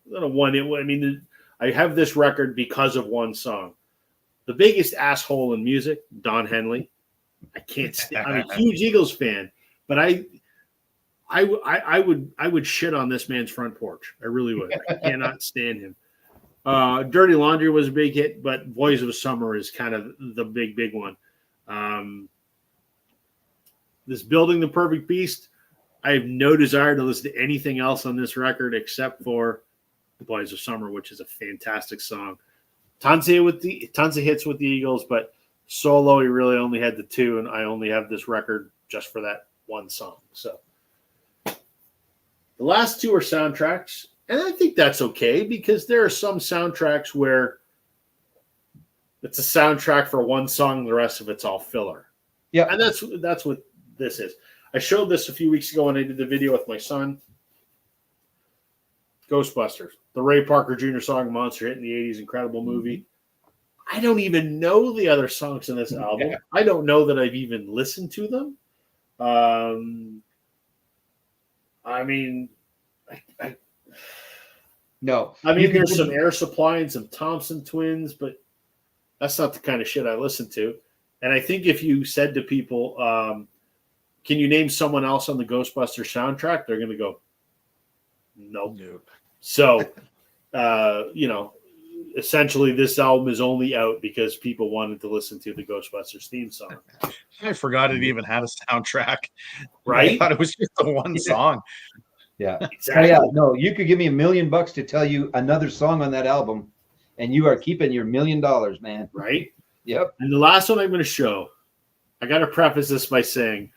one-hit. I mean, I have this record because of one song. The biggest asshole in music, Don Henley. I can't stand. I'm a huge Eagles fan, but I would shit on this man's front porch. I really would. I cannot stand him. Dirty Laundry was a big hit, but Boys of Summer is kind of the big one. This Building the Perfect Beast, I have no desire to listen to anything else on this record except for The Boys of Summer, which is a fantastic song. Tons of hits with the Eagles, but solo he really only had the 2, and I only have this record just for that one song. So the last 2 are soundtracks, and I think that's okay because there are some soundtracks where it's a soundtrack for one song and the rest of it's all filler. Yeah. And that's what this is. I showed this a few weeks ago when I did the video with my son. Ghostbusters, the Ray Parker Jr. song, monster hit in the 80s, incredible movie. I don't even know the other songs in this album. Yeah. I don't know that I've even listened to them. I mean, no. I mean, there's some Air Supply and some Thompson Twins, but that's not the kind of shit I listen to. And I think if you said to people, can you name someone else on the Ghostbusters soundtrack? They're going to go, nope. So, essentially this album is only out because people wanted to listen to the Ghostbusters theme song. I forgot it even had a soundtrack. Right? I thought it was just the one song. Yeah. Exactly. Yeah, no, you could give me $1 million to tell you another song on that album, and you are keeping your $1 million, man. Right? Yep. And the last one I'm going to show, I got to preface this by saying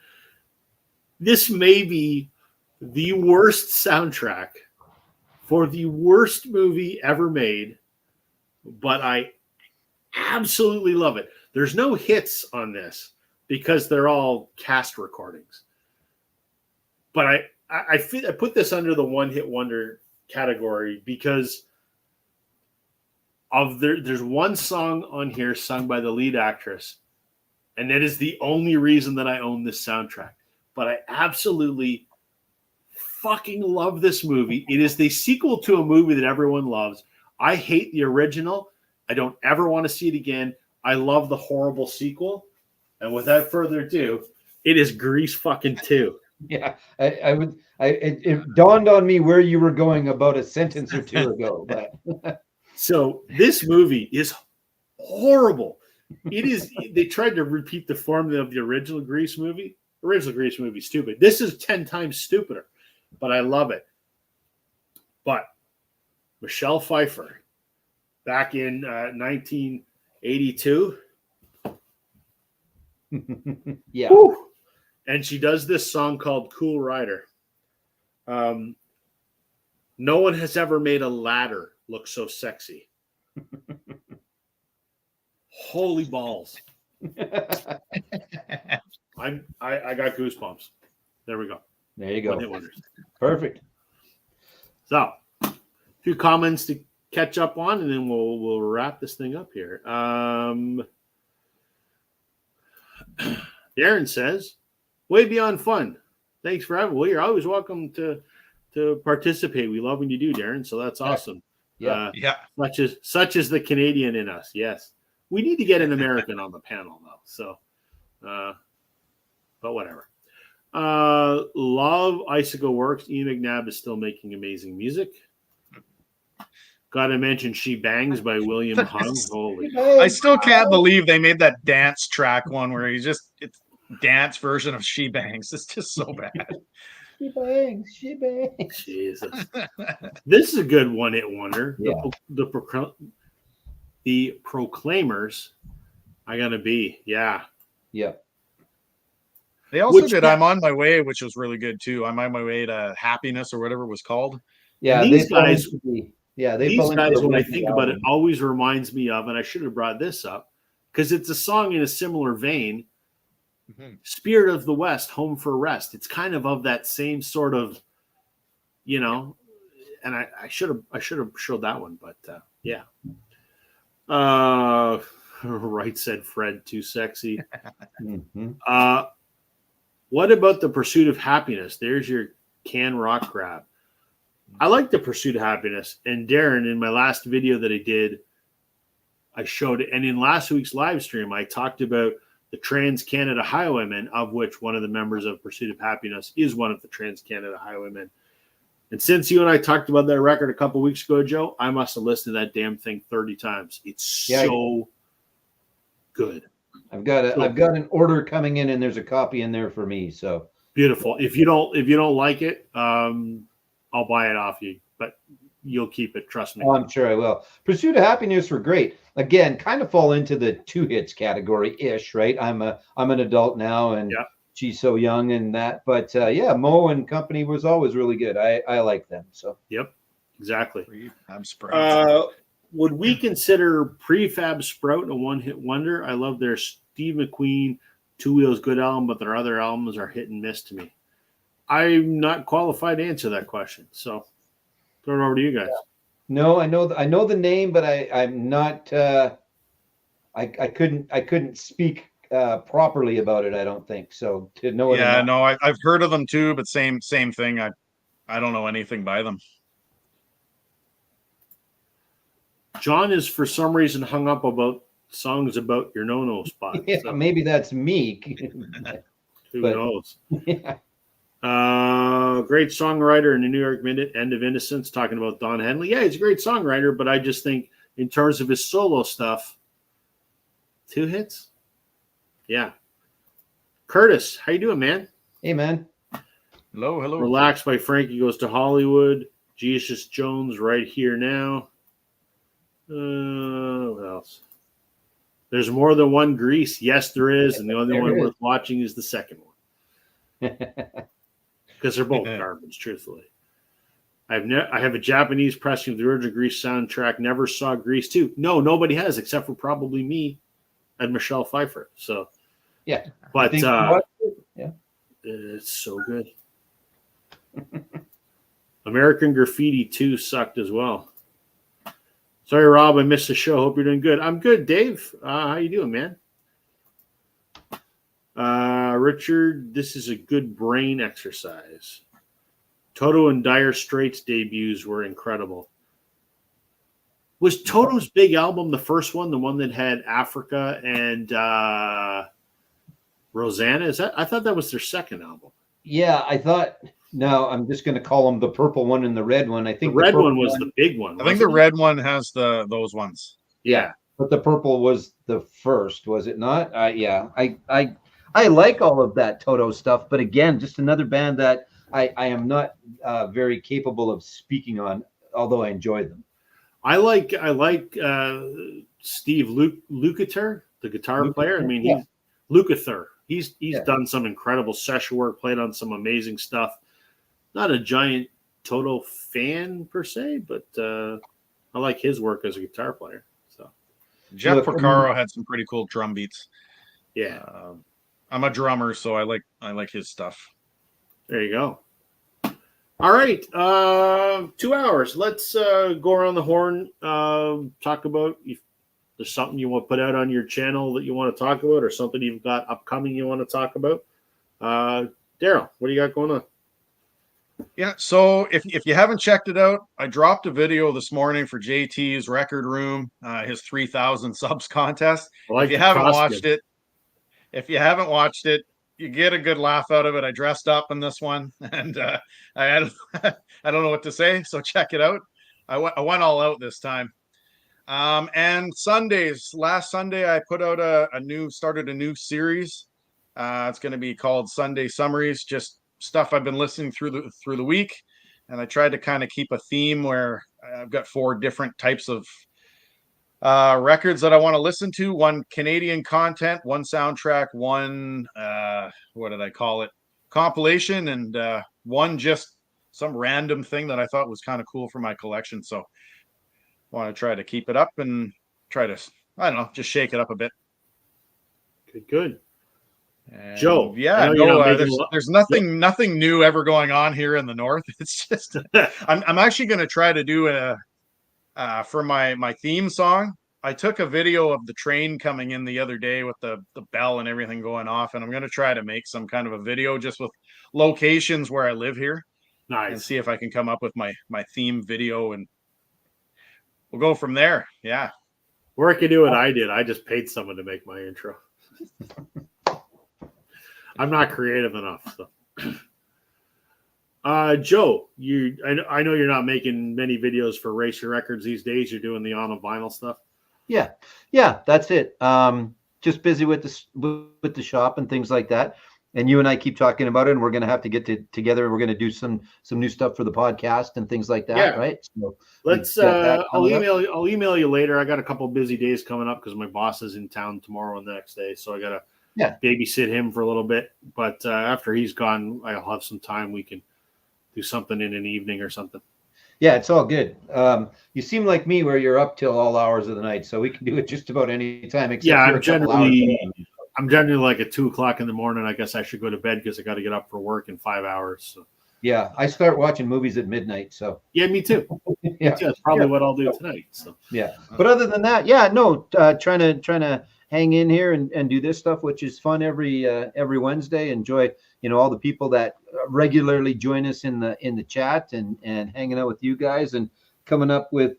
this may be the worst soundtrack for the worst movie ever made, but I absolutely love it. There's no hits on this because they're all cast recordings. But I put this under the one-hit wonder category because there's one song on here sung by the lead actress, and that is the only reason that I own this soundtrack. But I absolutely fucking love this movie. It is the sequel to a movie that everyone loves. I hate the original. I don't ever want to see it again. I love the horrible sequel. And without further ado, it is Grease fucking 2. Yeah, it dawned on me where you were going about a sentence or two ago. But so this movie is horrible. It is. They tried to repeat the formula of the original Grease movie. Original Grease movie, stupid. This is 10 times stupider, but I love it. But Michelle Pfeiffer, back in 1982. Yeah. Woo! And she does this song called Cool Rider. No one has ever made a ladder look so sexy. Holy balls. I got goosebumps. There we go. There you go. One hit wonders. Perfect. So, a few comments to catch up on, and then we'll wrap this thing up here. Darren says, "Way beyond fun. Thanks for having me. Well, you're always welcome to participate. We love when you do, Darren. So that's awesome. Yeah. Such as the Canadian in us. Yes, we need to get an American on the panel though. So, but whatever. Love Icicle Works. Ian McNabb is still making amazing music. Got to mention She Bangs by William Hung. Holy. I still can't believe they made that dance track one where it's dance version of She Bangs. It's just so bad. She bangs. She bangs. Jesus. This is a good one-hit wonder. Yeah. The Proclaimers. I Gotta Be. Yeah. Yeah. They also did I'm On My Way, which was really good too. I'm On My Way to Happiness or whatever it was called. Yeah. And these guys, when I think about it, always reminds me of, and I should have brought this up, because it's a song in a similar vein, Spirit of the West, Home for Rest. It's kind of that same sort of, and I should have showed that one, but yeah. Right, said Fred, too sexy. What about The Pursuit of Happiness? There's your Can Rock grab. I like The Pursuit of Happiness. And Darren, in my last video that I did, I showed it. And in last week's live stream, I talked about the Trans-Canada Highwaymen, of which one of the members of Pursuit of Happiness is one of the Trans-Canada Highwaymen. And since you and I talked about that record a couple weeks ago, Joe, I must have listened to that damn thing 30 times. It's so good. I've got an order coming in, and there's a copy in there for me. So beautiful. If you don't like it, I'll buy it off you, but you'll keep it. Trust me. Oh, I'm sure I will. Pursuit of Happiness were great. Again, kind of fall into the 2 hits category ish, right? I'm an adult now, and she's so young and that. But Mo and company was always really good. I like them. So yep, exactly. I'm surprised. Would we consider Prefab Sprout a one-hit wonder? I love their Steve McQueen Two Wheels good album, but their other albums are hit and miss to me. I'm not qualified to answer that question, so throw it over to you guys. No, I know the name, but I'm not. I couldn't speak properly about it. I don't think so. To know it. Yeah, no, I've heard of them too, but same thing. I don't know anything by them. John is for some reason hung up about songs about your no-no spot. Yeah, so maybe that's me. Who knows? Yeah. Great songwriter in the New York Minute, End of Innocence, talking about Don Henley. Yeah, he's a great songwriter, but I just think in terms of his solo stuff, 2 hits. Yeah. Curtis, how you doing, man? Hey, man. Hello. Relaxed by Frankie Goes to Hollywood. Jesus Jones, Right Here Now. What else? There's more than one Grease. Yes, there is, and the only one worth watching is the second one. Because they're both garbage, truthfully. I have a Japanese pressing of the original Grease soundtrack. Never saw Grease 2. No, nobody has, except for probably me and Michelle Pfeiffer. So yeah, but it's so good. American Graffiti 2 sucked as well. Sorry, Rob, I missed the show. Hope you're doing good. I'm good, Dave. How you doing, man? Richard, this is a good brain exercise. Toto and Dire Straits debuts were incredible. Was Toto's big album the first one, the one that had Africa and Rosanna? I thought that was their second album. Yeah, I thought. No, I'm just going to call them the purple one and the red one. I think the red one was the big one. I think the red one has those ones. Yeah, but the purple was the first, was it not? Yeah, I like all of that Toto stuff, but again, just another band that I am not very capable of speaking on, although I enjoy them. I like Steve Lukather, the guitar player. I mean, he's Lukather. He's done some incredible session work, played on some amazing stuff. Not a giant Toto fan per se, but I like his work as a guitar player. So Jeff Porcaro had some pretty cool drum beats. Yeah, I'm a drummer, so I like his stuff. There you go. All right, 2 hours. Let's go around the horn. Talk about if there's something you want to put out on your channel that you want to talk about, or something you've got upcoming you want to talk about. Daryl, what do you got going on? Yeah, so if you haven't checked it out, I dropped a video this morning for JT's Record Room, his 3,000 subs contest. If you haven't watched it, you get a good laugh out of it. I dressed up in this one, and I don't know what to say, so check it out. I went all out this time. And Sundays, last Sunday, I put out started a new series. It's going to be called Sunday Summaries, just stuff I've been listening through the week, and I tried to kind of keep a theme where I've got 4 different types of records that I want to listen to. 1 Canadian content, 1 soundtrack, 1 what did I call it, compilation, and 1 just some random thing that I thought was kind of cool for my collection. So I want to try to keep it up and try to, I don't know, just shake it up a bit. Good. And Joe, yeah, there's nothing new ever going on here in the north. It's just I'm actually going to try to do for my theme song. I took a video of the train coming in the other day with the bell and everything going off, and I'm going to try to make some kind of a video just with locations where I live here. Nice. And see if I can come up with my theme video, and we'll go from there. Yeah. Or I could do what I did. I just paid someone to make my intro. I'm not creative enough. So. Joe, I know you're not making many videos for Racer Records these days. You're doing the on a vinyl stuff. Yeah, that's it. Just busy with the shop and things like that. And you and I keep talking about it, and we're going to have to get together. We're going to do some new stuff for the podcast and things like that, yeah. Right? So let's. I'll email you later. I got a couple busy days coming up because my boss is in town tomorrow and the next day, so I got to babysit him for a little bit. But after he's gone, I'll have some time. We can do something in an evening or something. Yeah, it's all good. You seem like me, where you're up till all hours of the night, so we can do it just about any time. Except I'm generally like at 2:00 in the morning. I guess I should go to bed because I got to get up for work in 5 hours. So. Yeah, I start watching movies at midnight. So yeah, me too. Yeah, that's probably what I'll do tonight. So yeah, but other than that, trying to hang in here and do this stuff, which is fun every Wednesday. Enjoy all the people that regularly join us in the chat and hanging out with you guys and coming up with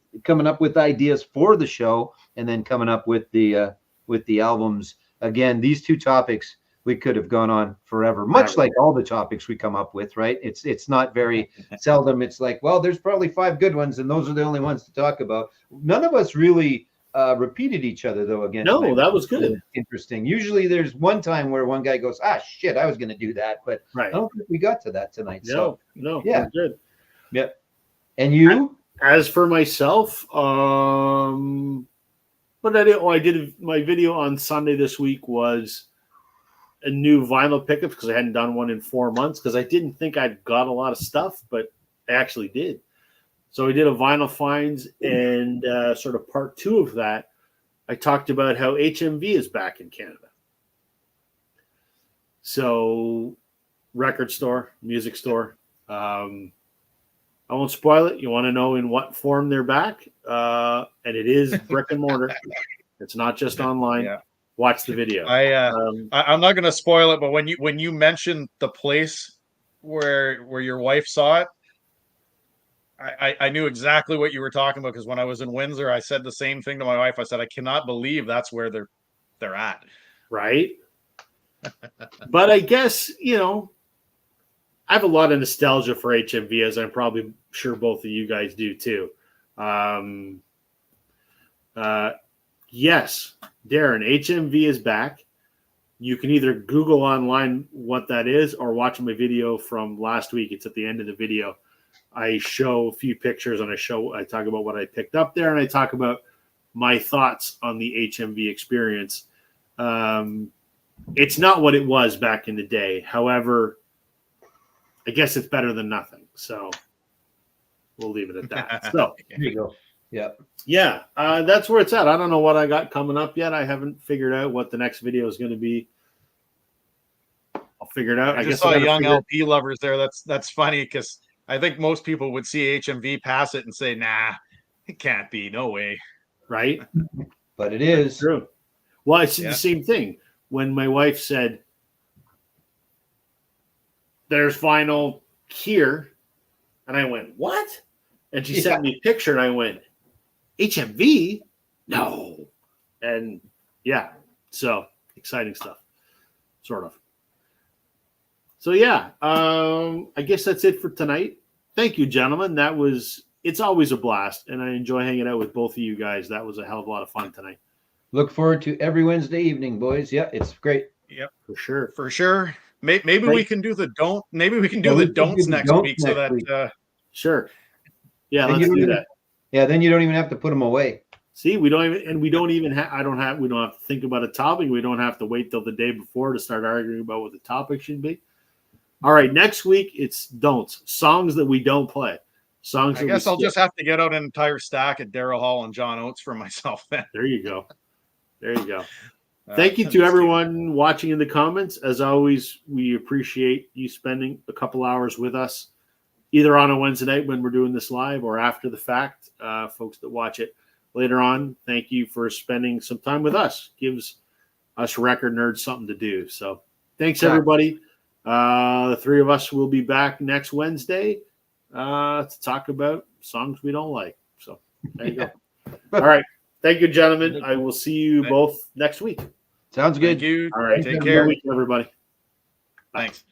ideas for the show, and then coming up with the albums. Again, these 2 topics we could have gone on forever, much like all the topics we come up with, right? It's not very seldom. It's like, well, there's probably 5 good ones, and those are the only ones to talk about. None of us really repeated each other, though. Again, no, that was good. Interesting. Usually there's one time where one guy goes, shit, I was going to do that, but right. I don't think we got to that tonight. No, yeah, good. Yep. And you? As for myself, what I did my video on Sunday this week was a new vinyl pickup because I hadn't done one in 4 months because I didn't think I'd got a lot of stuff, but I actually did. So we did a vinyl finds, and sort of part 2 of that, I talked about how HMV is back in Canada. So record store, music store. I won't spoil it. You want to know in what form they're back, and it is brick and mortar. It's not just online. Yeah. Watch the video. I'm not going to spoil it, but when you mentioned the place where your wife saw it, I knew exactly what you were talking about, because when I was in Windsor, I said the same thing to my wife. I said, I cannot believe that's where they're at. Right. But I guess, I have a lot of nostalgia for HMV, as I'm probably sure both of you guys do too. Yes, Darren, HMV is back. You can either Google online what that is or watch my video from last week. It's at the end of the video. I show a few pictures and I talk about what I picked up there, and I talk about my thoughts on the HMV experience. It's not what it was back in the day. However, I guess it's better than nothing. So We'll leave it at that. So There you go. Yeah. yeah, that's where it's at. I don't know what I got coming up yet. I haven't figured out what the next video is going to be. I'll figure it out. I just I saw gotta young figure- LP lovers there. That's funny because I think most people would see HMV pass it and say, "Nah, it can't be. No way." right? But it is. True. Well, it's Yeah. the same thing. When my wife said, "There's vinyl here," and I went, "What?" And she sent me a picture, and I went, "HMV? No." And yeah, so exciting stuff, sort of. So yeah, I guess that's it for tonight. Thank you, gentlemen. It's always a blast, and I enjoy hanging out with both of you guys. That was a hell of a lot of fun tonight. Look forward to every Wednesday evening, boys. Yeah, it's great. For sure. For sure. Maybe we can do the don't. Maybe we can do Yeah, the we can do don'ts the next don'ts week so next week. that Sure. Yeah, Then let's you do don't that. Yeah, then you don't even have to put them away. See, we don't have to think about a topic. We don't have to wait till the day before to start arguing about what the topic should be. All right, next week it's don'ts. Songs that we don't play. Songs I that guess we I'll skip. just have to get out an entire stack at Daryl Hall and John Oates for myself then. There you go. There you go. Uh, Thank you I'm to just everyone watching in the comments. As always, we appreciate you spending a couple hours with us, either on a Wednesday night when we're doing this live or after the fact. Folks that watch it later on, thank you for spending some time with us. Gives us record nerds something to do. So thanks, everybody. The three of us will be back next Wednesday to talk about songs we don't like. So there you go. All right. Thank you, gentlemen. I will see you both next week. Sounds good. Thank you. All right. Take Have a good care. week, everybody. Thanks.